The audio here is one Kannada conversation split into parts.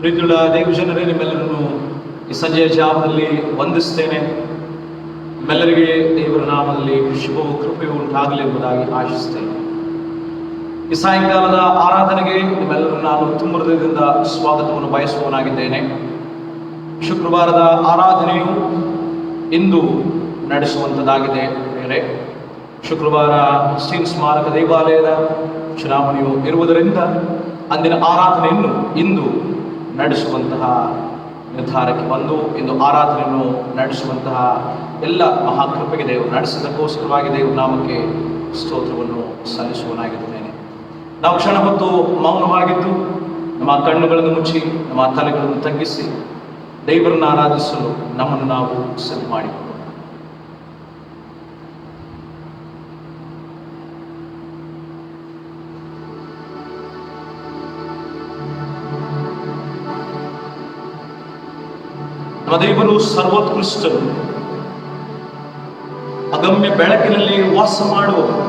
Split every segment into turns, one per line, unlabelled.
ಪ್ರೀತಿಯುಳ್ಳ ದೇವಜನರೇ, ನಿಮ್ಮೆಲ್ಲರನ್ನು ಈ ಸಂಜೆಯ ಜಾವದಲ್ಲಿ ವಂದಿಸ್ತೇನೆ. ನಿಮ್ಮೆಲ್ಲರಿಗೆ ದೇವರ ನಾಮದಲ್ಲಿ ಶುಭವೂ ಕೃಪೆಯೂ ಉಂಟಾಗಲಿ ಎಂಬುದಾಗಿ ಆಶಿಸ್ತೇನೆ. ಈ ಸಾಯಂಕಾಲದ ಆರಾಧನೆಗೆ ನಿಮ್ಮೆಲ್ಲರೂ ನಾನು ತುಂಬ ಹೃದಯದಿಂದ ಸ್ವಾಗತವನ್ನು ಬಯಸುವವನಾಗಿದ್ದೇನೆ. ಶುಕ್ರವಾರದ ಆರಾಧನೆಯು ಇಂದು ನಡೆಸುವಂಥದ್ದಾಗಿದೆ. ಬೇರೆ ಶುಕ್ರವಾರ ಸ್ಟೀಲ್ ಸ್ಮಾರಕ ದೇವಾಲಯದ ಚುನಾವಣೆಯು ಇರುವುದರಿಂದ ಅಂದಿನ ಆರಾಧನೆಯನ್ನು ಇಂದು ನಡೆಸುವಂತಹ ನಿರ್ಧಾರಕ್ಕೆ ಬಂದು ಇಂದು ಆರಾಧನೆಯನ್ನು ನಡೆಸುವಂತಹ ಎಲ್ಲ ಮಹಾಕೃಪೆಗೆ ದೇವರು ನಡೆಸಿದಕ್ಕೋಸ್ಕರವಾಗಿ ದೇವರ ನಾಮಕ್ಕೆ ಸ್ತೋತ್ರವನ್ನು ಸಲ್ಲಿಸುವನಾಗಿದ್ದೇನೆ. ನಾವು ಕ್ಷಣ ಹೊತ್ತು ಮೌನವಾಗಿದ್ದು ನಮ್ಮ ಕಣ್ಣುಗಳನ್ನು ಮುಚ್ಚಿ ನಮ್ಮ ತಲೆಗಳನ್ನು ತಗ್ಗಿಸಿ ದೇವರನ್ನು ಆರಾಧಿಸಲು ನಮ್ಮನ್ನು ನಾವು ಸಿದ್ಧ ಮಾಡಿಕೊಳ್ಳೋಣ. ನಮ್ಮ ದೇವರು ಸರ್ವೋತ್ಕೃಷ್ಟರು, ಅಗಮ್ಯ ಬೆಳಕಿನಲ್ಲಿ ವಾಸ ಮಾಡುವವರು.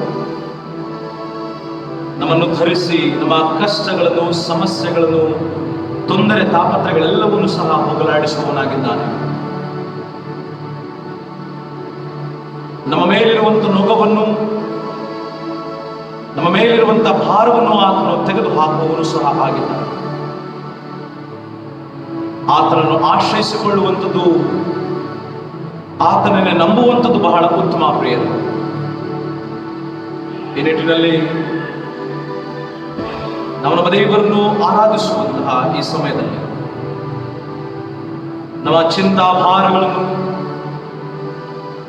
ನಮ್ಮನ್ನು ಧರಿಸಿ ನಮ್ಮ ಕಷ್ಟಗಳನ್ನು, ಸಮಸ್ಯೆಗಳನ್ನು, ತೊಂದರೆ ತಾಪತ್ರಗಳೆಲ್ಲವನ್ನೂ ಸಹ ಹೋಗಲಾಡಿಸುವವನಾಗಿದ್ದಾನೆ. ನಮ್ಮ ಮೇಲಿರುವಂಥ ನೊಗವನ್ನು, ನಮ್ಮ ಮೇಲಿರುವಂಥ ಭಾರವನ್ನು ಆತನು ತೆಗೆದು ಹಾಕುವವನು ಸಹ ಆಗಿದ್ದಾನೆ. ಆತನನ್ನು ಆಶ್ರಯಿಸಿಕೊಳ್ಳುವಂಥದ್ದು, ಆತನನ್ನೇ ನಂಬುವಂಥದ್ದು ಬಹಳ ಉತ್ತಮ ಪ್ರಿಯರು. ಈ ನಿಟ್ಟಿನಲ್ಲಿ ನಾವು ನಮ್ಮ ದೇವರನ್ನು ಆರಾಧಿಸುವಂತಹ ಈ ಸಮಯದಲ್ಲಿ ನಮ್ಮ ಚಿಂತಾಭಾರಗಳನ್ನು,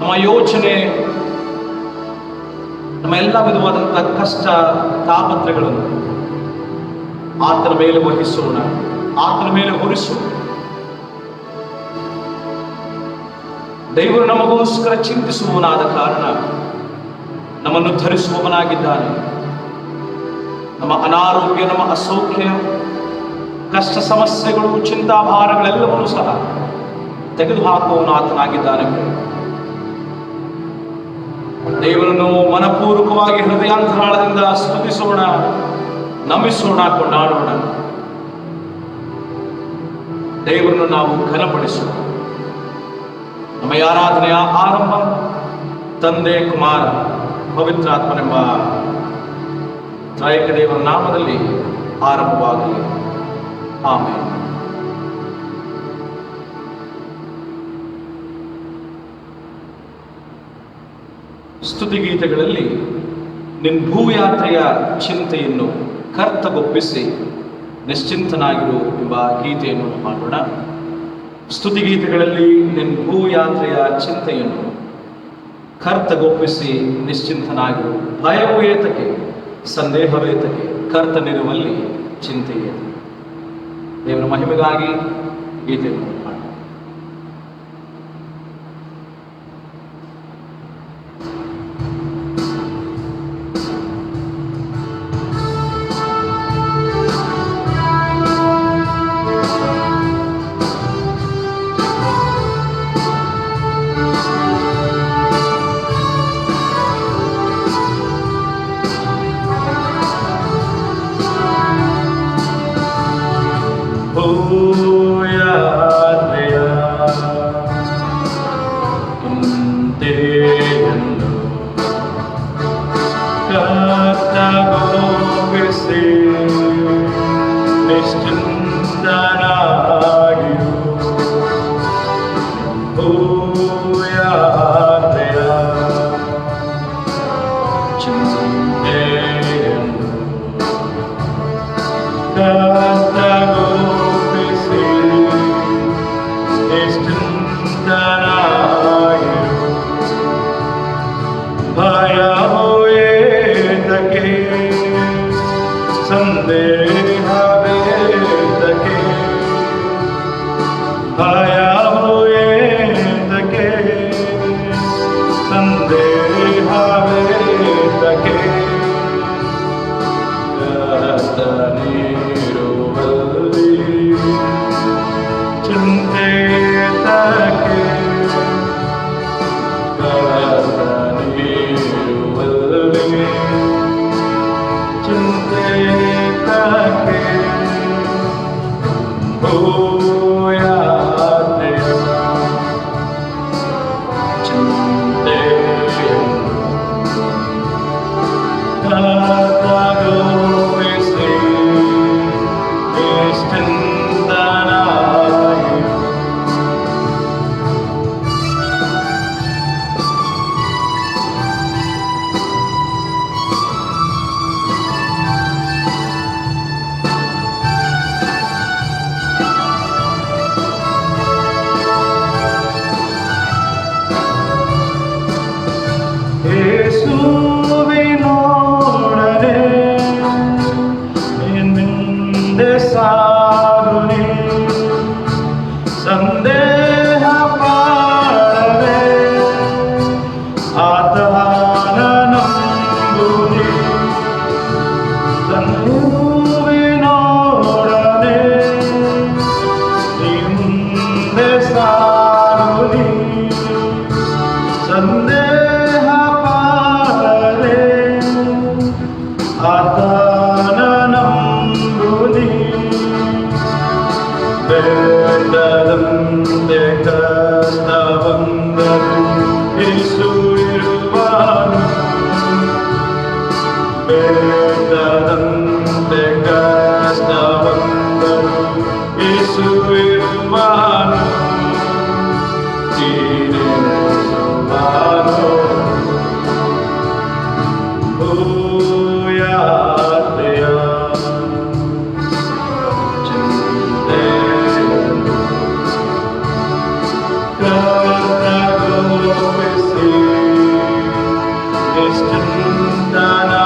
ನಮ್ಮ ಯೋಚನೆ, ನಮ್ಮ ಎಲ್ಲ ವಿಧವಾದಂತಹ ಕಷ್ಟ ತಾಪತ್ರಗಳನ್ನು ಆತನ ಮೇಲೆ ವಹಿಸೋಣ, ಆತನ ಮೇಲೆ ಹೊರಿಸೋಣ. ದೇವರು ನಮಗೋಸ್ಕರ ಚಿಂತಿಸುವವನಾದ ಕಾರಣ ನಮ್ಮನ್ನು ಧರಿಸುವವನಾಗಿದ್ದಾನೆ. ನಮ್ಮ ಅನಾರೋಗ್ಯ, ನಮ್ಮ ಅಸೌಖ್ಯ, ಕಷ್ಟ ಸಮಸ್ಯೆಗಳು, ಚಿಂತಾಭಾರಗಳೆಲ್ಲವನ್ನೂ ಸಹ ತೆಗೆದುಹಾಕುವವನು ಆತನಾಗಿದ್ದಾನೆ. ದೇವರನ್ನು ಮನಪೂರ್ವಕವಾಗಿ ಹೃದಯಾಂತರಾಳದಿಂದ ಸ್ತುತಿಸೋಣ, ನಮಿಸೋಣ, ಕೊಂಡಾಡೋಣ. ದೇವರನ್ನು ನಾವು ಘನಪಡಿಸೋಣ. ನಮ್ಮ ಆರಾಧನೆಯ ಆರಂಭ ತಂದೆ, ಕುಮಾರ, ಪವಿತ್ರಾತ್ಮನೆಂಬ ತ್ರೈಕ ದೇವರ ನಾಮದಲ್ಲಿ ಆರಂಭವಾಗಲಿ. ಆಮೆನ್. ಸ್ತುತಿಗೀತೆಗಳಲ್ಲಿ ನಿನ್ನ ಭೂಯಾತ್ರೆಯ ಚಿಂತೆಯನ್ನು ಕರ್ತಗೊಪ್ಪಿಸಿ ನಿಶ್ಚಿಂತನಾಗಿರು ಎಂಬ ಗೀತೆಯನ್ನು ಮಾಡೋಣ. ಸ್ತುತಿಗೀತೆಗಳಲ್ಲಿ ನಿನ್ನ ಭೂಯಾತ್ರೆಯ ಚಿಂತೆಯನ್ನು ಕರ್ತಗೊಪ್ಪಿಸಿ ನಿಶ್ಚಿಂತನಾಗಿರು. ಭಯವೂ ಏತಕ್ಕೆ, ಸಂದೇಹವೇತಕ್ಕೆ, ಕರ್ತನಿರುವಲ್ಲಿ ಚಿಂತೆಯೇ. ದೇವರ ಮಹಿಮೆಗಾಗಿ ಗೀತೆಯನ್ನು ಮಾಡೋಣ. ಓ ಯಾತ್ರೆಯ ಚಿಂತೆಯನ್ನು ಕರ್ತಗೊಳಿಸಿ ನಿಶ್ಚಿಂತನಾಗಿ ಯೇಸುವಿನೊಡನೆ ನಿನ್ನಿಂದೆ ಸಾಗುನಿ ಸಂದೇಹ ಪಾಡದೆ ಆತನ ನಂಬುನಿ ಯೇಸುವಿನೊಡನೆ ನಿನ್ನಿಂದೆ ಸಾಗುನಿ ಸಂದೇಹ ಪಾಡದೆ ಆತನ ನಂಬುನಿ ಬೇಡದಂತೆ ಕಷ್ಟ ಬಂದರು ಯೇಸು ಇರುವನು ಬೇಡದಂತೆ ಕಷ್ಟ ಬಂದರು ಯೇಸು ಇರುವನು ಓ ಯಾತ್ರೆಯ ಚಿಂತೆಯನ್ನು ಕರ್ತಗೊಳಿಸಿ ನಿಶ್ಚಿಂತನಾಗಿ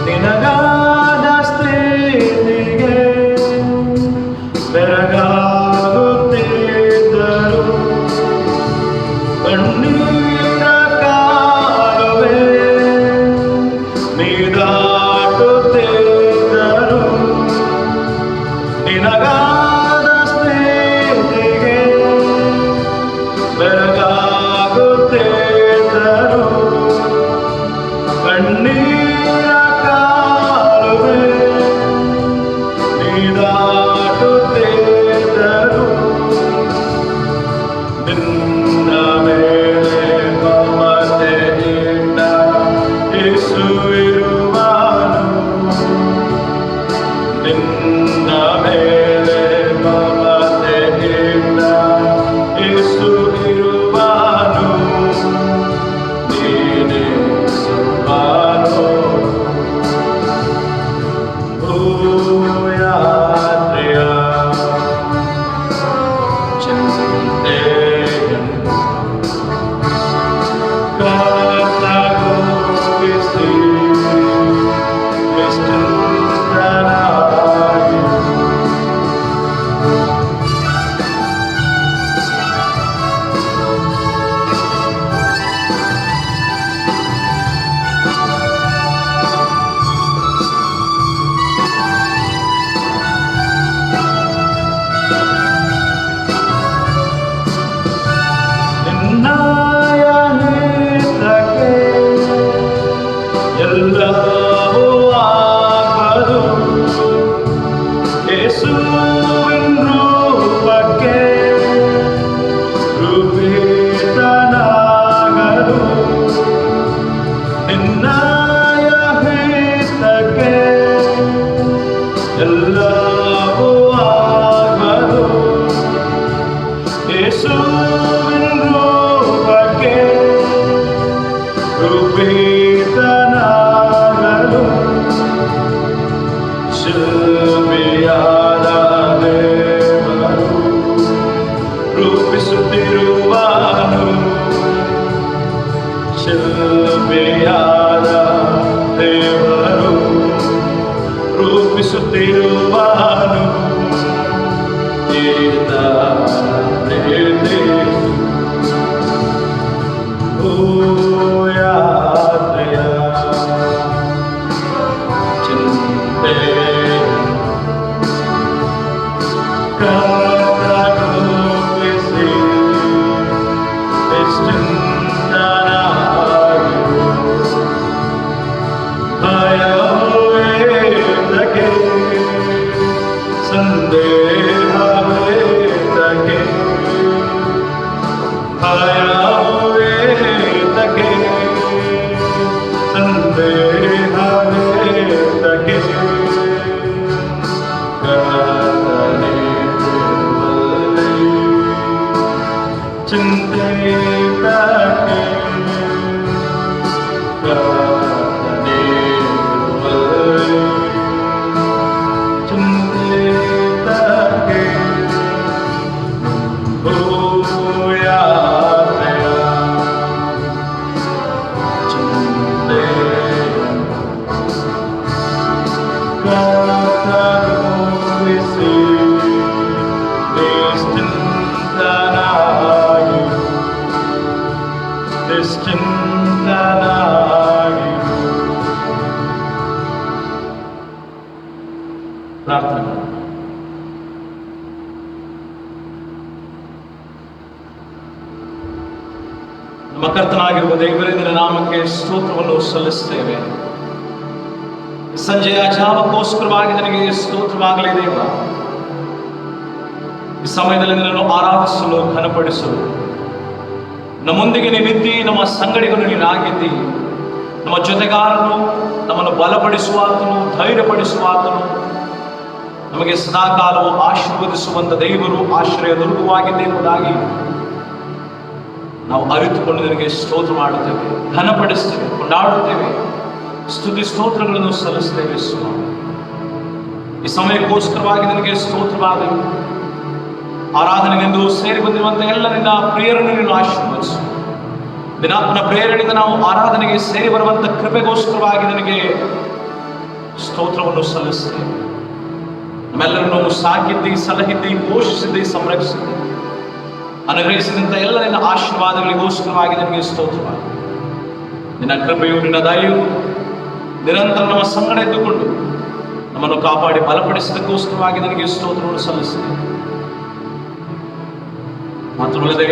ನಿನಗಾದ ಸ್ಥಿತಿಗೆ ಬೆರಗಾಗುತ್ತಿದ್ದರು ಕಣ್ಣೀರ ಕಾಲುವೆ ನೀದಾಟುತ್ತಿದ್ದರು ನಿನಗಾದ ಸ್ಥಿತಿಗೆ ಬೆರಗಾಗುತ್ತಿದ್ದರು ಕಣ್ಣೀರ ಕಾಲುವೆ ನೀದಾಟುತ್ತಿದ್ದರು ನಿನ್ನ ಮೇಲೆ ಮಮತೆಯಿಂದ ಯೇಸು ಇರುವನು ನಿನ್ನ ಮೇಲೆ ಮಮತೆಯಿಂದ ಯೇಸು ಇರುವನು ನೀನೇ ಸುವನು ಓ ಯಾತ್ರೆಯ ಚಿಂತೆಯನ್ನು ಕರ್ತಗೊಳಿಸಿ ನಿಶ್ಚಿಂತನಾಗಿ ನಿನ್ನಯ ಹಿತಕ್ಕೆ ಎಲ್ಲವೂ ಆಗದು ಯೇಸುವಿನ ರೂಪಕ್ಕೆ ರೂಪಿತನಾಗದು ನಿನ್ನಯ ಹಿತಕ್ಕೆ ಎಲ್ಲವೂ ಆಗದು ಯೇಸುವಿನ ರೂಪಕ್ಕೆ ರೂಪಿತನಾಗದು ಪ್ರಾರ್ಥನೆ ಮಾಡೋಣ. ನಮ್ಮ ಕರ್ತನಾಗಿರುವ ದೇವರೇ, ನಿನ್ನ ನಾಮಕ್ಕೆ ಸ್ತೋತ್ರವನ್ನು ಸಲ್ಲಿಸುತ್ತೇವೆ. ಸಂಜೆಯ ಜಾವಕ್ಕೋಸ್ಕರವಾಗಿ ನನಗೆ ಸ್ತೋತ್ರವಾಗಲಿ ದೇವ. ಈ ಸಮಯದಲ್ಲಿ ನಿನ್ನನ್ನು ಆರಾಧಿಸಲು, ಘನಪಡಿಸಲು ನಮ್ಮೊಂದಿಗೆ ನೀನಿದ್ದಿ, ನಮ್ಮ ಸಂಗಡಿಗನು ನೀನಾಗಿದ್ದಿ, ನಮ್ಮ ಜೊತೆಗಾರನು, ನಮ್ಮನ್ನು ಬಲಪಡಿಸುವಾತನು, ಧೈರ್ಯಪಡಿಸುವಾತನು, ನಮಗೆ ಸದಾಕಾಲವು ಆಶೀರ್ವದಿಸುವಂತ ದೇವರು, ಆಶ್ರಯ ದುರ್ಗವಾಗಿದೆ ಎಂಬುದಾಗಿ ನಾವು ಅರಿತುಕೊಂಡು ನಿನಗೆ ಸ್ತೋತ್ರ ಮಾಡುತ್ತೇವೆ, ಘನಪಡಿಸ್ತೇವೆ, ಕೊಂಡಾಡುತ್ತೇವೆ, ಸ್ತುತಿ ಸ್ತೋತ್ರಗಳನ್ನು ಸಲ್ಲಿಸ್ತೇವೆ. ಸ್ವಾಮಿ, ಈ ಸಮಯಕ್ಕೋಸ್ಕರವಾಗಿ ನಿನಗೆ ಸ್ತೋತ್ರವಾಗಲಿ. ಆರಾಧನೆಗೆಂದು ಸೇರಿ ಬಂದಿರುವಂತ ಎಲ್ಲ ನಿನ್ನ ಪ್ರಿಯರನ್ನು ನೀನು ಆಶೀರ್ವದಿಸು. ದಿನಾತ್ಮನ ಪ್ರೇರಣೆಯಿಂದ ನಾವು ಆರಾಧನೆಗೆ ಸೇರಿ ಬರುವಂತ ಕೃಪೆಗೋಸ್ಕರವಾಗಿ ನಿನಗೆ ಸ್ತೋತ್ರವನ್ನು ಸಲ್ಲಿಸ್ತೇವೆ. ನಮ್ಮೆಲ್ಲರನ್ನು ಸಾಕಿದ್ದಿ, ಸಲಹಿದ್ದಿ, ಪೋಷಿಸಿದ್ದಿ, ಸಂರಕ್ಷಿಸಿದ್ದಿ, ಅನುಗ್ರಹಿಸಿದಂಥ ಎಲ್ಲ ನಿನ್ನ ಆಶೀರ್ವಾದಗಳಿಗೋಸ್ಕರವಾಗಿ ನಿನಗೆ ಸ್ತೋತ್ರವಾಗಿ. ನಿನ್ನ ಕೃಪೆಯು, ನಿನ್ನ ದಯೆಯು ನಿರಂತರ ನಮ್ಮ ಸಂಗಡ ಎದ್ದುಕೊಂಡು ನಮ್ಮನ್ನು ಕಾಪಾಡಿ ಬಲಪಡಿಸಿದಕ್ಕೋಸ್ಕರವಾಗಿ ನನಗೆ ಸ್ತೋತ್ರವನ್ನು ಸಲ್ಲಿಸಿದೆ. ಮಾತ್ರವಲ್ಲದೆ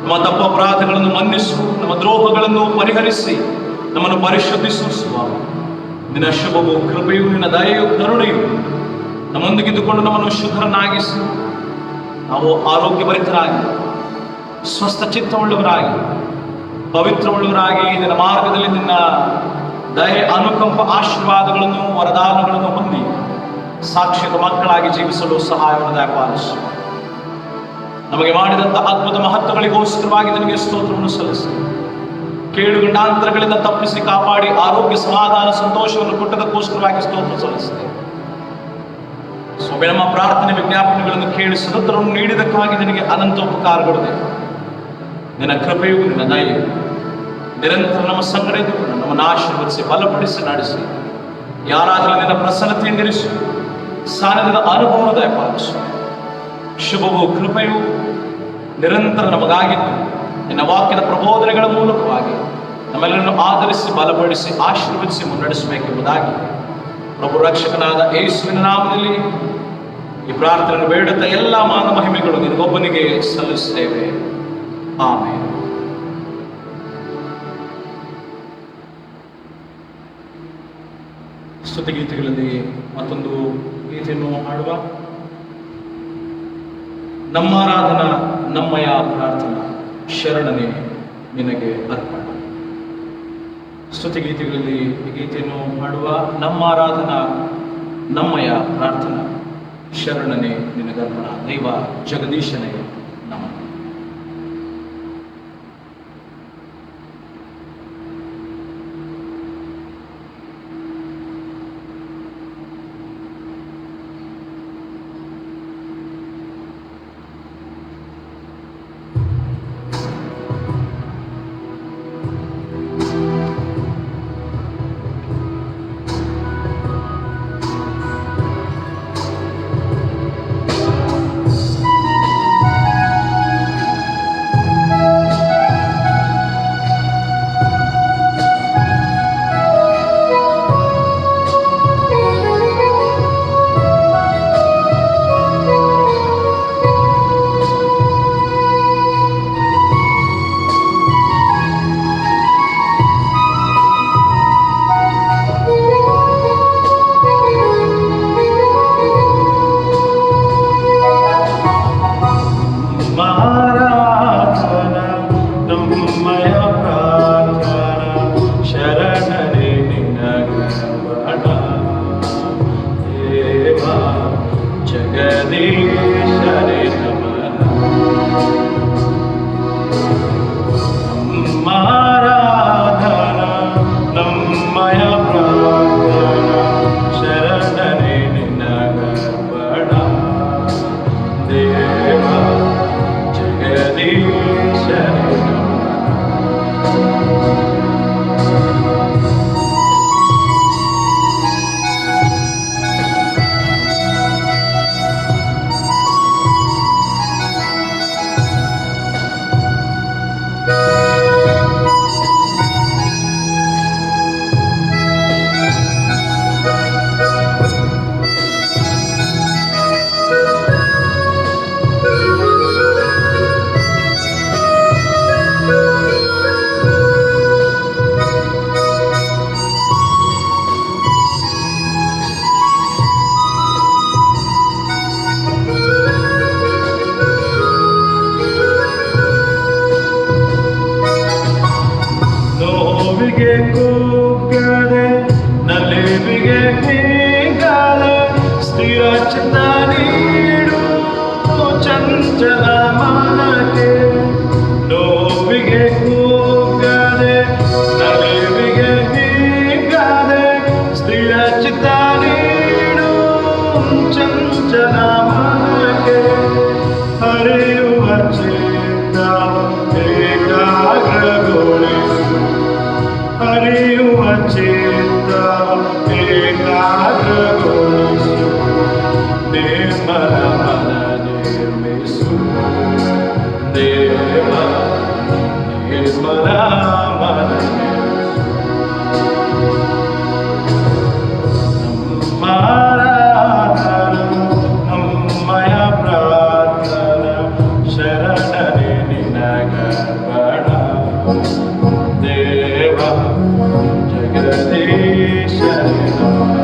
ನಮ್ಮ ತಪ್ಪು ಅಪರಾಧಗಳನ್ನು ಮನ್ನಿಸು, ನಮ್ಮ ದ್ರೋಹಗಳನ್ನು ಪರಿಹರಿಸಿ ನಮ್ಮನ್ನು ಪರಿಶುದ್ಧಿಸು. ಸ್ವಾಮಿ, ನಿನ್ನ ಶುಭವು, ಕೃಪೆಯು, ನಿನ್ನ ದಯೆಯು, ಕರುಣೆಯು ನಮ್ಮೊಂದಿಗಿದ್ದುಕೊಂಡು ನಮ್ಮನ್ನು ಶುದ್ಧರನ್ನಾಗಿಸಿ ನಾವು ಆರೋಗ್ಯಭರಿತರಾಗಿ, ಸ್ವಸ್ಥ ಚಿತ್ತವುಳ್ಳವರಾಗಿ, ಪವಿತ್ರವುಳ್ಳವರಾಗಿ ನಿನ್ನ ಮಾರ್ಗದಲ್ಲಿ ನಿನ್ನ ದಯೆ, ಅನುಕಂಪ, ಆಶೀರ್ವಾದಗಳನ್ನು, ವರದಾನಗಳನ್ನು ಹೊಂದಿ ಸಾಕ್ಷಿತ ಮಕ್ಕಳಾಗಿ ಜೀವಿಸಲು ಸಹಾಯವನ್ನು ದಯಪಾಲಿಸು. ನಮಗೆ ಮಾಡಿದಂಥ ಅದ್ಭುತ ಮಹತ್ವಗಳಿಗೋಸ್ಕರವಾಗಿ ನಿನಗೆ ಸ್ತೋತ್ರವನ್ನು ಸಲ್ಲಿಸಿ, ಕೇಡು ಗಂಡಾಂತರಗಳಿಂದ ತಪ್ಪಿಸಿ ಕಾಪಾಡಿ ಆರೋಗ್ಯ, ಸಮಾಧಾನ, ಸಂತೋಷವನ್ನು ಕೊಟ್ಟದಕ್ಕೋಸ್ಕರವಾಗಿ ಸ್ತೋತ್ರ ಸಲ್ಲಿಸಿದೆ. ಸ್ವಾಮಿ, ನಮ್ಮ ಪ್ರಾರ್ಥನೆ ವಿಜ್ಞಾಪನೆಗಳನ್ನು ಕೇಳಿ ಸದುತ್ತರವನ್ನು ನೀಡಿದಕ್ಕಾಗಿ ನಿನಗೆ ಅನಂತ ಉಪಕಾರಗಳಿದೆ. ನಿನ್ನ ಕೃಪೆಯು, ನಿನ್ನ ದಯೆಯು ನಿರಂತರ ನಮ್ಮ ಸಂಗಡ ಇದ್ದುಕೊಂಡು ನಮ್ಮನ್ನು ಆಶೀರ್ವದಿಸಿ, ಬಲಪಡಿಸಿ, ನಡೆಸಿ. ಯಾರಾದರೂ ನಿನ್ನ ಪ್ರಸನ್ನತೆಯಿಂದಿರಿಸು, ಸಾನ್ನಿಧ್ಯದ ಅನುಭವದ ದಯಪಾಲಿಸು. ಶುಭವು, ಕೃಪೆಯು ನಿರಂತರ ನಮಗಾಗಿದ್ದು ನಿನ್ನ ವಾಕ್ಯದ ಪ್ರಬೋಧನೆಗಳ ಮೂಲಕವಾಗಿ ನಮ್ಮೆಲ್ಲರನ್ನು ಆಧರಿಸಿ, ಬಲಪಡಿಸಿ, ಆಶೀರ್ವದಿಸಿ ಮುನ್ನಡೆಸಬೇಕೆಂಬುದಾಗಿ ಪ್ರಭು ರಕ್ಷಕನಾದ ಯೇಸುವಿನ ನಾಮದಲ್ಲಿ ಈ ಪ್ರಾರ್ಥನೆಯನ್ನು ಬೇಡುತ್ತಾ ಎಲ್ಲ ಮಾನ ಮಹಿಮೆಗಳು ನಿನಗೊಬ್ಬನಿಗೆ ಸಲ್ಲಿಸುತ್ತೇವೆ. ಆಮೆನ್. ಸ್ತುತಿಗೀತೆಗಳಲ್ಲಿ ಮತ್ತೊಂದು ಗೀತೆಯನ್ನು ಹಾಡುವ. ನಮ್ಮಾರಾಧನ ನಮ್ಮಯ ಪ್ರಾರ್ಥನಾ ಶರಣನೆ ನಿನಗೆ ಅರ್ಪಣ. ಸ್ತುತಿಗೀತೆಗಳಲ್ಲಿ ಈ ಗೀತೆಯನ್ನು ಹಾಡುವ. ನಮ್ಮಾರಾಧನ ನಮ್ಮಯ ಪ್ರಾರ್ಥನಾ ಶರಣನೆ ನಿನಗರ್ಪಣ. ದೈವ ಜಗದೀಶನೇ ನಮಃ.
ಸ್ಥಿರ ಚಿತ್ತ ನೀಡು ಚಂಚಲ ಮನಕ್ಕೆ, ನೋವಿಗೆ ಕೂಗದೆ ನಲಿವಿಗೆ ಹೀಗದೆ, ಸ್ಥಿರ ಚಿತ್ತ ನೀಡು ಚಂಚಲ ಮನಕ್ಕೆ, ಹರಿಯುವ ಚಿತ್ತ ಏಕಾಗ್ರಗೊಳಿಸು, ಹರಿಯುವ ಚಿತ್ತ ಏಕಾಗ್ರಗೊಳಿಸು, ನಿರ್ಮಲ ಮನ ನಿರ್ಮಿಸು ದೇವ, ನಿರ್ಮಲ ಮನ ನಿರ್ಮಿಸು. ನಮ್ಮ ಆರಾಧನ ನಮ್ಮಯ ಪ್ರಾರ್ಥನ ಶರಣನೆ ನಿನಗರ್ಪಣ ದೇವ, ಜಗದೀಶನೇ ನಮಃ.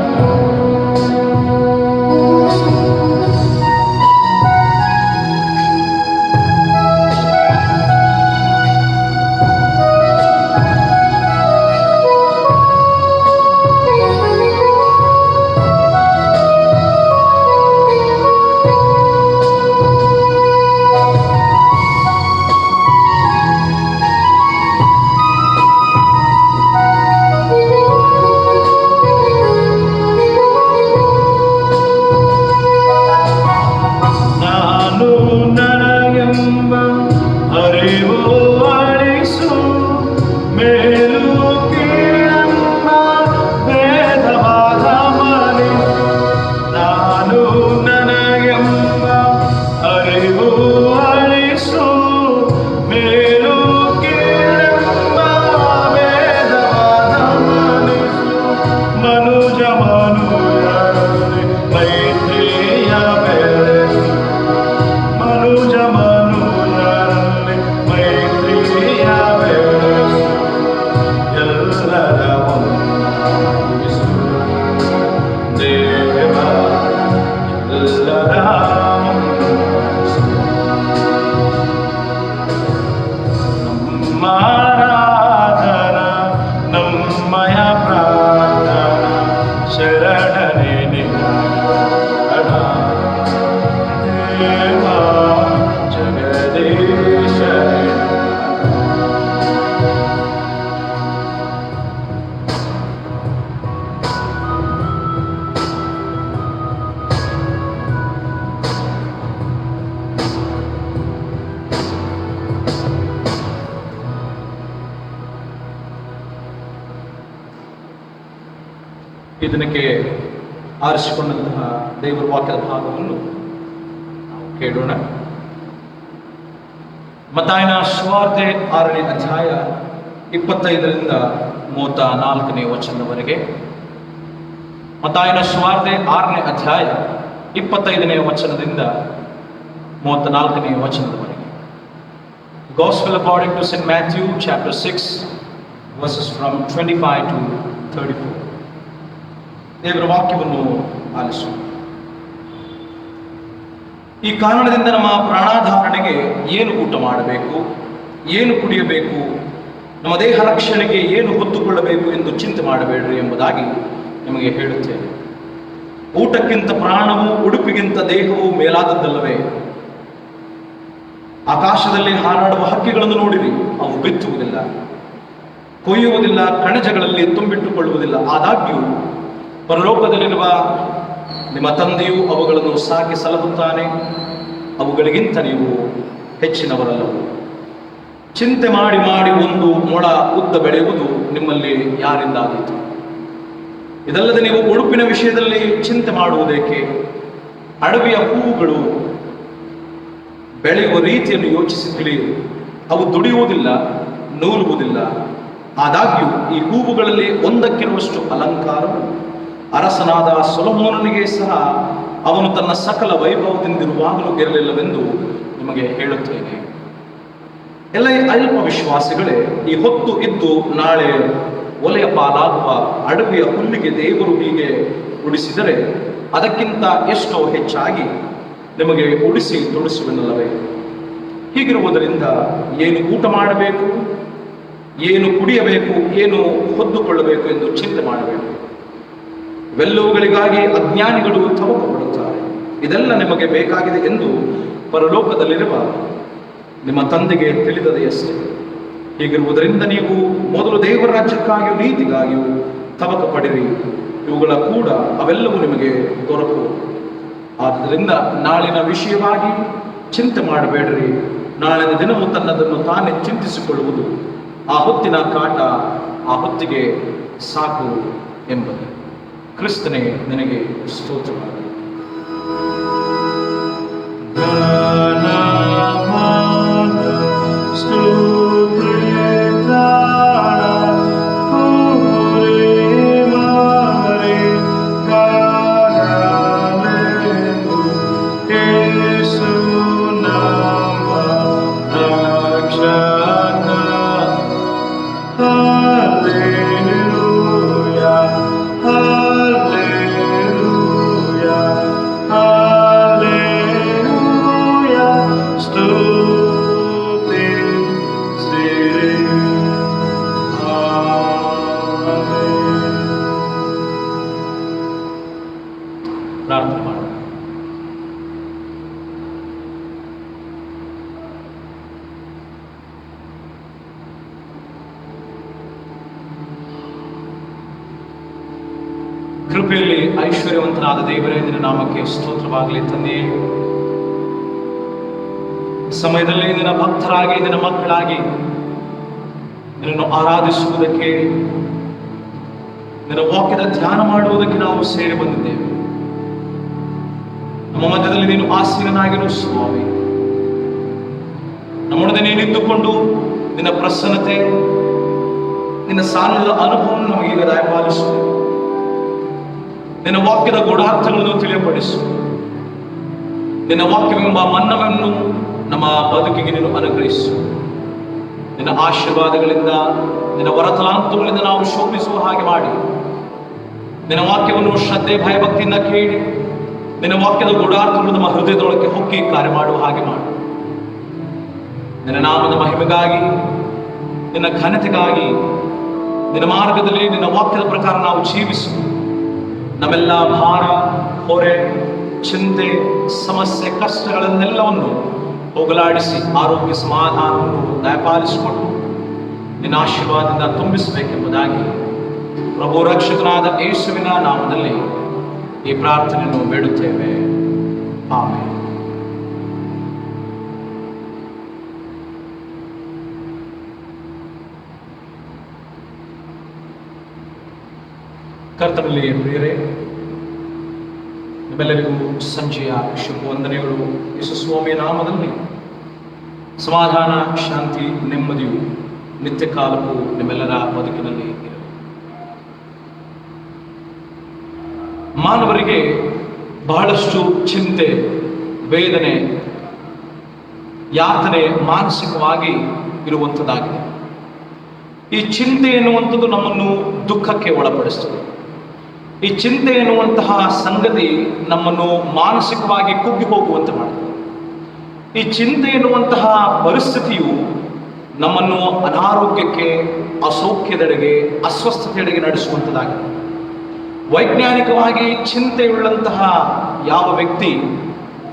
ನಾನು ನನಗೆಂಬ ಅರಿವು ಅಳಿಸು, ಮೇಲು ಕೀಳೆಂಬ ಭೇದವಾದ ಮರೆಸು. ನಾನು ನನಗೆಂಬ ಅರಿವು ಅಳಿಸು, ಮೇಲು ಕೀಳೆಂಬ ಭೇದವಾದ ಮರೆಸು. ಮನುಜ ಮನುಜರಲ್ಲಿ ಮೈತ್ರಿಯ ಬೆಳೆಸು, ಮನುಜ ಮನುಜರಲ್ಲಿ ಮೈತ್ರಿಯ ಬೆಳೆಸು. ಎಲ್ಲರ ಒಂದಿಸು ದೇವ, ಎಲ್ಲರ ಒಂದಿಸು. ನಮ್ಮ ಆರಾಧನ ನಮ್ಮಯ ಪ್ರಾರ್ಥನ ಶರಣನೆ ನಿನಗರ್ಪಣ ದೇವ, ಜಗದೀಶನೇ ನಮಃ.
ಈ ದಿನಕ್ಕೆ ಆರಿಸಿಕೊಂಡಂತಹ ದೇವರ ವಾಕ್ಯದ ಭಾಗವನ್ನು ನಾವು ಕೇಳೋಣ. ಮತ್ತಾಯನ ಸುವಾರ್ತೆ 6ನೇ ಅಧ್ಯಾಯ 25ರಿಂದ 34ನೇ ವಚನದವರೆಗೆ. ಮತ್ತಾಯನ ಸುವಾರ್ತೆ 6ನೇ ಅಧ್ಯಾಯ 25ನೇ ವಚನದಿಂದ 34ನೇ ವಚನದವರೆಗೆ. Gospel according to St. Matthew chapter 6 verses from 25 to 34. ದೇವರ ವಾಕ್ಯವನ್ನು ಆಲಿಸು. ಈ ಕಾರಣದಿಂದ ನಮ್ಮ ಪ್ರಾಣಾಧಾರಣೆಗೆ ಏನು ಊಟ ಮಾಡಬೇಕು, ಏನು ಕುಡಿಯಬೇಕು, ನಮ್ಮ ದೇಹ ರಕ್ಷಣೆಗೆ ಏನು ಹೊತ್ತುಕೊಳ್ಳಬೇಕು ಎಂದು ಚಿಂತೆ ಮಾಡಬೇಡ್ರಿ ಎಂಬುದಾಗಿ ನಿಮಗೆ ಹೇಳುತ್ತೇನೆ. ಊಟಕ್ಕಿಂತ ಪ್ರಾಣವು, ಉಡುಪಿಗಿಂತ ದೇಹವು ಮೇಲಾದದ್ದಲ್ಲವೇ? ಆಕಾಶದಲ್ಲಿ ಹಾರಾಡುವ ಹಕ್ಕಿಗಳನ್ನು ನೋಡಿರಿ, ಅವು ಬಿತ್ತುವುದಿಲ್ಲ, ಕೊಯ್ಯುವುದಿಲ್ಲ, ಕಣಜಗಳಲ್ಲಿ ತುಂಬಿಟ್ಟುಕೊಳ್ಳುವುದಿಲ್ಲ. ಆದಾಗ್ಯೂ ಪರಲೋಕದಲ್ಲಿರುವ ನಿಮ್ಮ ತಂದೆಯು ಅವುಗಳನ್ನು ಸಾಕಿ ಸಲಹುತ್ತಾನೆ. ಅವುಗಳಿಗಿಂತ ನೀವು ಹೆಚ್ಚಿನವರಲ್ಲವು. ಚಿಂತೆ ಮಾಡಿ ಮಾಡಿ ಒಂದು ಮೊಳ ಉದ್ದ ಬೆಳೆಯುವುದು ನಿಮ್ಮಲ್ಲಿ ಯಾರಿಂದಾದೀತು? ಇದಲ್ಲದೆ ನೀವು ಉಡುಪಿನ ವಿಷಯದಲ್ಲಿ ಚಿಂತೆ ಮಾಡುವುದೇಕೆ? ಅಡವಿಯ ಹೂವುಗಳು ಬೆಳೆಯುವ ರೀತಿಯನ್ನು ಯೋಚಿಸಿ ತಿಳಿಯಿರಿ. ಅವು ದುಡಿಯುವುದಿಲ್ಲ, ನೂಲುವುದಿಲ್ಲ. ಆದಾಗ್ಯೂ ಈ ಹೂವುಗಳಲ್ಲಿ ಒಂದಕ್ಕಿರುವಷ್ಟು ಅಲಂಕಾರವು ಅರಸನಾದ ಸೊಲೊಮೋನನಿಗೆ ಸಹ ಅವನು ತನ್ನ ಸಕಲ ವೈಭವದಿಂದಿರುವಾಗಲೂ ಇರಲಿಲ್ಲವೆಂದು ನಿಮಗೆ ಹೇಳುತ್ತೇನೆ. ಎಲ್ಲ ಅಲ್ಪ ವಿಶ್ವಾಸಿಗಳೇ, ಈ ಹೊತ್ತು ಇದ್ದು ನಾಳೆ ಒಲೆಯ ಪಾಲಾಗುವ ಅಡವಿಯ ಹುಲ್ಲಿಗೆ ದೇವರು ಹೀಗೆ ಉಡಿಸಿದರೆ ಅದಕ್ಕಿಂತ ಎಷ್ಟೋ ಹೆಚ್ಚಾಗಿ ನಿಮಗೆ ಉಡಿಸಿ ತೊಡಿಸುವೆನಲ್ಲವೇ? ಹೀಗಿರುವುದರಿಂದ ಏನು ಊಟ ಮಾಡಬೇಕು, ಏನು ಕುಡಿಯಬೇಕು, ಏನು ಹೊದ್ದುಕೊಳ್ಳಬೇಕು ಎಂದು ಚಿಂತೆ ಮಾಡಬೇಕು. ಇವೆಲ್ಲವುಗಳಿಗಾಗಿ ಅಜ್ಞಾನಿಗಳು ತವಕ ಪಡುತ್ತಾರೆ. ಇದೆಲ್ಲ ನಿಮಗೆ ಬೇಕಾಗಿದೆ ಎಂದು ಪರಲೋಕದಲ್ಲಿರುವ ನಿಮ್ಮ ತಂದೆಗೆ ತಿಳಿದದೆಯಷ್ಟೇ. ಹೀಗಿರುವುದರಿಂದ ನೀವು ಮೊದಲು ದೇವರ ರಾಜ್ಯಕ್ಕಾಗಿಯೂ ನೀತಿಗಾಗಿಯೂ ತವಕ ಪಡಿರಿ, ಇವುಗಳ ಕೂಡ ಅವೆಲ್ಲವೂ ನಿಮಗೆ ದೊರಕುವು. ಆದ್ದರಿಂದ ನಾಳಿನ ವಿಷಯವಾಗಿ ಚಿಂತೆ ಮಾಡಬೇಡ್ರಿ. ನಾಳಿನ ದಿನವು ತನ್ನದನ್ನು ತಾನೇ ಚಿಂತಿಸಿಕೊಳ್ಳುವುದು. ಆ ಹೊತ್ತಿನ ಕಾಟ ಆ ಹೊತ್ತಿಗೆ ಸಾಕು ಎಂಬುದು. ಕ್ರಿಸ್ತನೇ ನಿನಗೆ ಸ್ತೋತ್ರವಾಗಲಿ. ಪ್ರಾರ್ಥನೆ ಮಾಡೋಣ. ಕೃಪೆಯಲ್ಲಿ ಐಶ್ವರ್ಯವಂತನಾದ ದೇವರೇ, ನಿನ್ನ ನಾಮಕ್ಕೆ ಸ್ತೋತ್ರವಾಗಲಿ. ತಂದೆಯೇ, ಸಮಯದಲ್ಲಿ ನಿನ್ನ ಭಕ್ತರಾಗಿ ನಿನ್ನ ಮಕ್ಕಳಾಗಿ ನಿನ್ನನ್ನು ಆರಾಧಿಸುವುದಕ್ಕೆ, ನಿನ್ನ ವಾಕ್ಯದ ಧ್ಯಾನ ಮಾಡುವುದಕ್ಕೆ ನಾವು ಸೇರಿ ಬಂದಿದ್ದೇವೆ. ನಮ್ಮ ಮಧ್ಯದಲ್ಲಿ ನೀನು ಆಸೀನನಾಗಿರು ಸ್ವಾಮಿ. ನಮ್ಮೊಡನೆ ನೀನಿದ್ದುಕೊಂಡು ನಿನ್ನ ಪ್ರಸನ್ನತೆ, ನಿನ್ನ ಸಾನ್ನಿಧ್ಯದ ಅನುಭವವನ್ನು ನಮಗೀಗ ದಯಪಾಲಿಸು. ನಿನ್ನ ವಾಕ್ಯದ ಗೂಢಾರ್ಥಗಳನ್ನು ತಿಳಿಯಪಡಿಸು. ನಿನ್ನ ವಾಕ್ಯವೆಂಬ ಮನ್ನವನ್ನು ನಮ್ಮ ಬದುಕಿಗೆ ನೀನು ಅನುಗ್ರಹಿಸು. ನಿನ್ನ ಆಶೀರ್ವಾದಗಳಿಂದ, ನಿನ್ನ ವರತಲಾಂತಗಳಿಂದ ನಾವು ಶೋಭಿಸುವ ಹಾಗೆ ಮಾಡಿ, ನಿನ್ನ ವಾಕ್ಯವನ್ನು ಶ್ರದ್ಧೆ ಭಯಭಕ್ತಿಯಿಂದ ಕೇಳಿ, ನಿನ್ನ ವಾಕ್ಯದ ಗೂಢಾರ್ಥಗಳು ನಮ್ಮ ಹೃದಯದೊಳಗೆ ಹೊಕ್ಕಿ ಕಾರ್ಯ ಮಾಡುವ ಹಾಗೆ ಮಾಡಿ. ನಿನ್ನ ನಾಮದ ಮಹಿಮೆಗಾಗಿ, ನಿನ್ನ ಘನತೆಗಾಗಿ, ನಿನ್ನ ಮಾರ್ಗದಲ್ಲಿ ನಿನ್ನ ವಾಕ್ಯದ ಪ್ರಕಾರ ನಾವು ಜೀವಿಸು. ನಮ್ಮೆಲ್ಲ ಭಾರ, ಹೊರೆ, ಚಿಂತೆ, ಸಮಸ್ಯೆ, ಕಷ್ಟಗಳನ್ನೆಲ್ಲವನ್ನು ಹೋಗಲಾಡಿಸಿ ಆರೋಗ್ಯ ಸಮಾಧಾನವನ್ನು ದಯಪಾಲಿಸಿಕೊಂಡು ನಿನ್ನ ಆಶೀರ್ವಾದದಿಂದ ತುಂಬಿಸಬೇಕೆಂಬುದಾಗಿ ಪ್ರಭು ರಕ್ಷಕನಾದ ಯೇಸುವಿನ ನಾಮದಲ್ಲಿ ಈ ಪ್ರಾರ್ಥನೆಯನ್ನು ಬೇಡುತ್ತೇವೆ. ಆಮೆನ್. ಕರ್ತನಲ್ಲಿ ಪ್ರಿಯರೇ, ನಿಮ್ಮೆಲ್ಲರಿಗೂ ಸಂಜೆಯ ಶುಭವಂದನೆಗಳು. ಯೇಸು ಸ್ವಾಮಿಯ ನಾಮದಲ್ಲಿ ಸಮಾಧಾನ, ಶಾಂತಿ, ನೆಮ್ಮದಿಯು ನಿತ್ಯ ಕಾಲಕ್ಕೂ ನಿಮ್ಮೆಲ್ಲರ ಬದುಕಿನಲ್ಲಿ ಇರಲಿ. ಮಾನವರಿಗೆ ಬಹಳಷ್ಟು ಚಿಂತೆ, ವೇದನೆ, ಯಾತನೆ ಮಾನಸಿಕವಾಗಿ ಇರುವಂಥದ್ದಾಗಿದೆ. ಈ ಚಿಂತೆ ಎನ್ನುವಂಥದ್ದು ನಮ್ಮನ್ನು ದುಃಖಕ್ಕೆ ಒಳಪಡಿಸ್ತದೆ. ಈ ಚಿಂತೆ ಎನ್ನುವಂತಹ ಸಂಗತಿ ನಮ್ಮನ್ನು ಮಾನಸಿಕವಾಗಿ ಕುಗ್ಗಿ ಹೋಗುವಂತೆ ಮಾಡುತ್ತದೆ. ಈ ಚಿಂತೆ ಎನ್ನುವಂತಹ ಪರಿಸ್ಥಿತಿಯು ನಮ್ಮನ್ನು ಅನಾರೋಗ್ಯಕ್ಕೆ, ಅಸೌಖ್ಯದೆಡೆಗೆ, ಅಸ್ವಸ್ಥತೆಯೆಡೆಗೆ ನಡೆಸುವಂಥದ್ದಾಗಿದೆ. ವೈಜ್ಞಾನಿಕವಾಗಿ ಚಿಂತೆಯುಳ್ಳಂತಹ ಯಾವ ವ್ಯಕ್ತಿ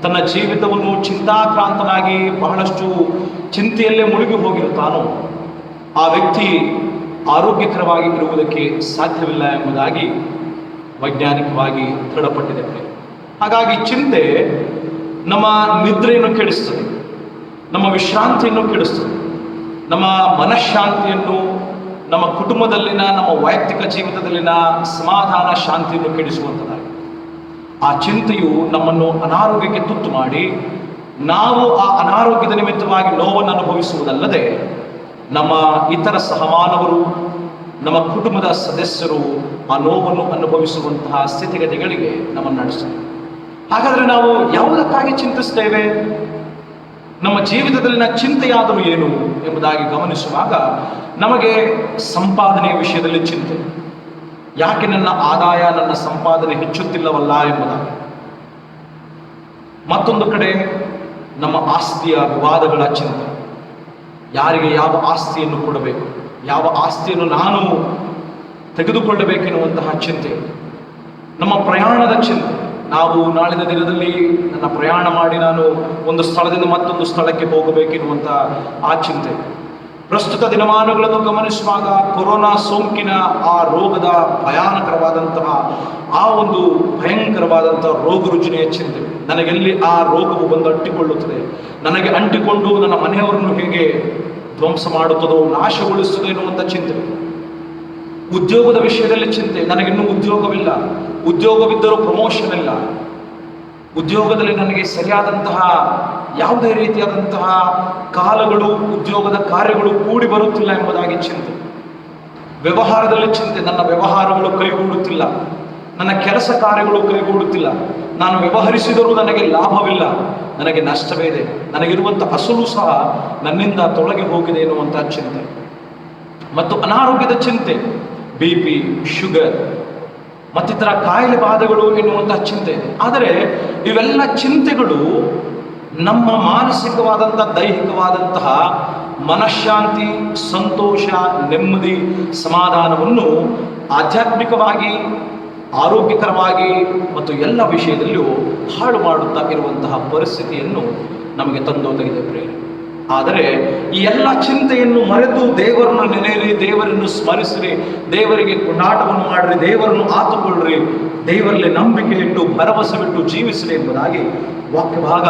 ತನ್ನ ಜೀವಿತವನ್ನು ಚಿಂತಾಕ್ರಾಂತನಾಗಿ ಬಹಳಷ್ಟು ಚಿಂತೆಯಲ್ಲೇ ಮುಳುಗಿ ಹೋಗಿರುತ್ತಾನೋ ಆ ವ್ಯಕ್ತಿ ಆರೋಗ್ಯಕರವಾಗಿ ಇರುವುದಕ್ಕೆ ಸಾಧ್ಯವಿಲ್ಲ ಎಂಬುದಾಗಿ ವೈಜ್ಞಾನಿಕವಾಗಿ ದೃಢಪಟ್ಟಿದೆ. ಹಾಗಾಗಿ ಚಿಂತೆ ನಮ್ಮ ನಿದ್ರೆಯನ್ನು ಕೆಡಿಸ್ತದೆ, ನಮ್ಮ ವಿಶ್ರಾಂತಿಯನ್ನು ಕೆಡಿಸ್ತದೆ, ನಮ್ಮ ಮನಃಶಾಂತಿಯನ್ನು, ನಮ್ಮ ಕುಟುಂಬದಲ್ಲಿನ, ನಮ್ಮ ವೈಯಕ್ತಿಕ ಜೀವಿತದಲ್ಲಿನ ಸಮಾಧಾನ, ಶಾಂತಿಯನ್ನು ಕೆಡಿಸುವಂಥದ್ದಾಗಿದೆ. ಆ ಚಿಂತೆಯು ನಮ್ಮನ್ನು ಅನಾರೋಗ್ಯಕ್ಕೆ ತುತ್ತು ಮಾಡಿ ನಾವು ಆ ಅನಾರೋಗ್ಯದ ನಿಮಿತ್ತವಾಗಿ ನೋವನ್ನು ಅನುಭವಿಸುವುದಲ್ಲದೆ ನಮ್ಮ ಇತರ ಸಹಮಾನವರು, ನಮ್ಮ ಕುಟುಂಬದ ಸದಸ್ಯರು ಆ ನೋವನ್ನು ಅನುಭವಿಸುವಂತಹ ಸ್ಥಿತಿಗತಿಗಳಿಗೆ ನಮ್ಮನ್ನು ನಡೆಸುತ್ತೆ. ಹಾಗಾದರೆ ನಾವು ಯಾವುದಕ್ಕಾಗಿ ಚಿಂತಿಸ್ತೇವೆ? ನಮ್ಮ ಜೀವಿತದಲ್ಲಿನ ಚಿಂತೆಯಾದರೂ ಏನು ಎಂಬುದಾಗಿ ಗಮನಿಸುವಾಗ ನಮಗೆ ಸಂಪಾದನೆಯ ವಿಷಯದಲ್ಲಿ ಚಿಂತೆ. ಯಾಕೆ ನನ್ನ ಆದಾಯ, ನನ್ನ ಸಂಪಾದನೆ ಹೆಚ್ಚುತ್ತಿಲ್ಲವಲ್ಲ ಎಂಬುದಾಗಿ. ಮತ್ತೊಂದು ಕಡೆ ನಮ್ಮ ಆಸ್ತಿಯ ವಿವಾದಗಳ ಚಿಂತೆ. ಯಾರಿಗೆ ಯಾವ ಆಸ್ತಿಯನ್ನು ಕೊಡಬೇಕು, ಯಾವ ಆಸ್ತಿಯನ್ನು ನಾನು ತೆಗೆದುಕೊಳ್ಳಬೇಕೆನ್ನುವಂತಹ ಚಿಂತೆ. ನಮ್ಮ ಪ್ರಯಾಣದ ಚಿಂತೆ. ನಾವು ನಾಳಿನ ದಿನದಲ್ಲಿ ನನ್ನ ಪ್ರಯಾಣ ಮಾಡಿ ನಾನು ಒಂದು ಸ್ಥಳದಿಂದ ಮತ್ತೊಂದು ಸ್ಥಳಕ್ಕೆ ಹೋಗಬೇಕೆನ್ನುವಂಥ ಆ ಚಿಂತೆ. ಪ್ರಸ್ತುತ ದಿನಮಾನಗಳನ್ನು ಗಮನಿಸುವಾಗ ಕೊರೋನಾ ಸೋಂಕಿನ ಆ ರೋಗದ ಭಯಾನಕರವಾದಂತಹ ಆ ಒಂದು ಭಯಂಕರವಾದಂತಹ ರೋಗ ರುಜಿನೆಯ ಚಿಂತೆ. ನನಗೆಲ್ಲಿ ಆ ರೋಗವು ಬಂದು ಅಂಟಿಕೊಳ್ಳುತ್ತದೆ, ನನಗೆ ಅಂಟಿಕೊಂಡು ನನ್ನ ಮನೆಯವರನ್ನು ಹೇಗೆ ಧ್ವಂಸ ಮಾಡುತ್ತದೋ, ನಾಶಗೊಳಿಸುತ್ತದೆ ಎನ್ನುವಂಥ ಚಿಂತೆ. ಉದ್ಯೋಗದ ವಿಷಯದಲ್ಲಿ ಚಿಂತೆ. ನನಗಿನ್ನೂ ಉದ್ಯೋಗವಿಲ್ಲ, ಉದ್ಯೋಗವಿದ್ದರೂ ಪ್ರಮೋಷನ್ ಇಲ್ಲ, ಉದ್ಯೋಗದಲ್ಲಿ ನನಗೆ ಸರಿಯಾದಂತಹ ಯಾವುದೇ ರೀತಿಯಾದಂತಹ ಕಾಲಗಳು, ಉದ್ಯೋಗದ ಕಾರ್ಯಗಳು ಕೂಡಿ ಬರುತ್ತಿಲ್ಲ ಎಂಬುದಾಗಿ ಚಿಂತೆ. ವ್ಯವಹಾರದಲ್ಲಿ ಚಿಂತೆ. ನನ್ನ ವ್ಯವಹಾರಗಳು ಕೈಗೂಡುತ್ತಿಲ್ಲ, ನನ್ನ ಕೆಲಸ ಕಾರ್ಯಗಳು ಕೈಗೂಡುತ್ತಿಲ್ಲ, ನಾನು ವ್ಯವಹರಿಸಿದರೂ ನನಗೆ ಲಾಭವಿಲ್ಲ, ನನಗೆ ನಷ್ಟವೇ ಇದೆ, ನನಗಿರುವಂಥ ಅಸಲು ಸಹ ನನ್ನಿಂದ ತೊಲಗಿ ಹೋಗಿದೆ ಎನ್ನುವಂಥ ಚಿಂತೆ. ಮತ್ತು ಅನಾರೋಗ್ಯದ ಚಿಂತೆ, BP, ಶುಗರ್ ಮತ್ತಿತರ ಕಾಯಿಲೆ ಬಾಧೆಗಳು ಎನ್ನುವಂತಹ ಚಿಂತೆ. ಆದರೆ ಇವೆಲ್ಲ ಚಿಂತೆಗಳು ನಮ್ಮ ಮಾನಸಿಕವಾದಂತಹ, ದೈಹಿಕವಾದಂತಹ ಮನಃಶಾಂತಿ, ಸಂತೋಷ, ನೆಮ್ಮದಿ, ಸಮಾಧಾನವನ್ನು ಆಧ್ಯಾತ್ಮಿಕವಾಗಿ, ಆರೋಗ್ಯಕರವಾಗಿ ಮತ್ತು ಎಲ್ಲ ವಿಷಯದಲ್ಲಿಯೂ ಹಾಳು ಮಾಡುತ್ತಾ ಇರುವಂತಹ ಪರಿಸ್ಥಿತಿಯನ್ನು ನಮಗೆ ತಂದೊದಗಿದೆ ಪ್ರಿಯರೇ. ಆದರೆ ಈ ಎಲ್ಲ ಚಿಂತೆಯನ್ನು ಮರೆತು ದೇವರನ್ನು ನೆನೆಯಿರಿ, ದೇವರನ್ನು ಸ್ಮರಿಸಿರಿ, ದೇವರಿಗೆ ಕೊಂಡಾಟವನ್ನು ಮಾಡಿರಿ, ದೇವರನ್ನು ಆತುಕೊಳ್ಳ್ರಿ, ದೇವರಲ್ಲಿ ನಂಬಿಕೆ ಇಟ್ಟು ಭರವಸೆ ಬಿಟ್ಟು ಜೀವಿಸಿರಿ ಎಂಬುದಾಗಿ ವಾಕ್ಯ ಭಾಗ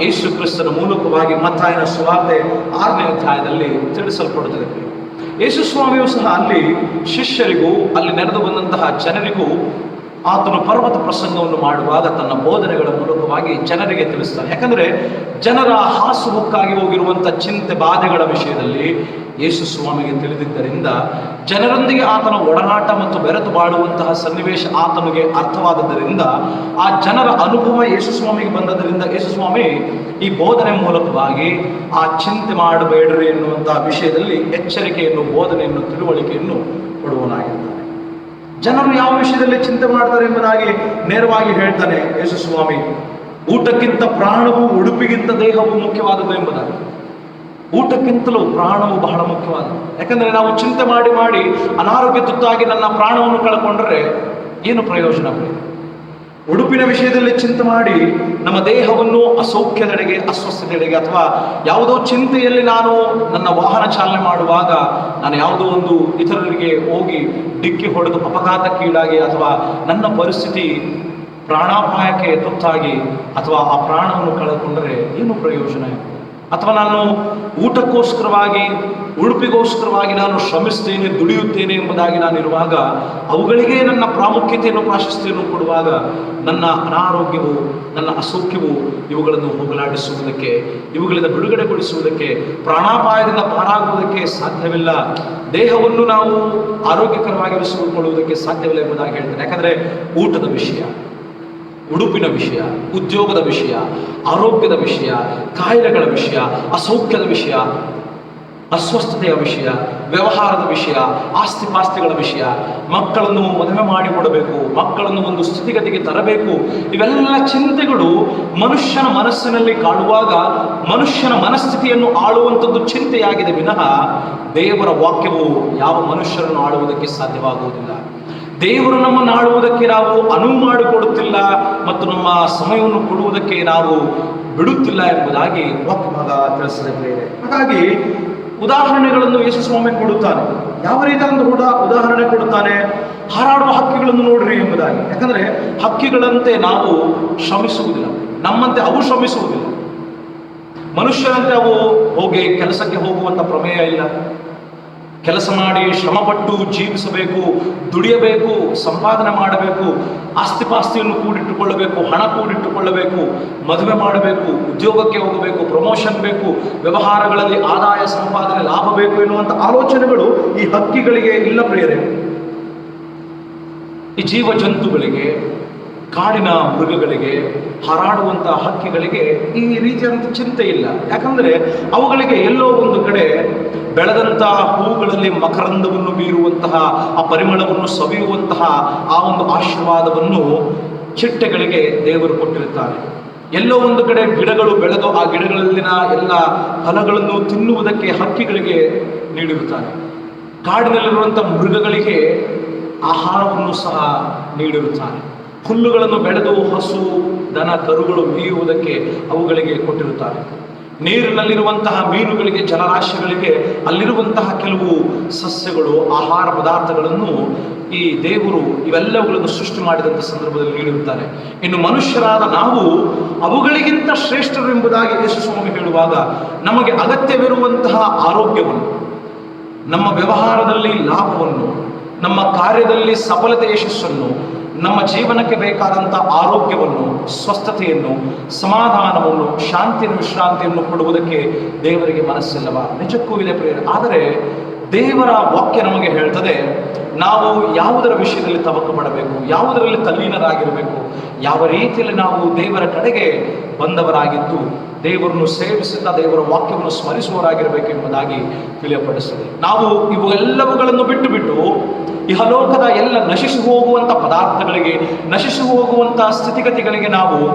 ಯೇಸು ಕ್ರಿಸ್ತನ ಮೂಲಕವಾಗಿ ಮತ್ತಾಯನ ಸುವಾರ್ತೆ 6ನೇ ಅಧ್ಯಾಯದಲ್ಲಿ ತಿಳಿಸಲ್ಪಡುತ್ತದೆ. ಯೇಸು ಸ್ವಾಮಿಯು ಸಹ ಅಲ್ಲಿ ಶಿಷ್ಯರಿಗೂ ಅಲ್ಲಿ ನೆರೆದು ಬಂದಂತಹ ಜನರಿಗೂ ಆತನು ಪರ್ವತ ಪ್ರಸಂಗವನ್ನು ಮಾಡುವಾಗ ತನ್ನ ಬೋಧನೆಗಳ ಮೂಲಕವಾಗಿ ಜನರಿಗೆ ತಿಳಿಸ್ತಾನೆ. ಯಾಕಂದರೆ ಜನರ ಹಾಸುಹೊಕ್ಕಾಗಿ ಹೋಗಿರುವಂಥ ಚಿಂತೆ ಬಾಧೆಗಳ ವಿಷಯದಲ್ಲಿ ಯೇಸು ಸ್ವಾಮಿಗೆ ತಿಳಿದಿದ್ದರಿಂದ ಜನರೊಂದಿಗೆ ಆತನ ಒಡನಾಟ ಮತ್ತು ಬೆರೆತು ಬಾಳುವಂತಹ ಸನ್ನಿವೇಶ ಆತನಿಗೆ ಅರ್ಥವಾದದ್ದರಿಂದ ಆ ಜನರ ಅನುಭವ ಯೇಸು ಸ್ವಾಮಿಗೆ ಬಂದದರಿಂದ ಯೇಸು ಸ್ವಾಮಿ ಈ ಬೋಧನೆ ಮೂಲಕವಾಗಿ ಆ ಚಿಂತೆ ಮಾಡಬೇಡ್ರಿ ಎನ್ನುವಂತಹ ವಿಷಯದಲ್ಲಿ ಎಚ್ಚರಿಕೆಯನ್ನು, ಬೋಧನೆಯನ್ನು, ತಿಳುವಳಿಕೆಯನ್ನು ಕೊಡುವನಾಗಿದ್ದಾನೆ. ಜನರು ಯಾವ ವಿಷಯದಲ್ಲಿ ಚಿಂತೆ ಮಾಡ್ತಾರೆ ಎಂಬುದಾಗಿ ನೇರವಾಗಿ ಹೇಳ್ತಾನೆ ಯೇಸು ಸ್ವಾಮಿ. ಊಟಕ್ಕಿಂತ ಪ್ರಾಣವು, ಉಡುಪಿಗಿಂತ ದೇಹವು ಮುಖ್ಯವಾದದ್ದು ಎಂಬುದಾಗಿ. ಊಟಕ್ಕಿಂತಲೂ ಪ್ರಾಣವು ಬಹಳ ಮುಖ್ಯವಾದದ್ದು. ಯಾಕಂದರೆ ನಾವು ಚಿಂತೆ ಮಾಡಿ ಮಾಡಿ ಅನಾರೋಗ್ಯ ತುತ್ತಾಗಿ ನನ್ನ ಪ್ರಾಣವನ್ನು ಕಳ್ಕೊಂಡ್ರೆ ಏನು ಪ್ರಯೋಜನ? ಉಡುಪಿನ ವಿಷಯದಲ್ಲಿ ಚಿಂತೆ ಮಾಡಿ ನಮ್ಮ ದೇಹವನ್ನು ಅಸೌಖ್ಯದೆಡೆಗೆ, ಅಸ್ವಸ್ಥತೆಡೆಗೆ, ಅಥವಾ ಯಾವುದೋ ಚಿಂತೆಯಲ್ಲಿ ನಾನು ನನ್ನ ವಾಹನ ಚಾಲನೆ ಮಾಡುವಾಗ ನಾನು ಯಾವುದೋ ಒಂದು ಇತರರಿಗೆ ಹೋಗಿ ಡಿಕ್ಕಿ ಹೊಡೆದು ಅಪಘಾತಕ್ಕೀಡಾಗಿ ಅಥವಾ ನನ್ನ ಪರಿಸ್ಥಿತಿ ಪ್ರಾಣಾಪಾಯಕ್ಕೆ ತುತ್ತಾಗಿ ಅಥವಾ ಆ ಪ್ರಾಣವನ್ನು ಕಳೆದುಕೊಂಡರೆ ಏನು ಪ್ರಯೋಜನ? ಅಥವಾ ನಾನು ಊಟಕ್ಕೋಸ್ಕರವಾಗಿ, ಉಡುಪಿಗೋಸ್ಕರವಾಗಿ ನಾನು ಶ್ರಮಿಸ್ತೇನೆ, ದುಡಿಯುತ್ತೇನೆ ಎಂಬುದಾಗಿ ನಾನಿರುವಾಗ ಅವುಗಳಿಗೆ ನನ್ನ ಪ್ರಾಮುಖ್ಯತೆಯನ್ನು, ಪ್ರಾಶಸ್ತ್ಯವನ್ನು ಕೊಡುವಾಗ ನನ್ನ ಅನಾರೋಗ್ಯವು, ನನ್ನ ಅಸೌಖ್ಯವು ಇವುಗಳನ್ನು ಹೋಗಲಾಡಿಸುವುದಕ್ಕೆ, ಇವುಗಳಿಂದ ಬಿಡುಗಡೆಗೊಳಿಸುವುದಕ್ಕೆ, ಪ್ರಾಣಾಪಾಯದಿಂದ ಪಾರಾಗುವುದಕ್ಕೆ ಸಾಧ್ಯವಿಲ್ಲ. ದೇಹವನ್ನು ನಾವು ಆರೋಗ್ಯಕರವಾಗಿರಿಸಿಕೊಳ್ಳುವುದಕ್ಕೆ ಸಾಧ್ಯವಿಲ್ಲ ಎಂಬುದಾಗಿ ಹೇಳ್ತಾರೆ. ಯಾಕಂದರೆ ಊಟದ ವಿಷಯ, ಉಡುಪಿನ ವಿಷಯ, ಉದ್ಯೋಗದ ವಿಷಯ, ಆರೋಗ್ಯದ ವಿಷಯ, ಕಾಯಿಲೆಗಳ ವಿಷಯ, ಅಸೌಖ್ಯದ ವಿಷಯ, ಅಸ್ವಸ್ಥತೆಯ ವಿಷಯ, ವ್ಯವಹಾರದ ವಿಷಯ, ಆಸ್ತಿಪಾಸ್ತಿಗಳ ವಿಷಯ, ಮಕ್ಕಳನ್ನು ಮದುವೆ ಮಾಡಿಕೊಡಬೇಕು, ಮಕ್ಕಳನ್ನು ಒಂದು ಸ್ಥಿತಿಗತಿಗೆ ತರಬೇಕು, ಇವೆಲ್ಲ ಚಿಂತೆಗಳು ಮನುಷ್ಯನ ಮನಸ್ಸಿನಲ್ಲಿ ಕಾಡುವಾಗ ಮನುಷ್ಯನ ಮನಸ್ಥಿತಿಯನ್ನು ಆಳುವಂಥದ್ದು ಚಿಂತೆಯಾಗಿದೆ ವಿನಃ ದೇವರ ವಾಕ್ಯವು ಯಾವ ಮನುಷ್ಯರನ್ನು ಆಳುವುದಕ್ಕೆ ಸಾಧ್ಯವಾಗುವುದಿಲ್ಲ. ದೇವರು ನಮ್ಮನ್ನು ಆಳುವುದಕ್ಕೆ ನಾವು ಅನುವು ಮಾಡಿಕೊಡುತ್ತಿಲ್ಲ ಮತ್ತು ನಮ್ಮ ಸಮಯವನ್ನು ಕೊಡುವುದಕ್ಕೆ ನಾವು ಬಿಡುತ್ತಿಲ್ಲ ಎಂಬುದಾಗಿ ವಾಕ್ಯಭಾಗ ತಿಳಿಸಿದೆ. ಹಾಗಾಗಿ ಉದಾಹರಣೆಗಳನ್ನು ಯೇಸು ಸ್ವಾಮಿ ಕೊಡುತ್ತಾನೆ. ಯಾವ ರೀತಿಯಾದ ಉದಾಹರಣೆ ಕೊಡುತ್ತಾನೆ? ಹಾರಾಡುವ ಹಕ್ಕಿಗಳನ್ನು ನೋಡ್ರಿ ಎಂಬುದಾಗಿ. ಯಾಕಂದರೆ ಹಕ್ಕಿಗಳಂತೆ ನಾವು ಶ್ರಮಿಸುವುದಿಲ್ಲ, ನಮ್ಮಂತೆ ಅವು ಶ್ರಮಿಸುವುದಿಲ್ಲ. ಮನುಷ್ಯರಂತೆ ಅವು ಹೋಗಿ ಕೆಲಸಕ್ಕೆ ಹೋಗುವಂಥ ಪ್ರಮೇಯ ಇಲ್ಲ. ಕೆಲಸ ಮಾಡಿ ಶ್ರಮಪಟ್ಟು ಜೀವಿಸಬೇಕು, ದುಡಿಯಬೇಕು, ಸಂಪಾದನೆ ಮಾಡಬೇಕು, ಆಸ್ತಿಪಾಸ್ತಿಯನ್ನು ಕೂಡಿಟ್ಟುಕೊಳ್ಳಬೇಕು, ಹಣ ಕೂಡಿಟ್ಟುಕೊಳ್ಳಬೇಕು, ಮದುವೆ ಮಾಡಬೇಕು, ಉದ್ಯೋಗಕ್ಕೆ ಹೋಗಬೇಕು, ಪ್ರಮೋಷನ್ ಬೇಕು, ವ್ಯವಹಾರಗಳಲ್ಲಿ ಆದಾಯ ಸಂಪಾದನೆ, ಲಾಭ ಬೇಕು ಎನ್ನುವಂಥ ಆಲೋಚನೆಗಳು ಈ ಹಕ್ಕಿಗಳಿಗೆ ಇಲ್ಲ ಪ್ರಿಯರೇ. ಈ ಜೀವ ಜಂತುಗಳಿಗೆ, ಕಾಡಿನ ಮೃಗಗಳಿಗೆ, ಹಾರಾಡುವಂಥ ಹಕ್ಕಿಗಳಿಗೆ ಈ ರೀತಿಯಾದಂಥ ಚಿಂತೆ ಇಲ್ಲ. ಯಾಕಂದರೆ ಅವುಗಳಿಗೆ ಎಲ್ಲೋ ಒಂದು ಕಡೆ ಬೆಳೆದಂತಹ ಹೂಗಳಲ್ಲಿ ಮಕರಂದವನ್ನು ಬೀರುವಂತಹ, ಆ ಪರಿಮಳವನ್ನು ಸವಿಯುವಂತಹ ಆ ಒಂದು ಆಶೀರ್ವಾದವನ್ನು ಚಿಟ್ಟೆಗಳಿಗೆ ದೇವರು ಕೊಟ್ಟಿರುತ್ತಾರೆ. ಎಲ್ಲೋ ಒಂದು ಕಡೆ ಗಿಡಗಳು ಬೆಳೆದು ಆ ಗಿಡಗಳಲ್ಲಿನ ಎಲ್ಲ ಫಲಗಳನ್ನು ತಿನ್ನುವುದಕ್ಕೆ ಹಕ್ಕಿಗಳಿಗೆ ನೀಡಿರುತ್ತಾನೆ. ಕಾಡಿನಲ್ಲಿರುವಂಥ ಮೃಗಗಳಿಗೆ ಆಹಾರವನ್ನು ಸಹ ನೀಡಿರುತ್ತಾನೆ. ಹುಲ್ಲುಗಳನ್ನು ಬೆಳೆದು ಹಸು ದನ ಕರುಗಳು ಮೇಯುವುದಕ್ಕೆ ಅವುಗಳಿಗೆ ಕೊಟ್ಟಿರುತ್ತಾರೆ. ನೀರಿನಲ್ಲಿರುವಂತಹ ಮೀನುಗಳಿಗೆ, ಜಲರಾಶಿಗಳಿಗೆ ಅಲ್ಲಿರುವಂತಹ ಕೆಲವು ಸಸ್ಯಗಳು, ಆಹಾರ ಪದಾರ್ಥಗಳನ್ನು ಈ ದೇವರು ಇವೆಲ್ಲವುಗಳನ್ನು ಸೃಷ್ಟಿ ಮಾಡಿದಂಥ ಸಂದರ್ಭದಲ್ಲಿ ನೀಡಿರುತ್ತಾರೆ. ಇನ್ನು ಮನುಷ್ಯರಾದ ನಾವು ಅವುಗಳಿಗಿಂತ ಶ್ರೇಷ್ಠರು ಎಂಬುದಾಗಿ ಯೇಸು ಸ್ವಾಮಿ ಹೇಳುವಾಗ, ನಮಗೆ ಅಗತ್ಯವಿರುವಂತಹ ಆರೋಗ್ಯವನ್ನು, ನಮ್ಮ ವ್ಯವಹಾರದಲ್ಲಿ ಲಾಭವನ್ನು, ನಮ್ಮ ಕಾರ್ಯದಲ್ಲಿ ಸಫಲತೆ, ಯಶಸ್ಸನ್ನು, ನಮ್ಮ ಜೀವನಕ್ಕೆ ಬೇಕಾದಂಥ ಆರೋಗ್ಯವನ್ನು, ಸ್ವಸ್ಥತೆಯನ್ನು, ಸಮಾಧಾನವನ್ನು, ಶಾಂತಿಯನ್ನು, ವಿಶ್ರಾಂತಿಯನ್ನು ಕೊಡುವುದಕ್ಕೆ ದೇವರಿಗೆ ಮನಸ್ಸಿಲ್ಲವ? ನಿಜಕ್ಕೂ ಇದೆ ಪ್ರಿಯರೇ. ಆದರೆ ದೇವರ ವಾಕ್ಯ ನಮಗೆ ಹೇಳ್ತದೆ, ನಾವು ಯಾವುದರ ವಿಷಯದಲ್ಲಿ ತವಕ ಪಡಬೇಕು, ಯಾವುದರಲ್ಲಿ ತಲ್ಲೀನರಾಗಿರಬೇಕು, ಯಾವ ರೀತಿಯಲ್ಲಿ ನಾವು ದೇವರ ಕಡೆಗೆ ಬಂದವರಾಗಿದ್ದು ದೇವರನ್ನು ಸೇವಿಸುತ್ತಾ ದೇವರ ವಾಕ್ಯವನ್ನು ಸ್ಮರಿಸುವವರಾಗಿರಬೇಕು ಎಂಬುದಾಗಿ ತಿಳಿಯಪಡಿಸುತ್ತದೆ. ನಾವು ಇವೆಲ್ಲವುಗಳನ್ನು ಬಿಟ್ಟು ಇಹಲೋಕದ ಎಲ್ಲ ನಶಿಸಿ ಹೋಗುವಂಥ ಪದಾರ್ಥಗಳಿಗೆ, ನಶಿಸಿ ಹೋಗುವಂಥ ಸ್ಥಿತಿಗತಿಗಳಿಗೆ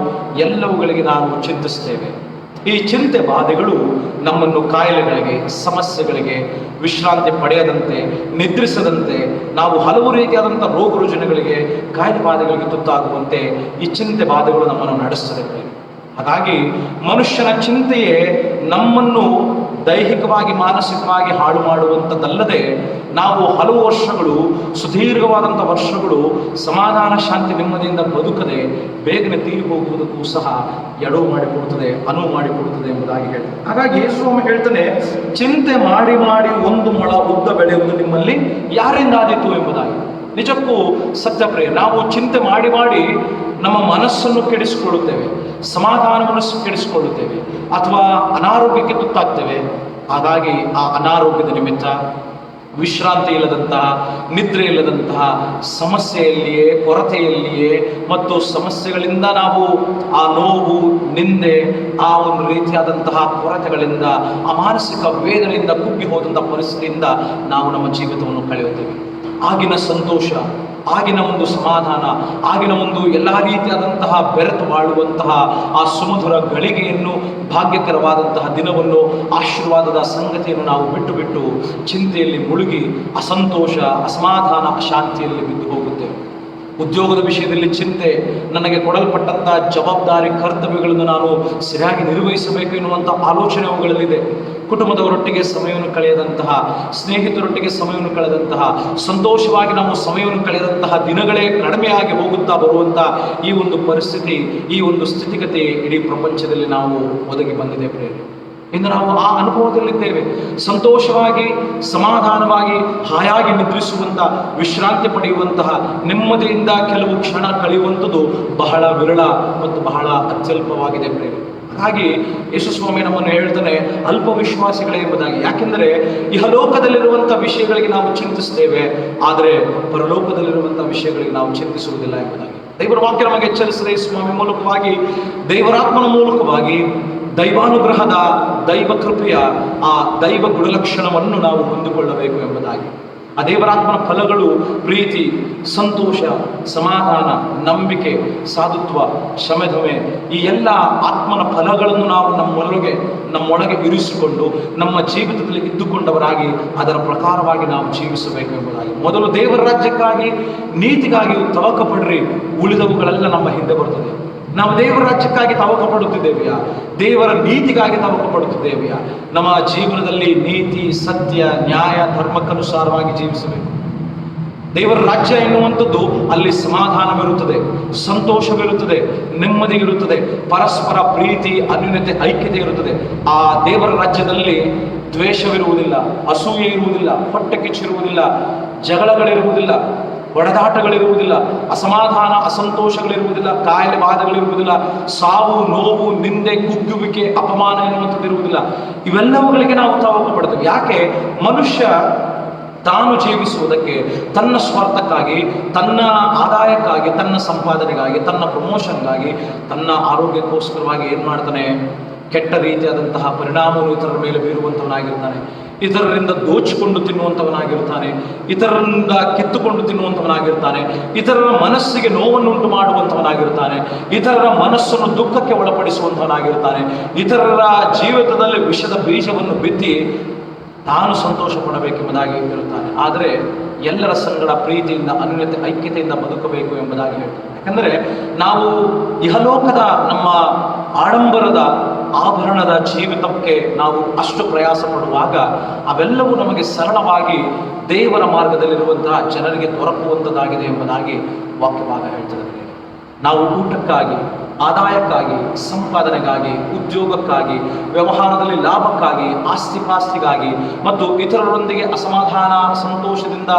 ಎಲ್ಲವುಗಳಿಗೆ ನಾವು ಚಿಂತಿಸ್ತೇವೆ. ಈ ಚಿಂತೆ ಬಾಧೆಗಳು ನಮ್ಮನ್ನು ಕಾಯಿಲೆಗಳಿಗೆ, ಸಮಸ್ಯೆಗಳಿಗೆ, ವಿಶ್ರಾಂತಿ ಪಡೆಯದಂತೆ, ನಿದ್ರಿಸದಂತೆ, ನಾವು ಹಲವು ರೀತಿಯಾದಂಥ ರೋಗ ರುಜಿನಗಳಿಗೆ, ಕಾಯಿಲೆ ಬಾಧೆಗಳಿಗೆ ತುತ್ತಾಗುವಂತೆ ಈ ಚಿಂತೆ ಬಾಧೆಗಳು ನಮ್ಮನ್ನು ನಡೆಸ್ತದೆ. ಹಾಗಾಗಿ ಮನುಷ್ಯನ ಚಿಂತೆಯೇ ನಮ್ಮನ್ನು ದೈಹಿಕವಾಗಿ, ಮಾನಸಿಕವಾಗಿ ಹಾಳು ಮಾಡುವಂಥದ್ದಲ್ಲದೆ, ನಾವು ಹಲವು ವರ್ಷಗಳು, ಸುದೀರ್ಘವಾದಂಥ ವರ್ಷಗಳು ಸಮಾಧಾನ, ಶಾಂತಿ, ನೆಮ್ಮದಿಯಿಂದ ಬದುಕದೆ ಬೇಗನೆ ತೀರಿ ಹೋಗುವುದಕ್ಕೂ ಸಹ ಎಡವು ಮಾಡಿಕೊಡುತ್ತದೆ, ಅನುವು ಮಾಡಿಕೊಡುತ್ತದೆ ಎಂಬುದಾಗಿ ಹೇಳ್ತಾರೆ. ಹಾಗಾಗಿ ಯೇಸು ಹೇಳ್ತಾನೆ, ಚಿಂತೆ ಮಾಡಿ ಮಾಡಿ ಒಂದು ಮೊಳ ಉದ್ದ ಬೆಳೆಯುವುದು ನಿಮ್ಮಲ್ಲಿ ಯಾರಿಂದ ಆದೀತು ಎಂಬುದಾಗಿ. ನಿಜಕ್ಕೂ ಸತ್ಯಪ್ರಿಯ. ನಾವು ಚಿಂತೆ ಮಾಡಿ ಮಾಡಿ ನಮ್ಮ ಮನಸ್ಸನ್ನು ಕೆಡಿಸಿಕೊಳ್ಳುತ್ತೇವೆ, ಸಮಾಧಾನವನ್ನು ಕೆಡಿಸಿಕೊಳ್ಳುತ್ತೇವೆ, ಅಥವಾ ಅನಾರೋಗ್ಯಕ್ಕೆ ತುತ್ತಾಗ್ತೇವೆ. ಹಾಗಾಗಿ ಆ ಅನಾರೋಗ್ಯದ ನಿಮಿತ್ತ, ವಿಶ್ರಾಂತಿ ಇಲ್ಲದಂತಹ, ನಿದ್ರೆ ಇಲ್ಲದಂತಹ ಸಮಸ್ಯೆಯಲ್ಲಿಯೇ, ಕೊರತೆಯಲ್ಲಿಯೇ ಮತ್ತು ಸಮಸ್ಯೆಗಳಿಂದ ನಾವು ಆ ನೋವು, ನಿಂದೆ, ಆ ಒಂದು ರೀತಿಯಾದಂತಹ ಕೊರತೆಗಳಿಂದ, ಆ ಮಾನಸಿಕ ವೇದನೆಯಿಂದ ಕುಗ್ಗಿ ಹೋದಂತಹ ಪರಿಸ್ಥಿತಿಯಿಂದ ನಾವು ನಮ್ಮ ಜೀವಿತವನ್ನು ಕಳೆಯುತ್ತೇವೆ. ಆಗಿನ ಸಂತೋಷ, ಆಗಿನ ಒಂದು ಸಮಾಧಾನ, ಆಗಿನ ಒಂದು ಎಲ್ಲ ರೀತಿಯಾದಂತಹ ಬೆರೆತು ಬಾಳುವಂತಹ ಆ ಸುಮಧುರ ಗಳಿಗೆಯನ್ನು, ಭಾಗ್ಯಕರವಾದಂತಹ ದಿನವನ್ನು, ಆಶೀರ್ವಾದದ ಸಂಗತಿಯನ್ನು ನಾವು ಬಿಟ್ಟು ಚಿಂತೆಯಲ್ಲಿ ಮುಳುಗಿ ಅಸಂತೋಷ, ಅಸಮಾಧಾನ, ಅಶಾಂತಿಯಲ್ಲಿ ಬಿದ್ದು ಹೋಗುತ್ತೇವೆ. ಉದ್ಯೋಗದ ವಿಷಯದಲ್ಲಿ ಚಿಂತೆ, ನನಗೆ ಕೊಡಲ್ಪಟ್ಟಂತಹ ಜವಾಬ್ದಾರಿ, ಕರ್ತವ್ಯಗಳನ್ನು ನಾನು ಸರಿಯಾಗಿ ನಿರ್ವಹಿಸಬೇಕು ಎನ್ನುವಂಥ ಆಲೋಚನೆ ಅವುಗಳಲ್ಲಿದೆ. ಕುಟುಂಬದವರೊಟ್ಟಿಗೆ ಸಮಯವನ್ನು ಕಳೆಯದಂತಹ, ಸ್ನೇಹಿತರೊಟ್ಟಿಗೆ ಸಮಯವನ್ನು ಕಳೆದಂತಹ, ಸಂತೋಷವಾಗಿ ನಾವು ಸಮಯವನ್ನು ಕಳೆದಂತಹ ದಿನಗಳೇ ಕಡಿಮೆಯಾಗಿ ಹೋಗುತ್ತಾ ಬರುವಂಥ ಈ ಒಂದು ಪರಿಸ್ಥಿತಿ, ಈ ಒಂದು ಸ್ಥಿತಿಗತಿ ಇಡೀ ಪ್ರಪಂಚದಲ್ಲಿ ನಾವು ಒದಗಿ ಬಂದಿದೆ ಪ್ರೇರಣೆ. ಇನ್ನು ನಾವು ಆ ಅನುಭವದಲ್ಲಿದ್ದೇವೆ. ಸಂತೋಷವಾಗಿ, ಸಮಾಧಾನವಾಗಿ, ಹಾಯಾಗಿ ನಿದ್ರಿಸುವಂಥ, ವಿಶ್ರಾಂತಿ ಪಡೆಯುವಂತಹ, ನೆಮ್ಮದಿಯಿಂದ ಕೆಲವು ಕ್ಷಣ ಕಳೆಯುವಂಥದ್ದು ಬಹಳ ವಿರಳ ಮತ್ತು ಬಹಳ ಅತ್ಯಲ್ಪವಾಗಿದೆ ಪ್ರೇರಣೆ. ಹಾಗಾಗಿ ಯೇಸು ಸ್ವಾಮಿ ನಮ್ಮನ್ನು ಹೇಳ್ತಾನೆ, ಅಲ್ಪ ವಿಶ್ವಾಸಿಗಳೇ ಎಂಬುದಾಗಿ. ಯಾಕೆಂದರೆ ಇಹಲೋಕದಲ್ಲಿರುವಂಥ ವಿಷಯಗಳಿಗೆ ನಾವು ಚಿಂತಿಸ್ತೇವೆ, ಆದರೆ ಪರಲೋಕದಲ್ಲಿರುವಂಥ ವಿಷಯಗಳಿಗೆ ನಾವು ಚಿಂತಿಸುವುದಿಲ್ಲ ಎಂಬುದಾಗಿ ದೇವರ ವಾಕ್ಯ ನಮಗೆ ಎಚ್ಚರಿಸಿದೆ. ಯೇಸು ಸ್ವಾಮಿ ಮೂಲಕವಾಗಿ, ದೇವರಾತ್ಮನ ಮೂಲಕವಾಗಿ ದೈವಾನುಗ್ರಹದ, ದೈವ ಕೃಪೆಯ ಆ ದೈವ ಗುಣಲಕ್ಷಣವನ್ನು ನಾವು ಹೊಂದಿಕೊಳ್ಳಬೇಕು ಎಂಬುದಾಗಿ. ಆ ದೇವರಾತ್ಮನ ಫಲಗಳು ಪ್ರೀತಿ, ಸಂತೋಷ, ಸಮಾಧಾನ, ನಂಬಿಕೆ, ಸಾಧುತ್ವ, ಶಮೆದಮೆ, ಈ ಎಲ್ಲ ಆತ್ಮನ ಫಲಗಳನ್ನು ನಾವು ನಮ್ಮೊಳಗೆ ಇರಿಸಿಕೊಂಡು ನಮ್ಮ ಜೀವಿತದಲ್ಲಿ ಇದ್ದುಕೊಂಡವರಾಗಿ ಅದರ ಪ್ರಕಾರವಾಗಿ ನಾವು ಜೀವಿಸಬೇಕು ಎಂಬುದಾಗಿ. ಮೊದಲು ದೇವರ ರಾಜ್ಯಕ್ಕಾಗಿ, ನೀತಿಗಾಗಿ ತವಕ ಪಡ್ರಿ, ಉಳಿದವುಗಳೆಲ್ಲ ನಮ್ಮ ಹಿಂದೆ ಬರ್ತದೆ. ನಾವು ದೇವರ ರಾಜ್ಯಕ್ಕಾಗಿ ತವಕ ಪಡುತ್ತಿದ್ದೇವೆಯಾ? ದೇವರ ನೀತಿಗಾಗಿ ತವಕ ಪಡುತ್ತಿದ್ದೇವೆಯಾ? ನಮ್ಮ ಜೀವನದಲ್ಲಿ ನೀತಿ, ಸತ್ಯ, ನ್ಯಾಯ, ಧರ್ಮಕ್ಕನುಸಾರವಾಗಿ ಜೀವಿಸಬೇಕು. ದೇವರ ರಾಜ್ಯ ಎನ್ನುವಂಥದ್ದು ಅಲ್ಲಿ ಸಮಾಧಾನವಿರುತ್ತದೆ, ಸಂತೋಷವಿರುತ್ತದೆ, ನೆಮ್ಮದಿ ಇರುತ್ತದೆ, ಪರಸ್ಪರ ಪ್ರೀತಿ, ಅನ್ಯೋನ್ಯತೆ, ಐಕ್ಯತೆ ಇರುತ್ತದೆ. ಆ ದೇವರ ರಾಜ್ಯದಲ್ಲಿ ದ್ವೇಷವಿರುವುದಿಲ್ಲ, ಅಸೂಯೆ ಇರುವುದಿಲ್ಲ, ಹೊಟ್ಟೆ ಕಿಚ್ಚಿರುವುದಿಲ್ಲ, ಜಗಳಗಳಿರುವುದಿಲ್ಲ, ಹೊಡೆದಾಟಗಳಿರುವುದಿಲ್ಲ, ಅಸಮಾಧಾನ, ಅಸಂತೋಷಗಳಿರುವುದಿಲ್ಲ, ಕಾಯಿಲೆ ಬಾಧೆಗಳಿರುವುದಿಲ್ಲ, ಸಾವು, ನೋವು, ನಿಂದೆ, ಕುಗ್ಗುವಿಕೆ, ಅಪಮಾನ ಎನ್ನುವಂಥದ್ದು ಇರುವುದಿಲ್ಲ. ಇವೆಲ್ಲವುಗಳಿಗೆ ನಾವು ತವಕ ಪಡ್ತೇವೆ. ಯಾಕೆ? ಮನುಷ್ಯ ತಾನು ಜೀವಿಸುವುದಕ್ಕೆ, ತನ್ನ ಸ್ವಾರ್ಥಕ್ಕಾಗಿ, ತನ್ನ ಆದಾಯಕ್ಕಾಗಿ, ತನ್ನ ಸಂಪಾದನೆಗಾಗಿ, ತನ್ನ ಪ್ರಮೋಷನ್ಗಾಗಿ, ತನ್ನ ಆರೋಗ್ಯಕ್ಕೋಸ್ಕರವಾಗಿ ಏನು ಮಾಡ್ತಾನೆ? ಕೆಟ್ಟ ರೀತಿಯಾದಂತಹ ಪರಿಣಾಮವನ್ನು ಇತರರ ಮೇಲೆ ಬೀರುವಂಥವನಾಗಿರ್ತಾನೆ, ಇತರರಿಂದ ದೋಚಿಕೊಂಡು ತಿನ್ನುವಂಥವನಾಗಿರ್ತಾನೆ, ಇತರರಿಂದ ಕಿತ್ತುಕೊಂಡು ತಿನ್ನುವಂಥವನಾಗಿರ್ತಾನೆ, ಇತರರ ಮನಸ್ಸಿಗೆ ನೋವನ್ನುಂಟು ಮಾಡುವಂಥವನಾಗಿರ್ತಾನೆ, ಇತರರ ಮನಸ್ಸನ್ನು ದುಃಖಕ್ಕೆ ಒಳಪಡಿಸುವಂಥವನಾಗಿರ್ತಾನೆ, ಇತರರ ಜೀವಿತದಲ್ಲಿ ವಿಷದ ಬೀಜವನ್ನು ಬಿತ್ತಿ ತಾನು ಸಂತೋಷ ಪಡಬೇಕೆಂಬುದಾಗಿ ಇರುತ್ತಾನೆ. ಆದರೆ ಎಲ್ಲರ ಸಂಗಡ ಪ್ರೀತಿಯಿಂದ ಅನ್ಯೋನ್ಯತೆ ಐಕ್ಯತೆಯಿಂದ ಬದುಕಬೇಕು ಎಂಬುದಾಗಿ ಹೇಳ್ತಾರೆ. ಯಾಕಂದರೆ ನಾವು ಇಹಲೋಕದ ನಮ್ಮ ಆಡಂಬರದ ಆಭರಣದ ಜೀವಿತಕ್ಕೆ ನಾವು ಅಷ್ಟು ಪ್ರಯಾಸ ಪಡುವಾಗ ಅವೆಲ್ಲವೂ ನಮಗೆ ಸರಳವಾಗಿ ದೇವರ ಮಾರ್ಗದಲ್ಲಿರುವಂತಹ ಜನರಿಗೆ ದೊರಕುವಂಥದ್ದಾಗಿದೆ ಎಂಬುದಾಗಿ ವಾಕ್ಯಭಾಗ ಹೇಳ್ತದೆ. ನಾವು ಊಟಕ್ಕಾಗಿ, ಆದಾಯಕ್ಕಾಗಿ, ಸಂಪಾದನೆಗಾಗಿ, ಉದ್ಯೋಗಕ್ಕಾಗಿ, ವ್ಯವಹಾರದಲ್ಲಿ ಲಾಭಕ್ಕಾಗಿ, ಆಸ್ತಿಪಾಸ್ತಿಗಾಗಿ ಮತ್ತು ಇತರರೊಂದಿಗೆ ಅಸಮಾಧಾನ, ಸಂತೋಷದಿಂದ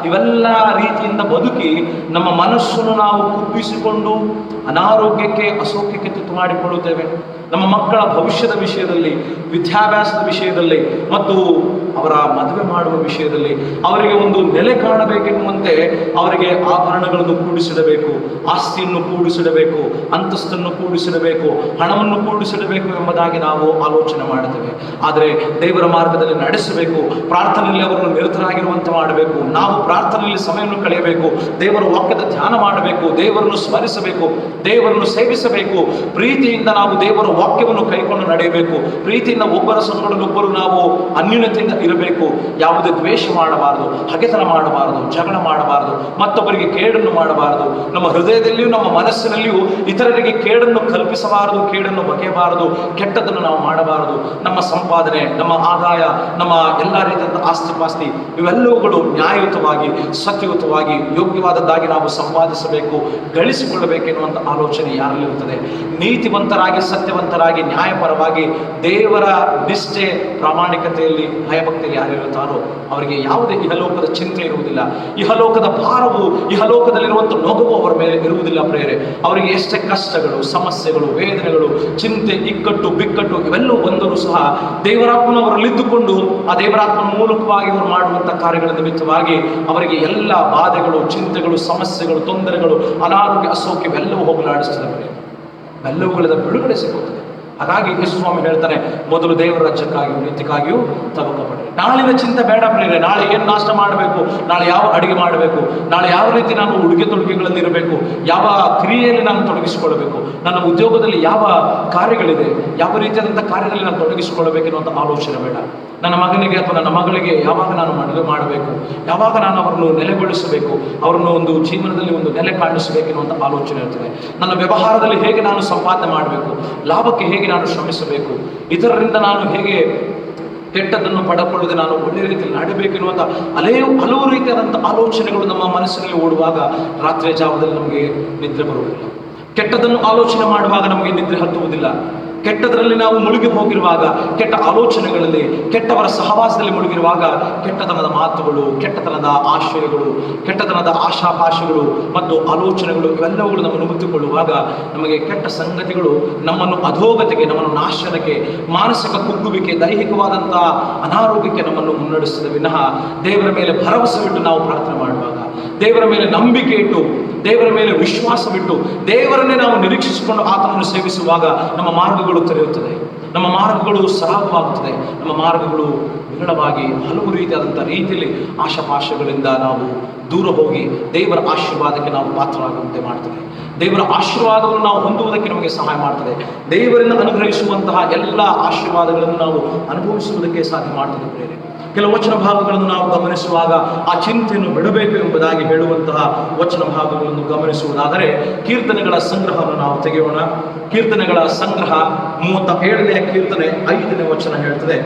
ಇವೆಲ್ಲ ರೀತಿಯಿಂದ ಬದುಕಿ ನಮ್ಮ ಮನಸ್ಸನ್ನು ನಾವು ಕುಗ್ಗಿಸಿಕೊಂಡು ಅನಾರೋಗ್ಯಕ್ಕೆ, ಅಸೌಖ್ಯಕ್ಕೆ ತುತ್ತು ಮಾಡಿಕೊಳ್ಳುತ್ತೇವೆ. ನಮ್ಮ ಮಕ್ಕಳ ಭವಿಷ್ಯದ ವಿಷಯದಲ್ಲಿ, ವಿದ್ಯಾಭ್ಯಾಸದ ವಿಷಯದಲ್ಲಿ ಮತ್ತು ಅವರ ಮದುವೆ ಮಾಡುವ ವಿಷಯದಲ್ಲಿ ಅವರಿಗೆ ಒಂದು ನೆಲೆ ಕಾಣಬೇಕೆನ್ನುವಂತೆ ಅವರಿಗೆ ಆಭರಣಗಳನ್ನು ಕೂಡಿಸಿಡಬೇಕು, ಆಸ್ತಿಯನ್ನು ಕೂಡಿಸಿಡಬೇಕು, ಅಂತಸ್ತನ್ನು ಕೂಡಿಸಿಡಬೇಕು, ಹಣವನ್ನು ಕೂಡಿಸಿಡಬೇಕು ಎಂಬುದಾಗಿ ನಾವು ಆಲೋಚನೆ ಮಾಡುತ್ತೇವೆ. ಆದರೆ ದೇವರ ಮಾರ್ಗದಲ್ಲಿ ನಡೆಸಬೇಕು, ಪ್ರಾರ್ಥನೆಯಲ್ಲಿ ಅವರನ್ನು ನಿರತರಾಗಿರುವಂತೆ ಮಾಡಬೇಕು. ನಾವು ಪ್ರಾರ್ಥನೆಯಲ್ಲಿ ಸಮಯವನ್ನು ಕಳೆಯಬೇಕು, ದೇವರ ವಾಕ್ಯದ ಧ್ಯಾನ ಮಾಡಬೇಕು, ದೇವರನ್ನು ಸ್ಮರಿಸಬೇಕು, ದೇವರನ್ನು ಸೇವಿಸಬೇಕು. ಪ್ರೀತಿಯಿಂದ ನಾವು ದೇವರ ವಾಕ್ಯವನ್ನು ಕೈಕೊಂಡು ನಡೆಯಬೇಕು. ಪ್ರೀತಿಯಿಂದ ಒಬ್ಬರ ಸಂಗಡನೊಬ್ಬರು ನಾವು ಅನ್ಯೂನ್ಯತೆಯಿಂದ ಇರಬೇಕು. ಯಾವುದೇ ದ್ವೇಷ ಮಾಡಬಾರದು, ಹಗೆತನ ಮಾಡಬಾರದು, ಜಗಳ ಮಾಡಬಾರದು, ಮತ್ತೊಬ್ಬರಿಗೆ ಕೇಡನ್ನು ಮಾಡಬಾರದು. ನಮ್ಮ ಹೃದಯದಲ್ಲಿಯೂ ನಮ್ಮ ಮನಸ್ಸಿನಲ್ಲಿಯೂ ಇತರರಿಗೆ ಕೇಡನ್ನು ಕಲ್ಪಿಸಬಾರದು, ಕೇಡನ್ನು ಬಗೆಯಬಾರದು, ಕೆಟ್ಟದನ್ನು ನಾವು ಮಾಡಬಾರದು. ನಮ್ಮ ಸಂಪಾದನೆ, ನಮ್ಮ ಆದಾಯ, ನಮ್ಮ ಎಲ್ಲ ರೀತಿಯಾದ ಆಸ್ತಿಪಾಸ್ತಿ ಇವೆಲ್ಲವುಗಳು ನ್ಯಾಯಯುತವಾಗಿ, ಸತ್ಯಯುತವಾಗಿ, ಯೋಗ್ಯವಾದದ್ದಾಗಿ ನಾವು ಸಂಪಾದಿಸಬೇಕು, ಗಳಿಸಿಕೊಳ್ಳಬೇಕೆನ್ನುವಂಥ ಆಲೋಚನೆ ಯಾರಲ್ಲಿರುತ್ತದೆ? ನೀತಿವಂತರಾಗಿ, ಸತ್ಯವಂತರಾಗಿ, ನ್ಯಾಯಪರವಾಗಿ ದೇವರ ನಿಷ್ಠೆ, ಪ್ರಾಮಾಣಿಕತೆಯಲ್ಲಿ, ಭಯಭಕ್ತಿಯಲ್ಲಿ ಯಾರಿರುತ್ತಾರೋ ಅವರಿಗೆ ಯಾವುದೇ ಇಹಲೋಕದ ಚಿಂತೆ ಇರುವುದಿಲ್ಲ. ಇಹಲೋಕದ ಭಾರವು, ಇಹಲೋಕದಲ್ಲಿರುವಂಥ ನೋವು ಅವರ ಮೇಲೆ ಇರುವುದಿಲ್ಲ ಪ್ರೇರೆ. ಅವರಿಗೆ ಎಷ್ಟೇ ಕಷ್ಟಗಳು, ಸಮಸ್ಯೆಗಳು, ವೇದನೆಗಳು, ಚಿಂತೆ, ಇಕ್ಕಟ್ಟು, ಬಿಕ್ಕಟ್ಟು ಇವೆಲ್ಲವೂ ಬಂದರೂ ಸಹ ದೇವರಾತ್ಮನು ಅವರಲ್ಲಿದ್ದುಕೊಂಡು ಆ ದೇವರಾತ್ಮನ ಮೂಲಕವಾಗಿ ಅವರು ಮಾಡುವಂಥ ಕಾರ್ಯಗಳ ನಿಮಿತ್ತವಾಗಿ ಅವರಿಗೆ ಎಲ್ಲ ಬಾಧೆಗಳು, ಚಿಂತೆಗಳು, ಸಮಸ್ಯೆಗಳು, ತೊಂದರೆಗಳು, ಅನಾರೋಗ್ಯ, ಅಸೌಖ್ಯ ಇವೆಲ್ಲವೂ ಹೋಗಲಾಡಿಸ್ತದೆ. ಎಲ್ಲವುಗಳಿಂದ ಬಿಡುಗಡೆ ಸಿಗುತ್ತದೆ. ಹಾಗಾಗಿ ಯೇಸು ಸ್ವಾಮಿ ಹೇಳ್ತಾನೆ, ಮೊದಲು ದೇವರ ರಾಜ್ಯಕ್ಕಾಗಿಯೂ ನೀತಿಗಾಗಿಯೂ ತವಕಪಡಿ. ನಾಳಿನ ಚಿಂತೆ ಬೇಡ ಪ್ರಿಯರೇ. ನಾಳೆ ಏನು ನಾಷ್ಟ ಮಾಡಬೇಕು, ನಾಳೆ ಯಾವ ಅಡುಗೆ ಮಾಡಬೇಕು, ನಾಳೆ ಯಾವ ರೀತಿ ನಾನು ಉಡುಗೆ ತೊಡುಗೆಗಳಲ್ಲಿ ಇರಬೇಕು, ಯಾವ ಕ್ರಿಯೆಯಲ್ಲಿ ನಾನು ತೊಡಗಿಸಿಕೊಳ್ಳಬೇಕು, ನನ್ನ ಉದ್ಯೋಗದಲ್ಲಿ ಯಾವ ಕಾರ್ಯಗಳಿದೆ, ಯಾವ ರೀತಿಯಾದಂಥ ಕಾರ್ಯದಲ್ಲಿ ನಾನು ತೊಡಗಿಸಿಕೊಳ್ಳಬೇಕೆನ್ನುವಂಥ ಆಲೋಚನೆ ಬೇಡ. ನನ್ನ ಮಗನಿಗೆ ಅಥವಾ ನನ್ನ ಮಗಳಿಗೆ ಯಾವಾಗ ನಾನು ಮದುವೆ ಮಾಡಬೇಕು, ಯಾವಾಗ ನಾನು ಅವರನ್ನು ನೆಲೆಗೊಳಿಸಬೇಕು, ಅವರನ್ನು ಒಂದು ಜೀವನದಲ್ಲಿ ಒಂದು ನೆಲೆ ಕಾಣಿಸಬೇಕೆನ್ನುವಂಥ ಆಲೋಚನೆ ಇರ್ತದೆ. ನನ್ನ ವ್ಯವಹಾರದಲ್ಲಿ ಹೇಗೆ ನಾನು ಸಂಪಾದನೆ ಮಾಡಬೇಕು, ಲಾಭಕ್ಕೆ ಹೇಗೆ ನಾನು ಶ್ರಮಿಸಬೇಕು, ಇತರರಿಂದ ನಾನು ಹೇಗೆ ಕೆಟ್ಟದನ್ನು ಪಡಕೊಳ್ಳದೆ ನಾನು ಒಳ್ಳೆಯ ರೀತಿಯಲ್ಲಿ ನಡೆಯಬೇಕೆನ್ನುವಂಥ ಹಲವು ರೀತಿಯಾದಂಥ ಆಲೋಚನೆಗಳು ನಮ್ಮ ಮನಸ್ಸಿನಲ್ಲಿ ಓಡುವಾಗ ರಾತ್ರಿಯ ಜಾವದಲ್ಲಿ ನಮಗೆ ನಿದ್ರೆ ಬರುವುದಿಲ್ಲ. ಕೆಟ್ಟದನ್ನು ಆಲೋಚನೆ ಮಾಡುವಾಗ ನಮಗೆ ನಿದ್ರೆ ಹತ್ತುವುದಿಲ್ಲ. ಕೆಟ್ಟದರಲ್ಲಿ ನಾವು ಮುಳುಗಿ ಹೋಗಿರುವಾಗ, ಕೆಟ್ಟ ಆಲೋಚನೆಗಳಲ್ಲಿ, ಕೆಟ್ಟವರ ಸಹವಾಸದಲ್ಲಿ ಮುಳುಗಿರುವಾಗ ಕೆಟ್ಟತನದ ಮಾತುಗಳು, ಕೆಟ್ಟತನದ ಆಶಯಗಳು, ಕೆಟ್ಟತನದ ಆಶಾಪಾಶಗಳು ಮತ್ತು ಆಲೋಚನೆಗಳು ಇವೆಲ್ಲವುಗಳು ನಮ್ಮನ್ನು ಮುತ್ತಿಕೊಳ್ಳುವಾಗ ನಮಗೆ ಕೆಟ್ಟ ಸಂಗತಿಗಳು ನಮ್ಮನ್ನು ಅಧೋಗತಿಗೆ, ನಮ್ಮನ್ನು ನಾಶನಕ್ಕೆ, ಮಾನಸಿಕ ಕುಗ್ಗುವಿಕೆ, ದೈಹಿಕವಾದಂಥ ಅನಾರೋಗ್ಯಕ್ಕೆ ನಮ್ಮನ್ನು ಮುನ್ನಡೆಸಿದ ವಿನಃ ದೇವರ ಮೇಲೆ ಭರವಸೆವಿಟ್ಟು ನಾವು ಪ್ರಾರ್ಥನೆ ಮಾಡುವಾಗ, ದೇವರ ಮೇಲೆ ನಂಬಿಕೆ ಇಟ್ಟು, ದೇವರ ಮೇಲೆ ವಿಶ್ವಾಸವಿಟ್ಟು, ದೇವರನ್ನೇ ನಾವು ನಿರೀಕ್ಷಿಸಿಕೊಂಡು ಆತನನ್ನು ಸೇವಿಸುವಾಗ ನಮ್ಮ ಮಾರ್ಗಗಳು ತೆರೆಯುತ್ತದೆ, ನಮ್ಮ ಮಾರ್ಗಗಳು ಸರಾಗವಾಗುತ್ತದೆ, ನಮ್ಮ ಮಾರ್ಗಗಳು ವಿರಳವಾಗಿ ಹಲವು ರೀತಿಯಲ್ಲಿ ಆಶಾಪಾಶಗಳಿಂದ ನಾವು ದೂರ ಹೋಗಿ ದೇವರ ಆಶೀರ್ವಾದಕ್ಕೆ ನಾವು ಪಾತ್ರರಾಗುವಂತೆ ಮಾಡ್ತದೆ. ದೇವರ ಆಶೀರ್ವಾದವನ್ನು ನಾವು ಹೊಂದುವುದಕ್ಕೆ ನಮಗೆ ಸಹಾಯ ಮಾಡ್ತದೆ. ದೇವರಿಂದ ಅನುಗ್ರಹಿಸುವಂತಹ ಎಲ್ಲ ಆಶೀರ್ವಾದಗಳನ್ನು ನಾವು ಅನುಭವಿಸುವುದಕ್ಕೆ ಸಾಧ್ಯ ಮಾಡ್ತದೆ ಪ್ರೇರೆ. ಕೆಲವು ವಚನ ಭಾಗಗಳನ್ನು ನಾವು ಗಮನಿಸುವಾಗ ಆ ಚಿಂತೆಯನ್ನು ಬಿಡಬೇಕು ಎಂಬುದಾಗಿ ಹೇಳುವಂತಹ ವಚನ ಭಾಗಗಳನ್ನು ಗಮನಿಸುವುದಾದರೆ ಕೀರ್ತನೆಗಳ ಸಂಗ್ರಹವನ್ನು ನಾವು ತೆಗೆಯೋಣ. ಕೀರ್ತನೆಗಳ ಸಂಗ್ರಹ 37ನೇ ಕೀರ್ತನೆ 5ನೇ ವಚನ ಹೇಳ್ತದೆ.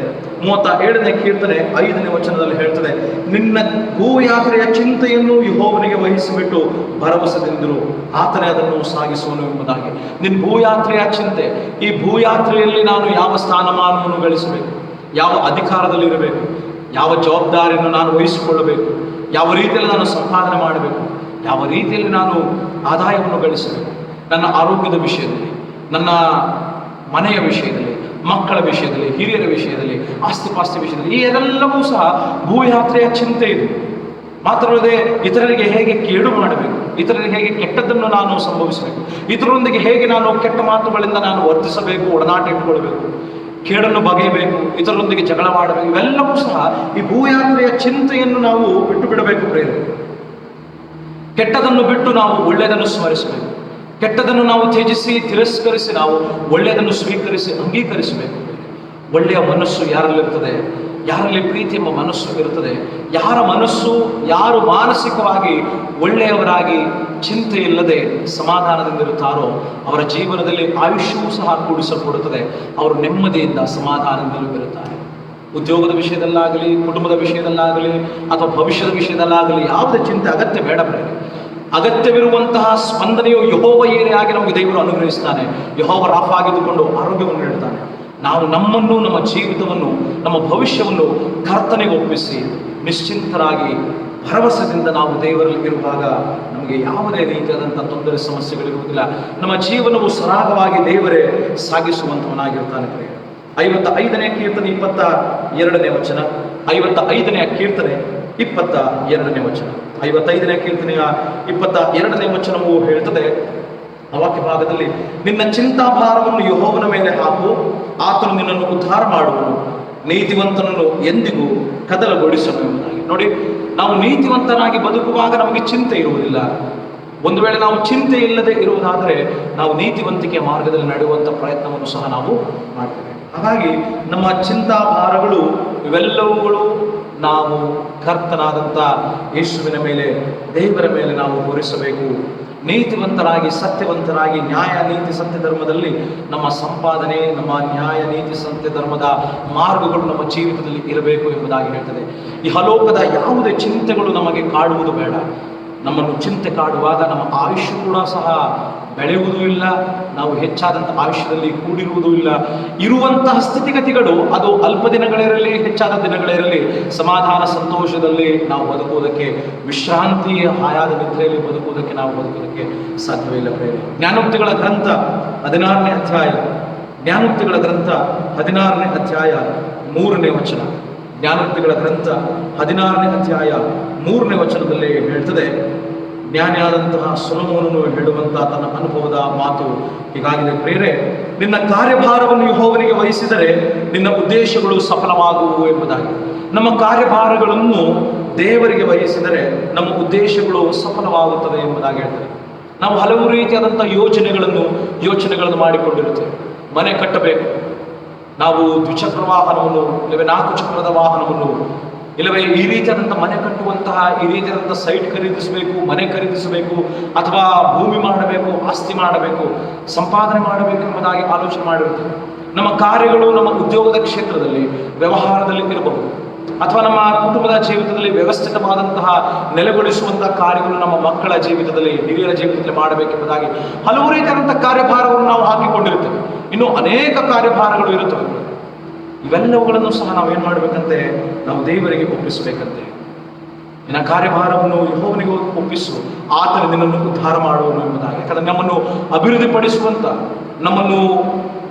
37ನೇ ಕೀರ್ತನೆ 5ನೇ ವಚನದಲ್ಲಿ ಹೇಳ್ತದೆ, ನಿನ್ನ ಭೂಯಾತ್ರೆಯ ಚಿಂತೆಯನ್ನು ಯೆಹೋವನಿಗೆ ವಹಿಸಿಬಿಟ್ಟು ಭರವಸೆದಿಂದಿರು, ಆತನೇ ಅದನ್ನು ಸಾಗಿಸುವನು ಎಂಬುದಾಗಿ. ನಿನ್ನ ಭೂಯಾತ್ರೆಯ ಚಿಂತೆ, ಈ ಭೂಯಾತ್ರೆಯಲ್ಲಿ ನಾನು ಯಾವ ಸ್ಥಾನಮಾನವನ್ನು ಗಳಿಸಬೇಕು, ಯಾವ ಅಧಿಕಾರದಲ್ಲಿ ಇರಬೇಕು, ಯಾವ ಜವಾಬ್ದಾರಿಯನ್ನು ನಾನು ವಹಿಸಿಕೊಳ್ಳಬೇಕು, ಯಾವ ರೀತಿಯಲ್ಲಿ ನಾನು ಸಂಪಾದನೆ ಮಾಡಬೇಕು, ಯಾವ ರೀತಿಯಲ್ಲಿ ನಾನು ಆದಾಯವನ್ನು ಗಳಿಸಬೇಕು, ನನ್ನ ಆರೋಗ್ಯದ ವಿಷಯದಲ್ಲಿ, ನನ್ನ ಮನೆಯ ವಿಷಯದಲ್ಲಿ, ಮಕ್ಕಳ ವಿಷಯದಲ್ಲಿ, ಹಿರಿಯರ ವಿಷಯದಲ್ಲಿ, ಆಸ್ತಿಪಾಸ್ತಿ ವಿಷಯದಲ್ಲಿ, ಈ ಎಲ್ಲವೂ ಸಹ ಭೂಯಾತ್ರೆಯ ಚಿಂತೆ ಇದು. ಮಾತ್ರವಲ್ಲದೆ ಇತರರಿಗೆ ಹೇಗೆ ಕೇಡು ಮಾಡಬೇಕು, ಇತರರಿಗೆ ಹೇಗೆ ಕೆಟ್ಟದ್ದನ್ನು ನಾನು ಸಂಭವಿಸಬೇಕು, ಇತರರೊಂದಿಗೆ ಹೇಗೆ ನಾನು ಕೆಟ್ಟ ಮಾತುಗಳಿಂದ ನಾನು ವರ್ತಿಸಬೇಕು, ಒಡನಾಟ ಇಟ್ಟುಕೊಳ್ಬೇಕು, ಕೇಡನ್ನು ಬಗೆಯಬೇಕು, ಇತರರೊಂದಿಗೆ ಜಗಳ ಮಾಡಬೇಕು, ಇವೆಲ್ಲವೂ ಸಹ ಈ ಭೂಯಾತ್ರೆಯ ಚಿಂತೆಯನ್ನು ನಾವು ಬಿಟ್ಟು ಬಿಡಬೇಕು ಪ್ರೇರೆ. ಕೆಟ್ಟದನ್ನು ಬಿಟ್ಟು ನಾವು ಒಳ್ಳೆಯದನ್ನು ಸ್ಮರಿಸಬೇಕು, ಕೆಟ್ಟದನ್ನು ನಾವು ತ್ಯಜಿಸಿ ತಿರಸ್ಕರಿಸಿ ನಾವು ಒಳ್ಳೆಯದನ್ನು ಸ್ವೀಕರಿಸಿ ಅಂಗೀಕರಿಸಬೇಕು. ಒಳ್ಳೆಯ ಮನಸ್ಸು ಯಾರಲ್ಲಿರ್ತದೆ, ಯಾರಲ್ಲಿ ಪ್ರೀತಿ ಎಂಬ ಮನಸ್ಸು ಇರುತ್ತದೆ, ಯಾರ ಮನಸ್ಸು, ಯಾರು ಮಾನಸಿಕವಾಗಿ ಒಳ್ಳೆಯವರಾಗಿ ಚಿಂತೆ ಇಲ್ಲದೆ ಸಮಾಧಾನದಿಂದಿರುತ್ತಾರೋ ಅವರ ಜೀವನದಲ್ಲಿ ಆಯುಷ್ಯವೂ ಸಹ ಕೂಡಿಸಲ್ಪಡುತ್ತದೆ. ಅವರು ನೆಮ್ಮದಿಯಿಂದ ಸಮಾಧಾನದಿಂದಲೂ ಇರುತ್ತಾರೆ. ಉದ್ಯೋಗದ ವಿಷಯದಲ್ಲಾಗಲಿ, ಕುಟುಂಬದ ವಿಷಯದಲ್ಲಾಗಲಿ, ಅಥವಾ ಭವಿಷ್ಯದ ವಿಷಯದಲ್ಲಾಗಲಿ ಯಾವುದೇ ಚಿಂತೆ ಅಗತ್ಯ ಬೇಡ. ಅಗತ್ಯವಿರುವಂತಹ ಸ್ಪಂದನೆಯು ಯೆಹೋವ ಏನೇ ಆಗಿ ನಮಗೆ ದೇವರು ಅನುಗ್ರಹಿಸ್ತಾನೆ. ಯೆಹೋವ ರಾಫ ಆಗಿದ್ದುಕೊಂಡು ಆರೋಗ್ಯವನ್ನು ನೀಡುತ್ತಾನೆ. ನಾವು ನಮ್ಮನ್ನು, ನಮ್ಮ ಜೀವಿತವನ್ನು, ನಮ್ಮ ಭವಿಷ್ಯವನ್ನು ಕರ್ತನಿಗೆ ಒಪ್ಪಿಸಿ ನಿಶ್ಚಿಂತರಾಗಿ ಭರವಸೆದಿಂದ ನಾವು ದೇವರಲ್ಲಿ ಇರುವಾಗ ನಮಗೆ ಯಾವುದೇ ರೀತಿಯಾದಂಥ ತೊಂದರೆ ಸಮಸ್ಯೆಗಳಿರುವುದಿಲ್ಲ. ನಮ್ಮ ಜೀವನವು ಸರಾಗವಾಗಿ ದೇವರೇ ಸಾಗಿಸುವಂತವನಾಗಿರ್ತಾನೆ. 55ನೇ ಕೀರ್ತನೆ 22ನೇ ವಚನ, 55ನೇ ಕೀರ್ತನೆ 22ನೇ ವಚನ, 55ನೇ ಕೀರ್ತನೆಯ 22ನೇ ವಚನವು ಹೇಳ್ತದೆ ಆ ವಾಕ್ಯ ಭಾಗದಲ್ಲಿ, ನಿನ್ನ ಚಿಂತಾಭಾರವನ್ನು ಯೆಹೋವನ ಮೇಲೆ ಹಾಕು, ಆತನು ನಿನ್ನನ್ನು ಉದ್ಧಾರ ಮಾಡುವನು, ನೀತಿವಂತನನ್ನು ಎಂದಿಗೂ ಕದಲಗೊಳಿಸನು ಎಂಬುದಾಗಿ. ನೋಡಿ, ನಾವು ನೀತಿವಂತನಾಗಿ ಬದುಕುವಾಗ ನಮಗೆ ಚಿಂತೆ ಇರುವುದಿಲ್ಲ. ಒಂದು ವೇಳೆ ನಾವು ಚಿಂತೆ ಇಲ್ಲದೆ ಇರುವುದಾದರೆ ನಾವು ನೀತಿವಂತಿಕೆಯ ಮಾರ್ಗದಲ್ಲಿ ನಡೆಯುವಂಥ ಪ್ರಯತ್ನವನ್ನು ಸಹ ನಾವು ಮಾಡ್ತೇವೆ. ಹಾಗಾಗಿ ನಮ್ಮ ಚಿಂತಾಭಾರಗಳು ಇವೆಲ್ಲವುಗಳು ನಾವು ಕರ್ತನಾದಂಥ ಯೇಸುವಿನ ಮೇಲೆ, ದೇವರ ಮೇಲೆ ನಾವು ಹೊರಿಸಬೇಕು. ನೀತಿವಂತರಾಗಿ, ಸತ್ಯವಂತರಾಗಿ, ನ್ಯಾಯ ನೀತಿ ಸತ್ಯ ಧರ್ಮದಲ್ಲಿ ನಮ್ಮ ಸಂಪಾದನೆ, ನಮ್ಮ ನ್ಯಾಯ ನೀತಿ ಸತ್ಯ ಧರ್ಮದ ಮಾರ್ಗಗಳು ನಮ್ಮ ಜೀವಿತದಲ್ಲಿ ಇರಬೇಕು ಎಂಬುದಾಗಿ ಹೇಳ್ತದೆ. ಈ ಹಲೋಕದ ಯಾವುದೇ ಚಿಂತೆಗಳು ನಮಗೆ ಕಾಡುವುದು ಬೇಡ. ನಮ್ಮನ್ನು ಚಿಂತೆ ಕಾಡುವಾಗ ನಮ್ಮ ಆಯುಷ್ಯ ಕೂಡ ಸಹ ಬೆಳೆಯುವುದೂ ಇಲ್ಲ, ನಾವು ಹೆಚ್ಚಾದಂಥ ಆಯುಷ್ಯದಲ್ಲಿ ಕೂಡಿರುವುದೂ ಇಲ್ಲ. ಇರುವಂತಹ ಸ್ಥಿತಿಗತಿಗಳು ಅದು ಅಲ್ಪ ದಿನಗಳಿರಲಿ, ಹೆಚ್ಚಾದ ದಿನಗಳಿರಲಿ, ಸಮಾಧಾನ ಸಂತೋಷದಲ್ಲಿ ನಾವು ಬದುಕುವುದಕ್ಕೆ, ವಿಶ್ರಾಂತಿಯ ಹಾಯಾದ ನಿದ್ರೆಯಲ್ಲಿ ಬದುಕುವುದಕ್ಕೆ ನಾವು ಬದುಕುವುದಕ್ಕೆ ಸಾಧ್ಯವಿಲ್ಲ. ಜ್ಞಾನೋಕ್ತಿಗಳ ಗ್ರಂಥ 16ನೇ ಅಧ್ಯಾಯ, ಜ್ಞಾನೋಕ್ತಿಗಳ ಗ್ರಂಥ 16ನೇ ಅಧ್ಯಾಯ 3ನೇ ವಚನ, ಜ್ಞಾನೋಕ್ತಿಗಳ ಗ್ರಂಥ 16ನೇ ಅಧ್ಯಾಯ 3ನೇ ವಚನದಲ್ಲಿ ಹೇಳ್ತದೆ, ಜ್ಞಾನಿಯಾದಂತಹ ಸೊಲೊಮೋನನು ಹೇಳುವಂತಹ ತನ್ನ ಅನುಭವದ ಮಾತು ಹೀಗಾಗಿದೆ, ಪ್ರೇರೆ, ನಿನ್ನ ಕಾರ್ಯಭಾರವನ್ನು ಯೆಹೋವನಿಗೆ ವಹಿಸಿದರೆ ನಿನ್ನ ಉದ್ದೇಶಗಳು ಸಫಲವಾಗುವು ಎಂಬುದಾಗಿ. ನಮ್ಮ ಕಾರ್ಯಭಾರಗಳನ್ನು ದೇವರಿಗೆ ವಹಿಸಿದರೆ ನಮ್ಮ ಉದ್ದೇಶಗಳು ಸಫಲವಾಗುತ್ತದೆ ಎಂಬುದಾಗಿ ಹೇಳ್ತಾರೆ. ನಾವು ಹಲವು ರೀತಿಯಾದಂಥ ಯೋಚನೆಗಳನ್ನು ಮಾಡಿಕೊಂಡಿರುತ್ತೇವೆ. ಮನೆ ಕಟ್ಟಬೇಕು, ನಾವು ದ್ವಿಚಕ್ರ ವಾಹನವನ್ನು, ಇಲ್ಲವೇ 4 ಚಕ್ರದ ವಾಹನವನ್ನು, ಇಲ್ಲವೇ ಈ ರೀತಿಯಾದಂಥ ಮನೆ ಕಟ್ಟುವಂತಹ, ಈ ರೀತಿಯಾದಂಥ ಸೈಟ್ ಖರೀದಿಸಬೇಕು, ಮನೆ ಖರೀದಿಸಬೇಕು, ಅಥವಾ ಭೂಮಿ ಮಾಡಬೇಕು, ಆಸ್ತಿ ಮಾಡಬೇಕು, ಸಂಪಾದನೆ ಮಾಡಬೇಕು ಎಂಬುದಾಗಿ ಆಲೋಚನೆ ಮಾಡಿರುತ್ತೇವೆ. ನಮ್ಮ ಕಾರ್ಯಗಳು ನಮ್ಮ ಉದ್ಯೋಗದ ಕ್ಷೇತ್ರದಲ್ಲಿ, ವ್ಯವಹಾರದಲ್ಲಿ ಇರಬಹುದು, ಅಥವಾ ನಮ್ಮ ಕುಟುಂಬದ ಜೀವಿತದಲ್ಲಿ ವ್ಯವಸ್ಥಿತವಾದಂತಹ ನೆಲೆಗೊಳಿಸುವಂತಹ ಕಾರ್ಯಗಳು ನಮ್ಮ ಮಕ್ಕಳ ಜೀವಿತದಲ್ಲಿ, ಹಿರಿಯರ ಜೀವಿತದಲ್ಲಿ ಮಾಡಬೇಕೆಂಬುದಾಗಿ ಹಲವು ರೀತಿಯಾದಂಥ ಕಾರ್ಯಭಾರವನ್ನು ನಾವು ಹಾಕಿಕೊಂಡಿರುತ್ತೇವೆ. ಇನ್ನು ಅನೇಕ ಕಾರ್ಯಭಾರಗಳು ಇರುತ್ತವೆ. ಇವೆಲ್ಲವುಗಳನ್ನು ಸಹ ನಾವೇನು ಮಾಡಬೇಕಂತೆ, ನಾವು ದೇವರಿಗೆ ಒಪ್ಪಿಸಬೇಕಂತೆ. ನಿನ್ನ ಕಾರ್ಯಭಾರವನ್ನು ಯೆಹೋವನಿಗೆ ಒಪ್ಪಿಸು, ಆತನು ನಿನ್ನನ್ನು ಉದ್ಧಾರ ಮಾಡುವನು ಎಂಬುದಾಗಿ. ಯಾಕಂದರೆ ನಮ್ಮನ್ನು ಅಭಿವೃದ್ಧಿಪಡಿಸುವಂಥ, ನಮ್ಮನ್ನು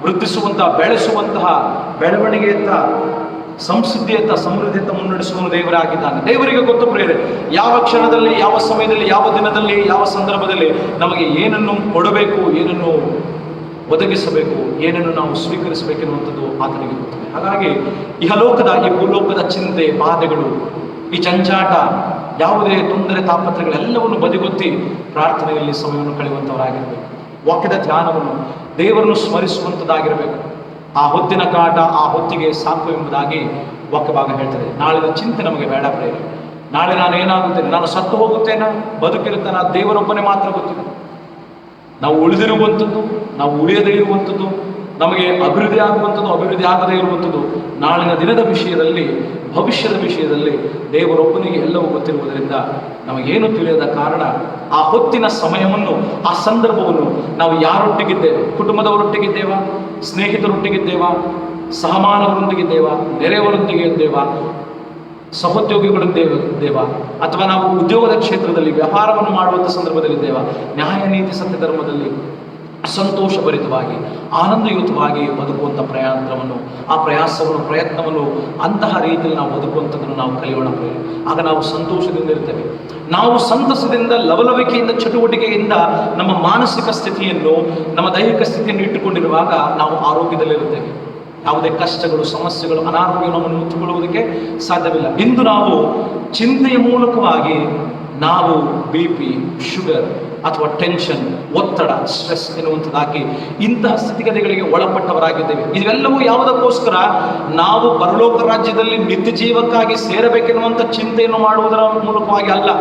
ವೃದ್ಧಿಸುವಂಥ, ಬೆಳೆಸುವಂತಹ, ಬೆಳವಣಿಗೆಯತ್ತ, ಸಂಸಿದ್ಧಿಯತ್ತ, ಸಮೃದ್ಧಿಯತ್ತ ಮುನ್ನಡೆಸುವನು ದೇವರಾಗಿದ್ದಾನೆ. ದೇವರಿಗೆ ಗೊತ್ತು ಪ್ರಿಯರೇ, ಯಾವ ಕ್ಷಣದಲ್ಲಿ, ಯಾವ ಸಮಯದಲ್ಲಿ, ಯಾವ ದಿನದಲ್ಲಿ, ಯಾವ ಸಂದರ್ಭದಲ್ಲಿ ನಮಗೆ ಏನನ್ನು ಕೊಡಬೇಕು, ಏನನ್ನು ಒದಗಿಸಬೇಕು, ಏನನ್ನು ನಾವು ಸ್ವೀಕರಿಸಬೇಕೆನ್ನುವಂಥದ್ದು ಆತನಿಗೆ ಗೊತ್ತಿದೆ. ಹಾಗಾಗಿ ಇಹಲೋಕದ, ಈ ಭೂಲೋಕದ ಚಿಂತೆ, ಬಾಧೆಗಳು, ಈ ಜಂಜಾಟ, ಯಾವುದೇ ತೊಂದರೆ ತಾಪತ್ರಗಳೆಲ್ಲವನ್ನು ಬದಿಗೊತ್ತಿ ಪ್ರಾರ್ಥನೆಯಲ್ಲಿ ಸಮಯವನ್ನು ಕಳೆಯುವಂಥವರಾಗಿರಬೇಕು. ವಾಕ್ಯದ ಧ್ಯಾನವನ್ನು, ದೇವರನ್ನು ಸ್ಮರಿಸುವಂಥದ್ದಾಗಿರಬೇಕು. ಆ ಹೊತ್ತಿನ ಕಾಟ ಆ ಹೊತ್ತಿಗೆ ಸಾಕು ಎಂಬುದಾಗಿ ವಾಕ್ಯಭಾಗ ಹೇಳ್ತದೆ. ನಾಳಿನ ಚಿಂತೆ ನಮಗೆ ಬೇಡ ಪ್ರೇರೆ. ನಾಳೆ ನಾನು ಏನಾಗುತ್ತೇನೆ, ನಾನು ಸತ್ತು ಹೋಗುತ್ತೇನೆ, ಬದುಕಿರುತ್ತೇನೆ, ಆ ದೇವರೊಬ್ಬನೇ ಮಾತ್ರ ಗೊತ್ತಿದೆ. ನಾವು ಉಳಿದಿರುವಂಥದ್ದು, ನಾವು ಉಳಿಯದೇ ಇರುವಂಥದ್ದು, ನಮಗೆ ಅಭಿವೃದ್ಧಿ ಆಗುವಂಥದ್ದು, ಅಭಿವೃದ್ಧಿ ಆಗದೇ ಇರುವಂಥದ್ದು, ನಾಳಿನ ದಿನದ ವಿಷಯದಲ್ಲಿ, ಭವಿಷ್ಯದ ವಿಷಯದಲ್ಲಿ ದೇವರೊಬ್ಬನಿಗೆ ಎಲ್ಲವೂ ಗೊತ್ತಿರುವುದರಿಂದ ನಮಗೇನು ತಿಳಿಯದ ಕಾರಣ ಆ ಹೊತ್ತಿನ ಸಮಯವನ್ನು, ಆ ಸಂದರ್ಭವನ್ನು ನಾವು ಯಾರೊಟ್ಟಿಗಿದ್ದೇವೆ, ಕುಟುಂಬದವರೊಟ್ಟಿಗಿದ್ದೇವಾ, ಸ್ನೇಹಿತರೊಟ್ಟಿಗಿದ್ದೇವಾ, ಸಹಮಾನವರೊಂದಿಗಿದ್ದೇವಾ, ನೆರೆಯವರೊಂದಿಗೆ ಇದ್ದೇವಾ, ಸಹೋದ್ಯೋಗಿಗಳಿದ್ದೇವಾ, ಅಥವಾ ನಾವು ಉದ್ಯೋಗದ ಕ್ಷೇತ್ರದಲ್ಲಿ ವ್ಯವಹಾರವನ್ನು ಮಾಡುವಂಥ ಸಂದರ್ಭದಲ್ಲಿದ್ದೇವಾ, ನ್ಯಾಯ ನೀತಿ ಸತ್ಯ ಧರ್ಮದಲ್ಲಿ ಸಂತೋಷಭರಿತವಾಗಿ, ಆನಂದಯುತವಾಗಿ ಬದುಕುವಂಥ ಪ್ರಯತ್ನವನ್ನು, ಆ ಪ್ರಯತ್ನವನ್ನು ಅಂತಹ ರೀತಿಯಲ್ಲಿ ನಾವು ಬದುಕುವಂಥದ್ದನ್ನು ನಾವು ಕಲಿಯೋಣ. ಆಗ ನಾವು ಸಂತೋಷದಿಂದ ಇರ್ತೇವೆ. ನಾವು ಸಂತಸದಿಂದ, ಲವಲವಿಕೆಯಿಂದ, ಚಟುವಟಿಕೆಯಿಂದ ನಮ್ಮ ಮಾನಸಿಕ ಸ್ಥಿತಿಯನ್ನು, ನಮ್ಮ ದೈಹಿಕ ಸ್ಥಿತಿಯನ್ನು ಇಟ್ಟುಕೊಂಡಿರುವಾಗ ನಾವು ಆರೋಗ್ಯದಲ್ಲಿರುತ್ತೇವೆ. ಯಾವುದೇ ಕಷ್ಟಗಳು, ಸಮಸ್ಯೆಗಳು, ಅನಾರೋಗ್ಯ ನಮ್ಮನ್ನು ಮುತ್ತುಕೊಳ್ಳುವುದಕ್ಕೆ ಸಾಧ್ಯವಿಲ್ಲ. ಇಂದು ನಾವು ಚಿಂತೆಯ ಮೂಲಕವಾಗಿ ನಾವು BP, ಶುಗರ್, ಅಥವಾ ಟೆನ್ಷನ್, ಒತ್ತಡ, ಸ್ಟ್ರೆಸ್ ಎನ್ನುವಂಥದ್ದಾಗಿ ಇಂತಹ ಸ್ಥಿತಿಗತಿಗಳಿಗೆ ಒಳಪಟ್ಟವರಾಗಿದ್ದೇವೆ. ಇವೆಲ್ಲವೂ ಯಾವುದಕ್ಕೋಸ್ಕರ? ನಾವು ಪರಲೋಕ ರಾಜ್ಯದಲ್ಲಿ ನಿತ್ಯ ಜೀವಕ್ಕಾಗಿ ಸೇರಬೇಕೆನ್ನುವಂಥ ಚಿಂತೆಯನ್ನು ಮಾಡುವುದರ ಮೂಲಕವಾಗಿ ಅಲ್ಲ.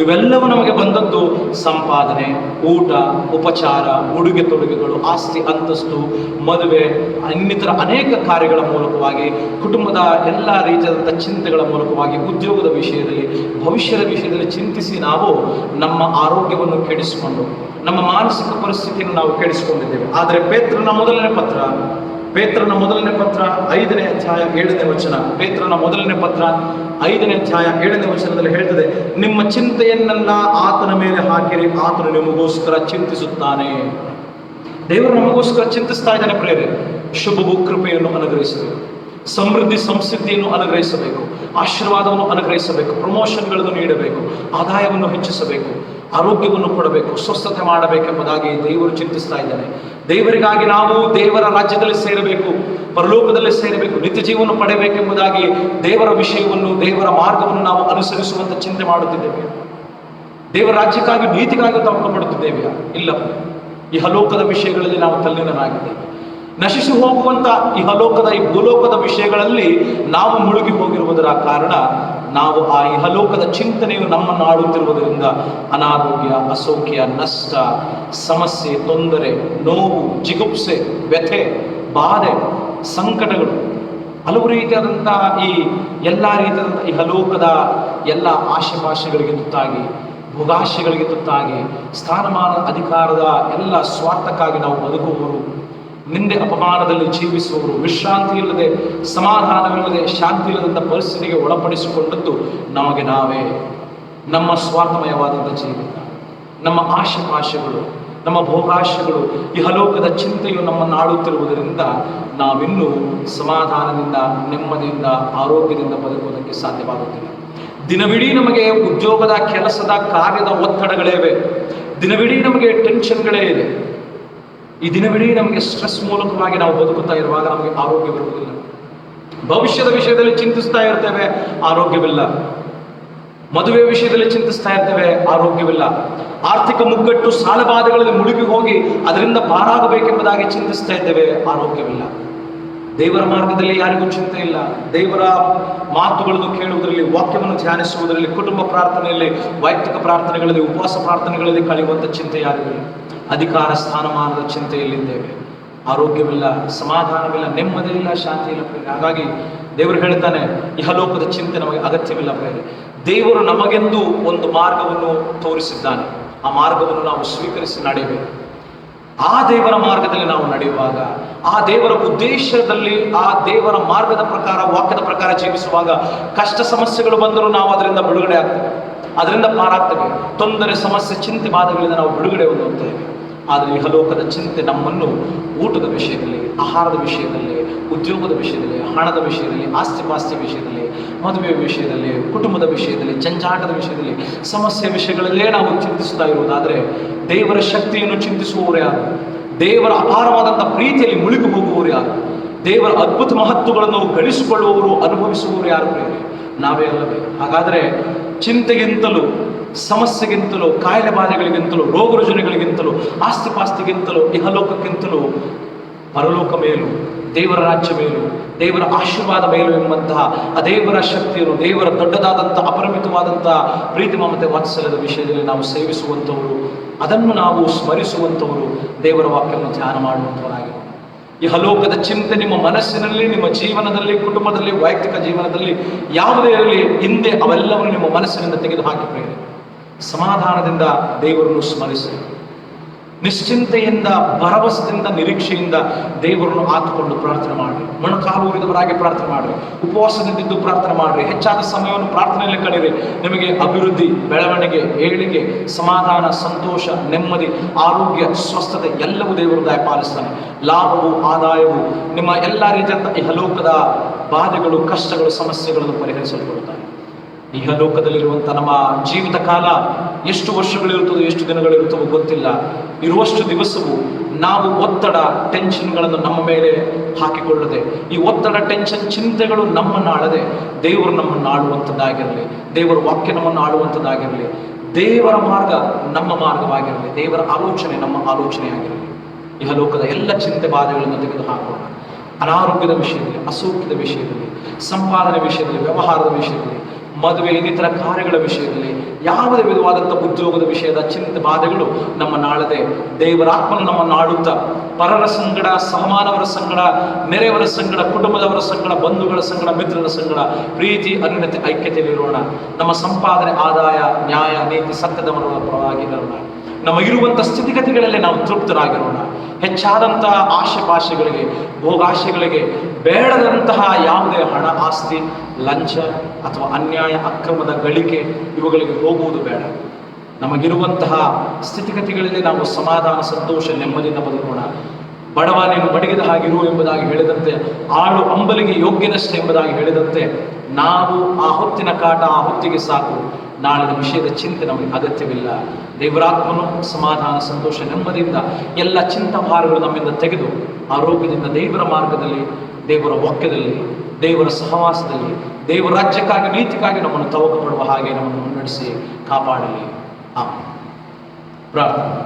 ಇವೆಲ್ಲವೂ ನಮಗೆ ಬಂದದ್ದು ಸಂಪಾದನೆ, ಊಟ, ಉಪಚಾರ, ಉಡುಗೆ ತೊಡುಗೆಗಳು, ಆಸ್ತಿ ಅಂತಸ್ತು, ಮದುವೆ, ಇನ್ನಿತರ ಅನೇಕ ಕಾರ್ಯಗಳ ಮೂಲಕವಾಗಿ, ಕುಟುಂಬದ ಎಲ್ಲ ರೀತಿಯಾದಂಥ ಚಿಂತೆಗಳ ಮೂಲಕವಾಗಿ, ಉದ್ಯೋಗದ ವಿಷಯದಲ್ಲಿ, ಭವಿಷ್ಯದ ವಿಷಯದಲ್ಲಿ ಚಿಂತಿಸಿ ನಾವು ನಮ್ಮ ಆರೋಗ್ಯವನ್ನು ಕೆಡಿಸಿಕೊಂಡು ನಮ್ಮ ಮಾನಸಿಕ ಪರಿಸ್ಥಿತಿಯನ್ನು ನಾವು ಕೆಡಿಸಿಕೊಂಡಿದ್ದೇವೆ. ಆದರೆ ಪೇತ್ರನ ಮೊದಲನೇ ಪತ್ರ 5ನೇ ಅಧ್ಯಾಯ 7ನೇ ವಚನ, ಪೇತ್ರನ ಮೊದಲನೇ ಪತ್ರ 5ನೇ ಅಧ್ಯಾಯ 7ನೇ ವಚನದಲ್ಲಿ ಹೇಳ್ತದೆ, ನಿಮ್ಮ ಚಿಂತೆಯನ್ನೆಲ್ಲ ಆತನ ಮೇಲೆ ಹಾಕಿರಿ, ಆತನು ನಿಮಗೋಸ್ಕರ ಚಿಂತಿಸುತ್ತಾನೆ. ದೇವರು ನಮಗೋಸ್ಕರ ಚಿಂತಿಸ್ತಾ ಇದ್ದಾನೆ ಪ್ರಿಯರೇ. ಶುಭವು ಕೃಪೆಯನ್ನು ಅನುಗ್ರಹಿಸಬೇಕು, ಸಮೃದ್ಧಿ ಸಂಸಿದ್ಧಿಯನ್ನು ಅನುಗ್ರಹಿಸಬೇಕು, ಆಶೀರ್ವಾದವನ್ನು ಅನುಗ್ರಹಿಸಬೇಕು, ಪ್ರಮೋಷನ್ಗಳನ್ನು ನೀಡಬೇಕು, ಆದಾಯವನ್ನು ಹೆಚ್ಚಿಸಬೇಕು, ಆರೋಗ್ಯವನ್ನು ಕೊಡಬೇಕು, ಸ್ವಸ್ಥತೆ ಮಾಡಬೇಕೆಂಬುದಾಗಿ ದೇವರು ಚಿಂತಿಸ್ತಾ ಇದ್ದಾನೆ. ದೇವರಿಗಾಗಿ ನಾವು ದೇವರ ರಾಜ್ಯದಲ್ಲಿ ಸೇರಬೇಕು, ಪರಲೋಕದಲ್ಲಿ ಸೇರಬೇಕು, ನಿತ್ಯ ಜೀವನ ಪಡೆಯಬೇಕೆಂಬುದಾಗಿ ದೇವರ ವಿಷಯವನ್ನು, ದೇವರ ಮಾರ್ಗವನ್ನು ನಾವು ಅನುಸರಿಸುವಂತ ಚಿಂತೆ ಮಾಡುತ್ತಿದ್ದೇವೆ. ದೇವರ ರಾಜ್ಯಕ್ಕಾಗಿ, ನೀತಿಗಾಗಿ ತಗೊಂಡುಬಿಡುತ್ತಿದ್ದೇವೆ. ಇಲ್ಲ, ಇಹಲೋಕದ ವಿಷಯಗಳಲ್ಲಿ ನಾವು ತಲ್ಲೀನರಾಗಿದ್ದೇವೆ. ನಶಿಸಿ ಹೋಗುವಂತ ಇಹಲೋಕದ, ಈ ಭೂಲೋಕದ ವಿಷಯಗಳಲ್ಲಿ ನಾವು ಮುಳುಗಿ ಹೋಗಿರುವುದರ ಕಾರಣ ನಾವು ಆ ಇಹಲೋಕದ ಚಿಂತನೆಯು ನಮ್ಮನ್ನು ಆಡುತ್ತಿರುವುದರಿಂದ ಅನಾರೋಗ್ಯ, ಅಸೌಖ್ಯ, ನಷ್ಟ, ಸಮಸ್ಯೆ, ತೊಂದರೆ, ನೋವು, ಜಿಗುಪ್ಸೆ, ವ್ಯಥೆ, ಬಾಧೆ, ಸಂಕಟಗಳು, ಹಲವು ರೀತಿಯಾದಂಥ ಈ ಎಲ್ಲ ರೀತಿಯಾದಂಥ ಇಹಲೋಕದ ಎಲ್ಲ ಆಶೆಪಾಶೆಗಳಿಗೆ ತುತ್ತಾಗಿ, ಭೋಗಾಶೆಗಳಿಗೆ ತುತ್ತಾಗಿ, ಸ್ಥಾನಮಾನ ಅಧಿಕಾರದ ಎಲ್ಲ ಸ್ವಾರ್ಥಕ್ಕಾಗಿ ನಾವು ಬದುಕುವವರು, ನಿಂದೆ ಅಪಮಾನದಲ್ಲಿ ಜೀವಿಸುವವರು, ವಿಶ್ರಾಂತಿ ಇಲ್ಲದೆ, ಸಮಾಧಾನವಿಲ್ಲದೆ, ಶಾಂತಿ ಇಲ್ಲದಂಥ ಪರಿಸ್ಥಿತಿಗೆ ಒಳಪಡಿಸಿಕೊಂಡದ್ದು ನಮಗೆ ನಾವೇ. ನಮ್ಮ ಸ್ವಾರ್ಥಮಯವಾದಂಥ ಜೀವಿತ, ನಮ್ಮ ಆಶೆಪಾಶೆಗಳು, ನಮ್ಮ ಭೋಗಾಶೆಗಳು, ಇಹಲೋಕದ ಚಿಂತೆಯು ನಮ್ಮನ್ನು ಆಡುತ್ತಿರುವುದರಿಂದ ನಾವಿನ್ನೂ ಸಮಾಧಾನದಿಂದ, ನೆಮ್ಮದಿಯಿಂದ, ಆರೋಗ್ಯದಿಂದ ಬದುಕುವುದಕ್ಕೆ ಸಾಧ್ಯವಾಗುತ್ತಿಲ್ಲ. ದಿನವಿಡೀ ನಮಗೆ ಉದ್ಯೋಗದ, ಕೆಲಸದ, ಕಾರ್ಯದ ಒತ್ತಡಗಳೇ ಇವೆ. ದಿನವಿಡೀ ನಮಗೆ ಟೆನ್ಷನ್ಗಳೇ ಇದೆ. ಈ ದಿನವಿಡೀ ನಮಗೆ ಸ್ಟ್ರೆಸ್ ಮೂಲಕವಾಗಿ ನಾವು ಬದುಕುತ್ತಾ ಇರುವಾಗ ನಮಗೆ ಆರೋಗ್ಯವಿರುವುದಿಲ್ಲ. ಭವಿಷ್ಯದ ವಿಷಯದಲ್ಲಿ ಚಿಂತಿಸ್ತಾ ಇರ್ತೇವೆ, ಆರೋಗ್ಯವಿಲ್ಲ. ಮದುವೆ ವಿಷಯದಲ್ಲಿ ಚಿಂತಿಸ್ತಾ ಇರ್ತೇವೆ, ಆರೋಗ್ಯವಿಲ್ಲ. ಆರ್ಥಿಕ ಮುಗ್ಗಟ್ಟು, ಸಾಲಬಾಧೆಗಳಲ್ಲಿ ಮುಳುಗಿ ಹೋಗಿ ಅದರಿಂದ ಪಾರಾಗಬೇಕೆಂಬುದಾಗಿ ಚಿಂತಿಸ್ತಾ ಇದ್ದೇವೆ, ಆರೋಗ್ಯವಿಲ್ಲ. ದೇವರ ಮಾರ್ಗದಲ್ಲಿ ಯಾರಿಗೂ ಚಿಂತೆ ಇಲ್ಲ. ದೇವರ ಮಾತುಗಳನ್ನು ಕೇಳುವುದರಲ್ಲಿ, ವಾಕ್ಯವನ್ನು ಧ್ಯಾನಿಸುವುದರಲ್ಲಿ, ಕುಟುಂಬ ಪ್ರಾರ್ಥನೆಯಲ್ಲಿ, ವೈಯಕ್ತಿಕ ಪ್ರಾರ್ಥನೆಗಳಲ್ಲಿ, ಉಪವಾಸ ಪ್ರಾರ್ಥನೆಗಳಲ್ಲಿ ಕಳೆಯುವಂಥ ಚಿಂತೆ ಯಾರಿಗಿಲ್ಲ. ಅಧಿಕಾರ, ಸ್ಥಾನಮಾನದ ಚಿಂತೆಯಲ್ಲಿದ್ದೇವೆ, ಆರೋಗ್ಯವಿಲ್ಲ, ಸಮಾಧಾನವಿಲ್ಲ, ನೆಮ್ಮದಿ ಇಲ್ಲ, ಶಾಂತಿ ಇಲ್ಲ ಪ್ರೇರೆ. ಹಾಗಾಗಿ ದೇವರು ಹೇಳ್ತಾನೆ, ಇಹಲೋಕದ ಚಿಂತೆ ನಮಗೆ ಅಗತ್ಯವಿಲ್ಲ ಪ್ರೇರೆ. ದೇವರು ನಮಗೆಂದು ಒಂದು ಮಾರ್ಗವನ್ನು ತೋರಿಸಿದ್ದಾನೆ. ಆ ಮಾರ್ಗವನ್ನು ನಾವು ಸ್ವೀಕರಿಸಿ ನಡೆಯಬೇಕು. ಆ ದೇವರ ಮಾರ್ಗದಲ್ಲಿ ನಾವು ನಡೆಯುವಾಗ, ಆ ದೇವರ ಉದ್ದೇಶದಲ್ಲಿ, ಆ ದೇವರ ಮಾರ್ಗದ ಪ್ರಕಾರ, ವಾಕ್ಯದ ಪ್ರಕಾರ ಜೀವಿಸುವಾಗ, ಕಷ್ಟ ಸಮಸ್ಯೆಗಳು ಬಂದರೂ ನಾವು ಅದರಿಂದ ಬಿಡುಗಡೆ ಆಗ್ತೇವೆ, ಅದರಿಂದ ಪಾರಾಗ್ತೇವೆ. ತೊಂದರೆ, ಸಮಸ್ಯೆ, ಚಿಂತೆ, ಬಾಧೆಗಳಿಂದ ನಾವು ಬಿಡುಗಡೆ ಹೊಂದುತ್ತೇವೆ. ಆದರೆ ಇಹಲೋಕದ ಚಿಂತೆ ನಮ್ಮನ್ನು ಊಟದ ವಿಷಯದಲ್ಲಿ, ಆಹಾರದ ವಿಷಯದಲ್ಲಿ, ಉದ್ಯೋಗದ ವಿಷಯದಲ್ಲಿ, ಹಣದ ವಿಷಯದಲ್ಲಿ, ಆಸ್ತಿ ವಿಷಯದಲ್ಲಿ, ಮದುವೆಯ ವಿಷಯದಲ್ಲಿ, ಕುಟುಂಬದ ವಿಷಯದಲ್ಲಿ, ಜಂಜಾಟದ ವಿಷಯದಲ್ಲಿ, ಸಮಸ್ಯೆ ವಿಷಯಗಳಲ್ಲೇ ನಾವು ಚಿಂತಿಸ್ತಾ ಇರುವುದಾದರೆ ದೇವರ ಶಕ್ತಿಯನ್ನು ಚಿಂತಿಸುವವರು ಯಾರು? ದೇವರ ಅಪಾರವಾದಂಥ ಪ್ರೀತಿಯಲ್ಲಿ ಮುಳುಗಿ ಹೋಗುವವರು ಯಾರು? ದೇವರ ಅದ್ಭುತ ಮಹತ್ವಗಳನ್ನು ಗಳಿಸಿಕೊಳ್ಳುವವರು, ಅನುಭವಿಸುವವರು ಯಾರು ಪ್ರೇರೆ? ನಾವೇ ಅಲ್ಲವೇ? ಹಾಗಾದರೆ ಚಿಂತೆಗಿಂತಲೂ, ಸಮಸ್ಯೆಗಿಂತಲೂ, ಕಾಯಿಲೆ ಬಾಧೆಗಳಿಗಿಂತಲೂ, ರೋಗ ರುಜಿನಗಳಿಗಿಂತಲೂ, ಆಸ್ತಿಪಾಸ್ತಿಗಿಂತಲೂ, ಇಹಲೋಕಕ್ಕಿಂತಲೂ ಪರಲೋಕ ಮೇಲು, ದೇವರ ರಾಜ್ಯ ಮೇಲು, ದೇವರ ಆಶೀರ್ವಾದ ಮೇಲು ಎಂಬಂತಹ ಆ ದೇವರ ಶಕ್ತಿಯನ್ನು, ದೇವರ ದೊಡ್ಡದಾದಂಥ ಅಪರಿಮಿತವಾದಂಥ ಪ್ರೀತಿ, ಮಮತೆ, ವಾತ್ಸಲ್ಯದ ವಿಷಯದಲ್ಲಿ ನಾವು ಸೇವಿಸುವಂಥವರು, ಅದನ್ನು ನಾವು ಸ್ಮರಿಸುವಂಥವರು, ದೇವರ ವಾಕ್ಯವನ್ನು ಧ್ಯಾನ ಮಾಡುವಂಥವರಾಗಿರೋದು. ಇಹಲೋಕದ ಚಿಂತೆ ನಿಮ್ಮ ಮನಸ್ಸಿನಲ್ಲಿ, ನಿಮ್ಮ ಜೀವನದಲ್ಲಿ, ಕುಟುಂಬದಲ್ಲಿ, ವೈಯಕ್ತಿಕ ಜೀವನದಲ್ಲಿ ಯಾವುದೇ ಇರಲಿ, ಹಿಂದೆ ಅವೆಲ್ಲವನ್ನು ನಿಮ್ಮ ಮನಸ್ಸಿನಿಂದ ತೆಗೆದು ಹಾಕಿಕೊಳ್ಳಿ. ಸಮಾಧಾನದಿಂದ ದೇವರನ್ನು ಸ್ಮರಿಸಿ, ನಿಶ್ಚಿಂತೆಯಿಂದ, ಭರವಸೆಯಿಂದ, ನಿರೀಕ್ಷೆಯಿಂದ ದೇವರನ್ನು ಆತುಕೊಂಡು ಪ್ರಾರ್ಥನೆ ಮಾಡಿ. ಮೊಣಕಾಲು ಊರಿದವರಾಗಿ ಪ್ರಾರ್ಥನೆ ಮಾಡಿರಿ, ಉಪವಾಸದಿಂದಿದ್ದು ಪ್ರಾರ್ಥನೆ ಮಾಡಿರಿ, ಹೆಚ್ಚಾದ ಸಮಯವನ್ನು ಪ್ರಾರ್ಥನೆಯಲ್ಲಿ ಕಳೆಯಿರಿ. ನಿಮಗೆ ಅಭಿವೃದ್ಧಿ, ಬೆಳವಣಿಗೆ, ಏಳಿಗೆ, ಸಮಾಧಾನ, ಸಂತೋಷ, ನೆಮ್ಮದಿ, ಆರೋಗ್ಯ, ಸ್ವಸ್ಥತೆ ಎಲ್ಲವೂ ದೇವರು ದಯಪಾಲಿಸ್ತಾನೆ. ಲಾಭವು, ಆದಾಯವು, ನಿಮ್ಮ ಎಲ್ಲ ರೀತಿಯಾದ ಇಹಲೋಕದ ಬಾಧೆಗಳು, ಕಷ್ಟಗಳು, ಸಮಸ್ಯೆಗಳನ್ನು ಪರಿಹರಿಸಲ್ಪಡುತ್ತಾರೆ. ಇಹಲೋಕದಲ್ಲಿರುವಂಥ ನಮ್ಮ ಜೀವಿತ ಕಾಲ ಎಷ್ಟು ವರ್ಷಗಳಿರುತ್ತದೋ, ಎಷ್ಟು ದಿನಗಳಿರುತ್ತವೋ ಗೊತ್ತಿಲ್ಲ. ಇರುವಷ್ಟು ದಿವಸವು ನಾವು ಒತ್ತಡ, ಟೆನ್ಷನ್ಗಳನ್ನು ನಮ್ಮ ಮೇಲೆ ಹಾಕಿಕೊಳ್ಳದೆ, ಈ ಒತ್ತಡ, ಟೆನ್ಷನ್, ಚಿಂತೆಗಳು ನಮ್ಮನ್ನು ಆಳದೆ ದೇವರು ನಮ್ಮನ್ನು ಆಳುವಂಥದ್ದಾಗಿರಲಿ, ದೇವರ ವಾಕ್ಯ ನಮ್ಮನ್ನು ಆಳುವಂಥದ್ದಾಗಿರಲಿ. ದೇವರ ಮಾರ್ಗ ನಮ್ಮ ಮಾರ್ಗವಾಗಿರಲಿ, ದೇವರ ಆಲೋಚನೆ ನಮ್ಮ ಆಲೋಚನೆಯಾಗಿರಲಿ. ಇಹಲೋಕದ ಎಲ್ಲ ಚಿಂತೆ ಬಾಧೆಗಳನ್ನು ತೆಗೆದುಹಾಕೋಣ. ಅನಾರೋಗ್ಯದ ವಿಷಯದಲ್ಲಿ, ಅಸೌಖ್ಯದ ವಿಷಯದಲ್ಲಿ, ಸಂಪಾದನೆ ವಿಷಯದಲ್ಲಿ, ವ್ಯವಹಾರದ ವಿಷಯದಲ್ಲಿ, ಮದುವೆ ಇನ್ನಿತರ ಕಾರ್ಯಗಳ ವಿಷಯದಲ್ಲಿ, ಯಾವುದೇ ವಿಧವಾದಂಥ ಉದ್ಯೋಗದ ವಿಷಯದ ಚಿಂತೆ ಬಾಧೆಗಳು ನಮ್ಮ ನಾಳದೆ ದೇವರಾತ್ಮನು ನಮ್ಮ ನಾಡುತ್ತಾ ಪರರ ಸಂಗಡ, ಸಹಮಾನವರ ಸಂಗಡ, ನೆರೆಯವರ ಸಂಗಡ, ಕುಟುಂಬದವರ ಸಂಗಡ, ಬಂಧುಗಳ ಸಂಗಡ, ಮಿತ್ರರ ಸಂಗಡ ಪ್ರೀತಿ, ಅನ್ಯತೆ, ಐಕ್ಯತೆಯಲ್ಲಿರೋಣ. ನಮ್ಮ ಸಂಪಾದನೆ, ಆದಾಯ, ನ್ಯಾಯ, ನೀತಿ, ಸತ್ಯದ ಮನಗಳ ಪರವಾಗಿ ಇರೋಣ. ನಮಗಿರುವಂಥ ಸ್ಥಿತಿಗತಿಗಳಲ್ಲೇ ನಾವು ತೃಪ್ತರಾಗಿರೋಣ. ಹೆಚ್ಚಾದಂತಹ ಆಶೆಪಾಶೆಗಳಿಗೆ, ಭೋಗಾಶೆಗಳಿಗೆ, ಬೇಡದಂತಹ ಯಾವುದೇ ಹಣ, ಆಸ್ತಿ, ಲಂಚ ಅಥವಾ ಅನ್ಯಾಯ, ಅಕ್ರಮದ ಗಳಿಕೆ ಇವುಗಳಿಗೆ ಹೋಗುವುದು ಬೇಡ. ನಮಗಿರುವಂತಹ ಸ್ಥಿತಿಗತಿಗಳಲ್ಲಿ ನಾವು ಸಮಾಧಾನ, ಸಂತೋಷ, ನೆಮ್ಮದಿಯಿಂದ ಬದುಕೋಣ. ಬಡವ ನೀನು ಬಡಗಿದ ಹಾಗಿರು ಎಂಬುದಾಗಿ ಹೇಳಿದಂತೆ, ಆಳು ಅಂಬಲಿಗೆ ಯೋಗ್ಯನಷ್ಟೇ ಎಂಬುದಾಗಿ ಹೇಳಿದಂತೆ, ನಾವು ಆ ಹೊತ್ತಿನ ಕಾಟ ಆ ಹೊತ್ತಿಗೆ ಸಾಕು. ನಾಳಿನ ವಿಷಯದ ಚಿಂತೆ ನಮಗೆ ಅಗತ್ಯವಿಲ್ಲ. ದೇವರಾತ್ಮನು ಸಮಾಧಾನ, ಸಂತೋಷ, ನೆಮ್ಮದಿಯಿಂದ ಎಲ್ಲ ಚಿಂತಾಭಾರಗಳು ನಮ್ಮಿಂದ ತೆಗೆದು ಆರೋಗ್ಯದಿಂದ ದೇವರ ಮಾರ್ಗದಲ್ಲಿ, ದೇವರ ವಾಕ್ಯದಲ್ಲಿ, ದೇವರ ಸಹವಾಸದಲ್ಲಿ, ದೇವರ ರಾಜ್ಯಕ್ಕಾಗಿ, ನೀತಿಗಾಗಿ ನಮ್ಮನ್ನು ತವಕ ಪಡುವ ಹಾಗೆ ನಮ್ಮನ್ನು ಮುನ್ನಡೆಸಿ ಕಾಪಾಡಲಿ. ಪ್ರಾರ್ಥನೆ.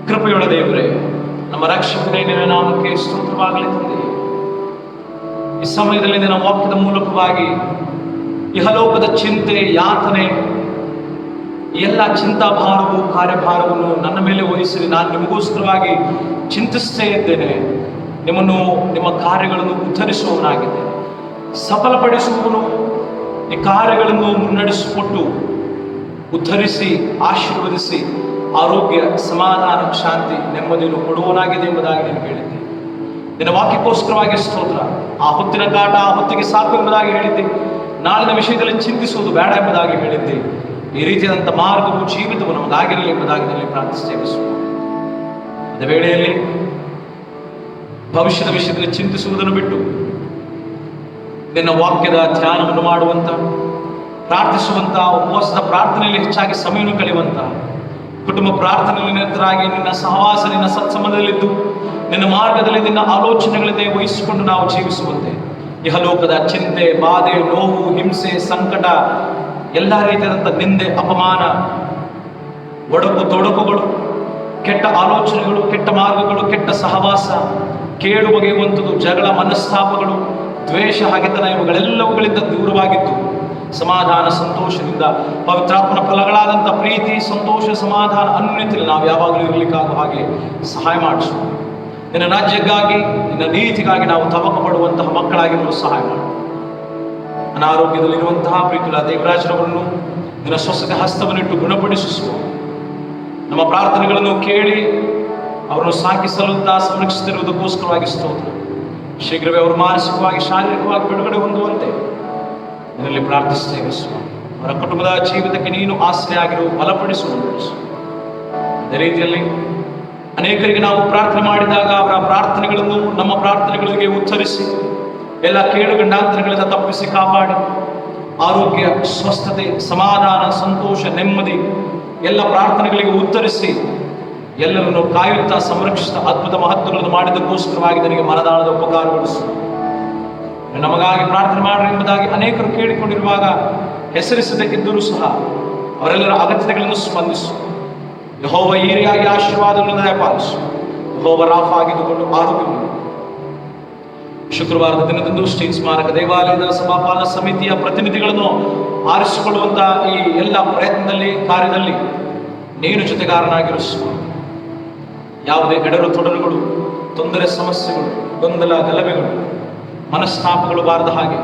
ಕೃಪೆಯುಳ್ಳ ದೇವರೇ, ನಮ್ಮ ರಕ್ಷಕನೇ, ನಿನ್ನ ನಾಮಕ್ಕೆ ಸ್ತೋತ್ರವಾಗಲಿ ತಂದೆ. ಈ ಸಮಯದಲ್ಲಿ ನಿನ್ನ ವಾಕ್ಯದ ಮೂಲಕವಾಗಿ ಇಹಲೋಕದ ಚಿಂತೆ, ಯಾತನೆ, ಎಲ್ಲ ಚಿಂತಾಭಾರವು, ಕಾರ್ಯಭಾರವನ್ನು ನನ್ನ ಮೇಲೆ ವಹಿಸಿ ನಾನು ನಿಮಗೋಸ್ಕರವಾಗಿ ಚಿಂತಿಸ್ತೇ ಇದ್ದೇನೆ. ನಿಮ್ಮನ್ನು, ನಿಮ್ಮ ಕಾರ್ಯಗಳನ್ನು ಉದ್ಧರಿಸುವವನಾಗಿದ್ದೇನೆ, ಸಫಲಪಡಿಸುವವನು. ಈ ಕಾರ್ಯಗಳನ್ನು ಮುನ್ನಡೆಸಿಕೊಟ್ಟು ಉದ್ಧರಿಸಿ, ಆಶೀರ್ವದಿಸಿ, ಆರೋಗ್ಯ, ಸಮಾಧಾನ, ಶಾಂತಿ, ನೆಮ್ಮದಿಯನ್ನು ಕೊಡುವನಾಗಿದೆ ಎಂಬುದಾಗಿ ನೀನು ಹೇಳಿದ್ದೆ. ನಿನ್ನ ವಾಕ್ಯಕ್ಕೋಸ್ಕರವಾಗಿ ಸ್ತೋತ್ರ. ಆ ಹೊತ್ತಿನ ಕಾಟ ಆ ಹೊತ್ತಿಗೆ ಸಾಕು ಎಂಬುದಾಗಿ ಹೇಳಿದ್ದೆ. ನಾಳಿನ ವಿಷಯದಲ್ಲಿ ಚಿಂತಿಸುವುದು ಬೇಡ ಎಂಬುದಾಗಿ ಹೇಳಿದ್ದೆ. ಈ ರೀತಿಯಾದಂಥ ಮಾರ್ಗವು, ಜೀವಿತವು ನಮಗಾಗಿರಲಿ ಎಂಬುದಾಗಿ ನಲ್ಲಿ ಪ್ರಾರ್ಥಿಸ್ತೇವೆ. ಅದ ವೇಳೆಯಲ್ಲಿ ಭವಿಷ್ಯದ ವಿಷಯದಲ್ಲಿ ಚಿಂತಿಸುವುದನ್ನು ಬಿಟ್ಟು ನಿನ್ನ ವಾಕ್ಯದ ಧ್ಯಾನವನ್ನು ಮಾಡುವಂತ, ಪ್ರಾರ್ಥಿಸುವಂತ, ಉಪವಾಸದ ಪ್ರಾರ್ಥನೆಯಲ್ಲಿ ಹೆಚ್ಚಾಗಿ ಸಮಯವನ್ನು ಕಳೆಯುವಂತ, ಕುಟುಂಬ ಪ್ರಾರ್ಥನೆಯಲ್ಲಿ ನಿರತರಾಗಿ ನಿನ್ನ ಸಹವಾಸ, ನಿನ್ನ ಸತ್ಸಂಬಂಧದಲ್ಲಿದ್ದು ನಿನ್ನ ಮಾರ್ಗದಲ್ಲಿ ನಿನ್ನ ಆಲೋಚನೆಗಳನ್ನೇ ವಹಿಸಿಕೊಂಡು ನಾವು ಜೀವಿಸುವಂತೆ, ಇಹಲೋಕದ ಚಿಂತೆ, ಬಾಧೆ, ನೋವು, ಹಿಂಸೆ, ಸಂಕಟ, ಎಲ್ಲ ರೀತಿಯಾದಂಥ ನಿಂದೆ, ಅಪಮಾನ, ಒಡಕು ತೊಡಕುಗಳು, ಕೆಟ್ಟ ಆಲೋಚನೆಗಳು, ಕೆಟ್ಟ ಮಾರ್ಗಗಳು, ಕೆಟ್ಟ ಸಹವಾಸ, ಕೇಡು ಬಗೆಯುವಂಥದ್ದು, ಜಗಳ, ಮನಸ್ತಾಪಗಳು, ದ್ವೇಷ, ಹಗೆತನ ಇವುಗಳೆಲ್ಲವುಗಳಿಂದ ದೂರವಾಗಿದ್ದು ಸಮಾಧಾನ, ಸಂತೋಷದಿಂದ ಪವಿತ್ರಾತ್ಮನ ಫಲಗಳಾದಂಥ ಪ್ರೀತಿ, ಸಂತೋಷ, ಸಮಾಧಾನ, ಅನ್ಯತೆಯಲ್ಲಿ ನಾವು ಯಾವಾಗಲೂ ಇರಲಿಕ್ಕಾಗುವ ಹಾಗೆ ಸಹಾಯ ಮಾಡಿಸು. ನಿನ್ನ ರಾಜ್ಯಕ್ಕಾಗಿ, ನಿನ್ನ ನೀತಿಗಾಗಿ ನಾವು ತವಕ ಪಡುವಂತಹ ಮಕ್ಕಳಾಗಿರಲು ಸಹಾಯ ಮಾಡು. ಅನಾರೋಗ್ಯದಲ್ಲಿರುವಂತಹ ಪ್ರೀತಿಯ ದೇವರಾಜರವರನ್ನು ನಿನ್ನ ಸ್ವಸ್ಥತೆ ಹಸ್ತವನ್ನಿಟ್ಟು ಗುಣಪಡಿಸುವ. ನಮ್ಮ ಪ್ರಾರ್ಥನೆಗಳನ್ನು ಕೇಳಿ ಅವರನ್ನು ಸಾಕಿ ಸಲ್ಲುತ್ತಾ ಸಂರಕ್ಷಿಸುತ್ತಿರುವುದಕ್ಕೋಸ್ಕರವಾಗಿ ಸ್ತೋತ್ರ. ಶೀಘ್ರವೇ ಅವರು ಮಾನಸಿಕವಾಗಿ, ಶಾರೀರಿಕವಾಗಿ ಬಿಡುಗಡೆ ಹೊಂದುವಂತೆ ನಿನ್ನಲ್ಲಿ ಪ್ರಾರ್ಥಿಸ್ತೇವೆ ಸ್ವಾಮಿ. ಅವರ ಕುಟುಂಬದ ಜೀವಿತಕ್ಕೆ ನೀನು ಆಶ್ರಯ ಆಗಿರು, ಬಲಪಡಿಸು. ಅದೇ ರೀತಿಯಲ್ಲಿ ಅನೇಕರಿಗೆ ನಾವು ಪ್ರಾರ್ಥನೆ ಮಾಡಿದಾಗ ಅವರ ಪ್ರಾರ್ಥನೆಗಳನ್ನು ನಮ್ಮ ಪ್ರಾರ್ಥನೆಗಳಿಗೆ ಉತ್ತರಿಸಿ ಎಲ್ಲ ಕೇಡು ಗಂಡಾಂತರಗಳಿಂದ ತಪ್ಪಿಸಿ ಕಾಪಾಡಿ ಆರೋಗ್ಯ, ಸ್ವಸ್ಥತೆ, ಸಮಾಧಾನ, ಸಂತೋಷ, ನೆಮ್ಮದಿ ಎಲ್ಲ ಪ್ರಾರ್ಥನೆಗಳಿಗೆ ಉತ್ತರಿಸಿ ಎಲ್ಲರನ್ನು ಕಾಯುತ್ತಾ ಸಂರಕ್ಷಿಸಿದ ಅದ್ಭುತ ಮಹತ್ವಗಳನ್ನು ಮಾಡಿದ್ದಕ್ಕೋಸ್ಕರವಾಗಿ ನನಗೆ ಮನದಾಳದ ಉಪಕಾರಗೊಳಿಸು. ನಮಗಾಗಿ ಪ್ರಾರ್ಥನೆ ಮಾಡ್ರಿ ಎಂಬುದಾಗಿ ಅನೇಕರು ಕೇಳಿಕೊಂಡಿರುವಾಗ ಹೆಸರಿಸಬೇಕಿದ್ದರೂ ಸಹ ಅವರೆಲ್ಲರ ಅಗತ್ಯತೆಗಳನ್ನು ಸ್ಪಂದಿಸು. ಯೆಹೋವ ಈರಿಯಾಗಿ ಆಶೀರ್ವಾದಗಳನ್ನು ದಯಪಾಲಿಸು. ಯೆಹೋವ ರಾಫ ಆಗಿದ್ದುಕೊಂಡು ಆರೋಗ್ಯ. ಶುಕ್ರವಾರದ ದಿನದಂದು ಶ್ರೀ ಸ್ಮಾರಕ ದೇವಾಲಯದ ಸಭಾಪಾಲನಾ ಸಮಿತಿಯ ಪ್ರತಿನಿಧಿಗಳನ್ನು ಆರಿಸಿಕೊಳ್ಳುವಂತಹ ಈ ಎಲ್ಲ ಪ್ರಯತ್ನದಲ್ಲಿ, ಕಾರ್ಯದಲ್ಲಿ ನೀನು ಜೊತೆಗಾರನಾಗಿರಿಸು. ಯಾವುದೇ ಎಡರು ತೊಡರುಗಳು, ತೊಂದರೆ, ಸಮಸ್ಯೆಗಳು, ಗೊಂದಲ, ಗಲಭೆಗಳು, ಮನಸ್ತಾಪಗಳು ಬಾರದ ಹಾಗೆ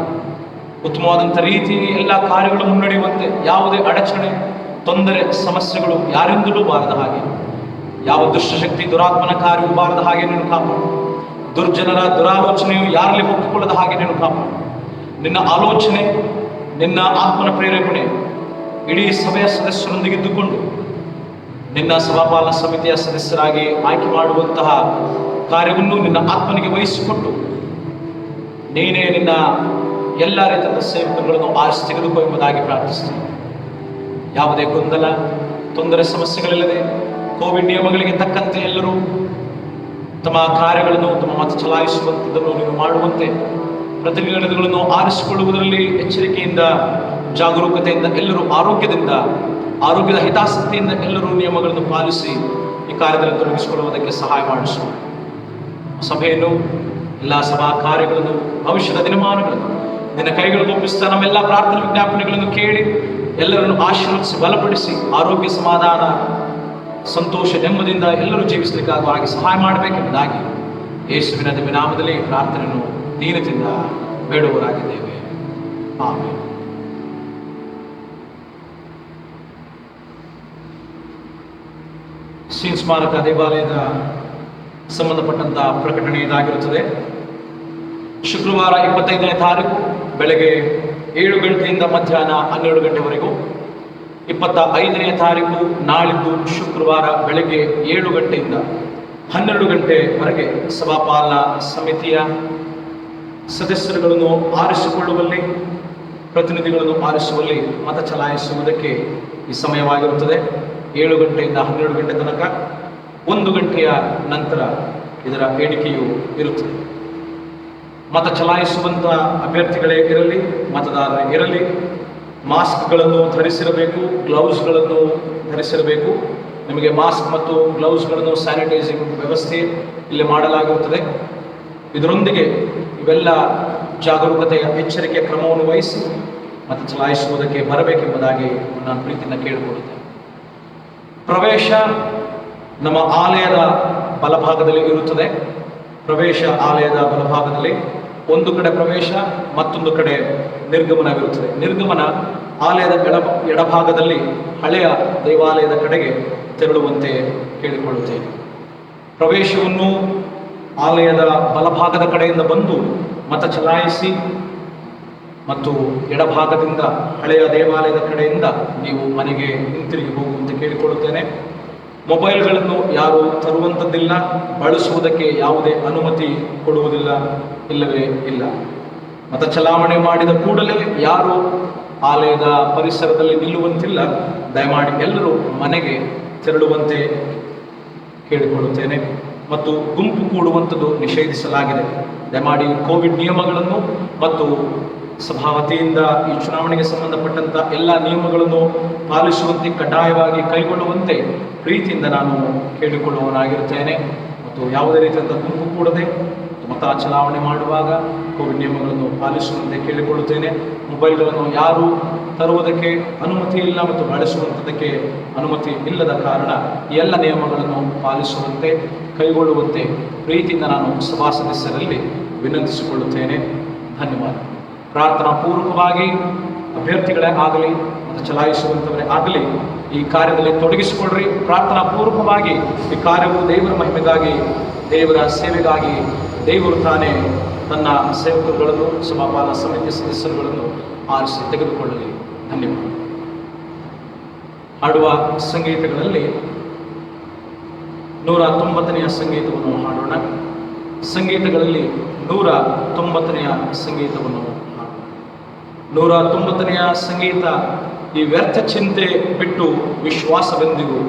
ಉತ್ತಮವಾದಂಥ ರೀತಿ ಎಲ್ಲ ಕಾರ್ಯಗಳು ಮುನ್ನಡೆಯುವಂತೆ, ಯಾವುದೇ ಅಡಚಣೆ, ತೊಂದರೆ, ಸಮಸ್ಯೆಗಳು ಯಾರಿಂದಲೂ ಬಾರದ ಹಾಗೆ, ಯಾವ ದುಷ್ಟಶಕ್ತಿ, ದುರಾತ್ಮನ ಕಾರ್ಯವು ಬಾರದ ಹಾಗೆ ನೀನು ಕಾಪಾಡು. ದುರ್ಜನರ ದುರಾಲೋಚನೆಯು ಯಾರಲ್ಲಿ ಒಪ್ಪಿಕೊಳ್ಳದ ಹಾಗೆ ನೀನು ಕಾಪಾಡು. ನಿನ್ನ ಆಲೋಚನೆ, ನಿನ್ನ ಆತ್ಮನ ಪ್ರೇರೇಪಣೆ ಇಡೀ ಸಭೆಯ ಸದಸ್ಯರೊಂದಿಗಿದ್ದುಕೊಂಡು ನಿನ್ನ ಸಭಾಪಾಲನಾ ಸಮಿತಿಯ ಸದಸ್ಯರಾಗಿ ಆಯ್ಕೆ ಮಾಡುವಂತಹ ಕಾರ್ಯವನ್ನು ನಿನ್ನ ಆತ್ಮನಿಗೆ ವಹಿಸಿಕೊಟ್ಟು ನೀನೇ ನಿನ್ನ ಎಲ್ಲ ರೀತಿಯ ಸೇವಕಗಳನ್ನು ಆರಿಸಿ ತೆಗೆದುಕೋ ಎಂಬುದಾಗಿ ಪ್ರಾರ್ಥಿಸ್ತೀನಿ. ಯಾವುದೇ ಗೊಂದಲ, ತೊಂದರೆ, ಸಮಸ್ಯೆಗಳಿಲ್ಲದೆ ಕೋವಿಡ್ ನಿಯಮಗಳಿಗೆ ತಕ್ಕಂತೆ ಎಲ್ಲರೂ ತಮ್ಮ ಕಾರ್ಯಗಳನ್ನು ತಮ್ಮ ಮತ ಚಲಾಯಿಸುವಂಥದ್ದನ್ನು ನೀವು ಮಾಡುವಂತೆ ಪ್ರತಿನಿಧಿಗಳನ್ನು ಆರಿಸಿಕೊಳ್ಳುವುದರಲ್ಲಿ ಎಚ್ಚರಿಕೆಯಿಂದ ಜಾಗರೂಕತೆಯಿಂದ ಎಲ್ಲರೂ ಆರೋಗ್ಯದ ಹಿತಾಸಕ್ತಿಯಿಂದ ಎಲ್ಲರೂ ನಿಯಮಗಳನ್ನು ಪಾಲಿಸಿ ಈ ಕಾರ್ಯದಲ್ಲಿ ತೊಡಗಿಸಿಕೊಳ್ಳುವುದಕ್ಕೆ ಸಹಾಯ ಮಾಡಿಸುವ ಸಭೆಯನ್ನು ಎಲ್ಲ ಸಭಾ ಕಾರ್ಯಗಳನ್ನು ಭವಿಷ್ಯದ ದಿನಮಾನಗಳನ್ನು ನಿನ್ನ ಕೈಗಳಿಗೆ ಒಪ್ಪಿಸ್ತಾ ನಮ್ಮೆಲ್ಲ ಪ್ರಾರ್ಥನಾ ವಿಜ್ಞಾಪನೆಗಳನ್ನು ಕೇಳಿ ಎಲ್ಲರನ್ನು ಆಶೀರ್ವದಿಸಿ ಬಲಪಡಿಸಿ ಆರೋಗ್ಯ ಸಮಾಧಾನ ಸಂತೋಷ ನೆಮ್ಮದಿಯಿಂದ ಎಲ್ಲರೂ ಜೀವಿಸಲಿಕ್ಕಾಗುವ ಹಾಗೆ ಸಹಾಯ ಮಾಡಬೇಕೆಂಬುದಾಗಿ ಯೇಸುವಿನ ದಿವ್ಯ ನಾಮದಲ್ಲಿ ಪ್ರಾರ್ಥನೆಯನ್ನು ದೀನತೆಯಿಂದ ಬೇಡುವರಾಗಿದ್ದೇವೆ. ಆಮೆನ್. ಸೀನ್ ಸ್ಮಾರಕ ದೇವಾಲಯದ ಸಂಬಂಧಪಟ್ಟಂತ ಪ್ರಕಟಣೆ ಇದಾಗಿರುತ್ತದೆ. ಶುಕ್ರವಾರ 25ನೇ ತಾರೀಕು ಬೆಳಗ್ಗೆ 7 ಗಂಟೆಯಿಂದ ಮಧ್ಯಾಹ್ನ 12 ಗಂಟೆವರೆಗೂ, 25ನೇ ತಾರೀಕು ನಾಳಿದ್ದು ಶುಕ್ರವಾರ ಬೆಳಗ್ಗೆ 7 ಗಂಟೆಯಿಂದ 12 ಗಂಟೆವರೆಗೆ ಸಭಾಪಾಲನಾ ಸಮಿತಿಯ ಸದಸ್ಯರುಗಳನ್ನು ಆರಿಸಿಕೊಳ್ಳುವಲ್ಲಿ, ಪ್ರತಿನಿಧಿಗಳನ್ನು ಆರಿಸುವಲ್ಲಿ ಮತ ಚಲಾಯಿಸುವುದಕ್ಕೆ ಈ ಸಮಯವಾಗಿರುತ್ತದೆ. 7 ಗಂಟೆಯಿಂದ 12 ಗಂಟೆ ತನಕ. 1 ಗಂಟೆಯ ನಂತರ ಇದರ ಎಣಿಕೆಯು ಇರುತ್ತದೆ. ಮತ ಚಲಾಯಿಸುವಂಥ ಅಭ್ಯರ್ಥಿಗಳೇ ಇರಲಿ, ಮತದಾರರೇ ಇರಲಿ, ಮಾಸ್ಕ್ಗಳನ್ನು ಧರಿಸಿರಬೇಕು, ಗ್ಲೌಸ್ಗಳನ್ನು ಧರಿಸಿರಬೇಕು. ನಿಮಗೆ ಮಾಸ್ಕ್ ಮತ್ತು ಗ್ಲೌಸ್ಗಳನ್ನು ಸ್ಯಾನಿಟೈಸಿಂಗ್ ವ್ಯವಸ್ಥೆ ಇಲ್ಲಿ ಮಾಡಲಾಗಿರುತ್ತದೆ. ಇದರೊಂದಿಗೆ ಇವೆಲ್ಲ ಜಾಗರೂಕತೆಯ ಎಚ್ಚರಿಕೆಯ ಕ್ರಮವನ್ನು ವಹಿಸಿ ಮತ ಚಲಾಯಿಸುವುದಕ್ಕೆ ಬರಬೇಕೆಂಬುದಾಗಿ ನಾನು ಪ್ರೀತಿಯಿಂದ ಕೇಳಿಕೊಳ್ಳುತ್ತೇನೆ. ಪ್ರವೇಶ ನಮ್ಮ ಆಲಯದ ಬಲಭಾಗದಲ್ಲಿ ಇರುತ್ತದೆ. ಪ್ರವೇಶ ಆಲಯದ ಬಲಭಾಗದಲ್ಲಿ ಒಂದು ಕಡೆ ಪ್ರವೇಶ, ಮತ್ತೊಂದು ಕಡೆ ನಿರ್ಗಮನವಿರುತ್ತದೆ. ನಿರ್ಗಮನ ಆಲಯದ ಎಡಭಾಗದಲ್ಲಿ ಹಳೆಯ ದೇವಾಲಯದ ಕಡೆಗೆ ತೆರಳುವಂತೆ ಕೇಳಿಕೊಳ್ಳುತ್ತೇನೆ. ಪ್ರವೇಶವನ್ನು ಆಲಯದ ಬಲಭಾಗದ ಕಡೆಯಿಂದ ಬಂದು ಮತ ಚಲಾಯಿಸಿ ಮತ್ತು ಎಡಭಾಗದಿಂದ ಹಳೆಯ ದೇವಾಲಯದ ಕಡೆಯಿಂದ ನೀವು ಮನೆಗೆ ಹಿಂತಿರುಗಿ ಹೋಗುವಂತೆ ಕೇಳಿಕೊಳ್ಳುತ್ತೇನೆ. ಮೊಬೈಲ್ಗಳನ್ನು ಯಾರು ತರುವಂಥದ್ದಿಲ್ಲ, ಬಳಸುವುದಕ್ಕೆ ಯಾವುದೇ ಅನುಮತಿ ಕೊಡುವುದಿಲ್ಲ, ಇಲ್ಲವೇ ಇಲ್ಲ. ಮತ ಚಲಾವಣೆ ಮಾಡಿದ ಕೂಡಲೇ ಯಾರು ಆಲಯದ ಪರಿಸರದಲ್ಲಿ ನಿಲ್ಲುವಂತಿಲ್ಲ. ದಯಮಾಡಿ ಎಲ್ಲರೂ ಮನೆಗೆ ತೆರಳುವಂತೆ ಕೇಳಿಕೊಳ್ಳುತ್ತೇನೆ. ಮತ್ತು ಗುಂಪು ಕೂಡುವಂಥದ್ದು ನಿಷೇಧಿಸಲಾಗಿದೆ. ದಯಮಾಡಿ ಕೋವಿಡ್ ನಿಯಮಗಳನ್ನು ಮತ್ತು ಸಭಾ ವತಿಯಿಂದ ಈ ಚುನಾವಣೆಗೆ ಸಂಬಂಧಪಟ್ಟಂತ ಎಲ್ಲ ನಿಯಮಗಳನ್ನು ಪಾಲಿಸುವಂತೆ ಕಡ್ಡಾಯವಾಗಿ ಕೈಗೊಳ್ಳುವಂತೆ ಪ್ರೀತಿಯಿಂದ ನಾನು ಕೇಳಿಕೊಳ್ಳುವವನಾಗಿರುತ್ತೇನೆ. ಮತ್ತು ಯಾವುದೇ ರೀತಿಯಾದ ಗುಂಪು ಕೂಡದೆ ಮತ ಚಲಾವಣೆ ಮಾಡುವಾಗ ಕೋವಿಡ್ ನಿಯಮಗಳನ್ನು ಪಾಲಿಸುವಂತೆ ಕೇಳಿಕೊಳ್ಳುತ್ತೇನೆ. ಮೊಬೈಲ್ಗಳನ್ನು ಯಾರು ತರುವುದಕ್ಕೆ ಅನುಮತಿ ಇಲ್ಲ ಮತ್ತು ಬಳಸುವಂಥದ್ದಕ್ಕೆ ಅನುಮತಿ ಇಲ್ಲದ ಕಾರಣ ಈ ಎಲ್ಲ ನಿಯಮಗಳನ್ನು ಪಾಲಿಸುವಂತೆ ಕೈಗೊಳ್ಳುವಂತೆ ಪ್ರೀತಿಯಿಂದ ನಾನು ಸಭಾ ಸದಸ್ಯರಲ್ಲಿ ವಿನಂತಿಸಿಕೊಳ್ಳುತ್ತೇನೆ. ಧನ್ಯವಾದ. ಪ್ರಾರ್ಥನಾ ಪೂರ್ವಕವಾಗಿ ಅಭ್ಯರ್ಥಿಗಳೇ ಆಗಲಿ ಮತ್ತು ಚಲಾಯಿಸುವಂಥವರೇ ಆಗಲಿ ಈ ಕಾರ್ಯದಲ್ಲಿ ತೊಡಗಿಸಿಕೊಳ್ಳ್ರಿ. ಪ್ರಾರ್ಥನಾ ಪೂರ್ವಕವಾಗಿ ಈ ಕಾರ್ಯವು ದೇವರ ಮಹಿಮೆಗಾಗಿ, ದೇವರ ಸೇವೆಗಾಗಿ ದೇವರು ತಾನೇ ತನ್ನ ಸೇವಕರುಗಳನ್ನು, ಸಭಾಪಾಲನಾ ಸಮಿತಿ ಸದಸ್ಯರುಗಳನ್ನು ಆರಿಸಿ ತೆಗೆದುಕೊಳ್ಳಲಿ. ಧನ್ಯವಾದ. ಹಾಡುವ ಸಂಗೀತಗಳಲ್ಲಿ 190ನೆಯ ಸಂಗೀತವನ್ನು ಹಾಡೋಣ. ಸಂಗೀತಗಳಲ್ಲಿ 190ನೆಯ ಸಂಗೀತವನ್ನು ಹಾಡೋಣ. 190ನೆಯ ಸಂಗೀತ, ಈ ವ್ಯರ್ಥ ಚಿಂತೆ ಬಿಟ್ಟು ವಿಶ್ವಾಸವೆಂದಿಗೂ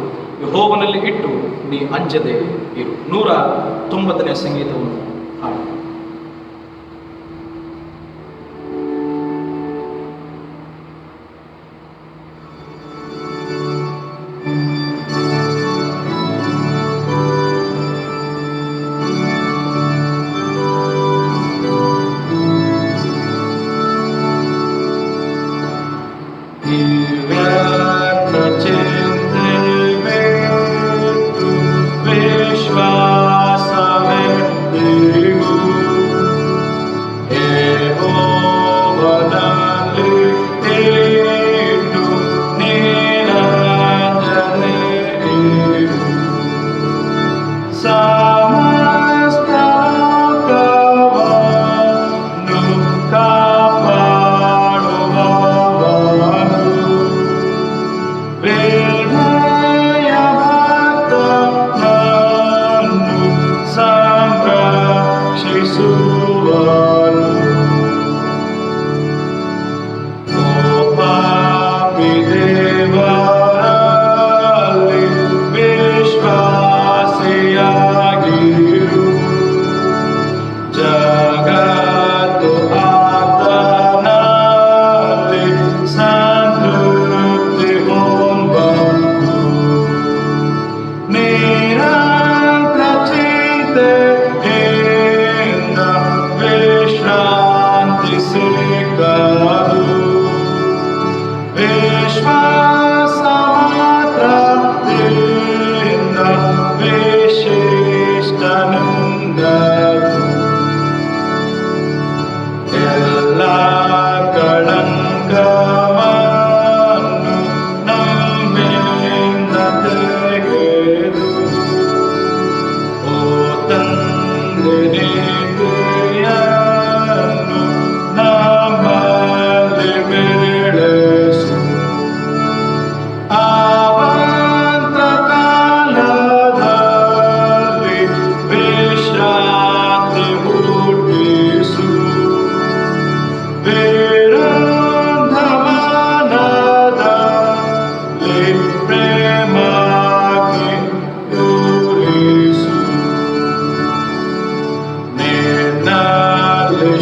ಯೆಹೋವನಲ್ಲಿ ಇಟ್ಟು ನೀ ಅಂಜದೆ ಇರು. 190ನೆಯ ಸಂಗೀತವನ್ನು ಹಾಡೋಣ.
ವಿಶ್ವಾಸವೇ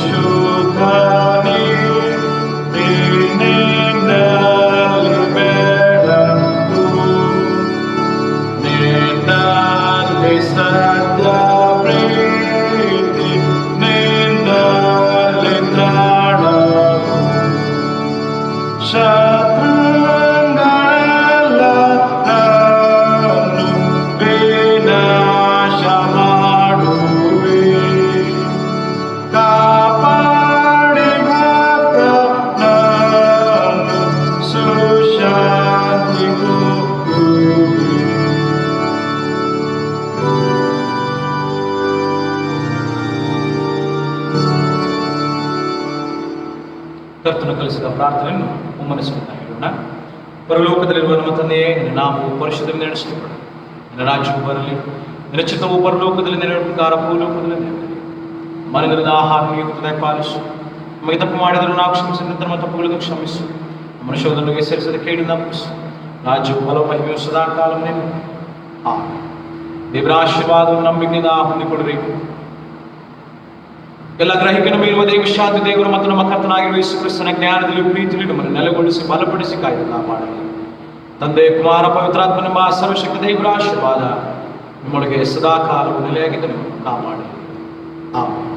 ಶುದ್ಧನೇ ನಿನ್ನಲ್ಲಿ ಬೆಳಕು ನಿನ್ನಲ್ಲಿ ಸತ್ಯ ಪ್ರೀತಿ ನಿನ್ನಲ್ಲಿ ತ್ರಾಣವು ಶತ್ರುಗಳೆಲ್ಲ ನನ್ನು ವಿನಾಶ ಮಾಡುವೆ ಕಾಪಾಡಿ ಮಾತ್ರ ನಾನು ಸುಶಾಂತಿ ಕೊಡುವೆ.
ಕರ್ತನು ಕಲಿಸಿದ ಪ್ರಾರ್ಥನೆಯನ್ನು ಮುಮ್ಮನಸ್ಸಿನಿಂದ ಹೇಳೋಣ. ಪರಲೋಕದಲ್ಲಿರುವ ನಮ್ಮ ತಂದೆಯೇ, ನಿನ್ನ ನಾಮವು ಪರಿಶುದ್ಧದಿಂದ ನಡೆಸಲ್ಪಡ, ನಿನ್ನ ರಾಜ್ಯವು ಬರಲಿ, ನಿನ್ನ ಚಿತ್ತವು ಪರಲೋಕದಲ್ಲಿ ನೆರವೇರುವ ಪ್ರಕಾರ ಭೂಲೋಕದಲ್ಲಿ ನೆರವೇರಲಿ. ಮನೆಗಳಿಂದ ಆಹಾರ ನೀಡುತ್ತದೆ ಪಾಲಿಸು, ನಮಗೆ ತಪ್ಪು ಮಾಡಿದರೂ ನಾವು ಕ್ಷಮಿಸಿದಂತೆ ನಮ್ಮ ತಪ್ಪುಗಳನ್ನು ಕ್ಷಮಿಸು, ನಮ್ಮ ಶೋಧನೆಗೆ ಸೇರಿಸದ ಕೇಳಿದ ಅಪ್ಪಿಸು. ರಾಜ್ಯವು ಬಲ ಮಹಿಮೆಯು ಸದಾ ಕಾಲ ದೇವರ ಆಶೀರ್ವಾದವನ್ನು ನಂಬಿಕೆಯಿಂದ ಹೊಂದಿಕೊಳ್ಳಿರಿ. ಎಲ್ಲ ಗ್ರಹಿಕೆಯನ್ನು ಮೀರುವ ದೇವಶಾಂತಿ ದೇವರು ಮತ್ತು ನಮ್ಮ ಕರ್ತನಾಗಿರುವ ಯೇಸು ಕ್ರಿಸ್ತನ ಜ್ಞಾನದಲ್ಲಿ ಪ್ರೀತಿಯಲ್ಲಿ ನಮ್ಮನ್ನು ನೆಲೆಗೊಳಿಸಿ ಬಲಪಡಿಸಿ ಕಾಯ್ದು ಕಾಪಾಡಲಿ. ತಂದೆ ಕುಮಾರ ಪವಿತ್ರಾತ್ಮನೆಂಬ ಸರ್ವಶಕ್ತ ದೇವರ ಆಶೀರ್ವಾದ ನಿಮ್ಮೊಳಗೆ ಸದಾ ಕಾಲವು ನೆಲೆಯಾಗಿದ್ದು ನಿಮ್ಮನ್ನು ಕಾಪಾಡಲಿ. ಆಮೆನ್.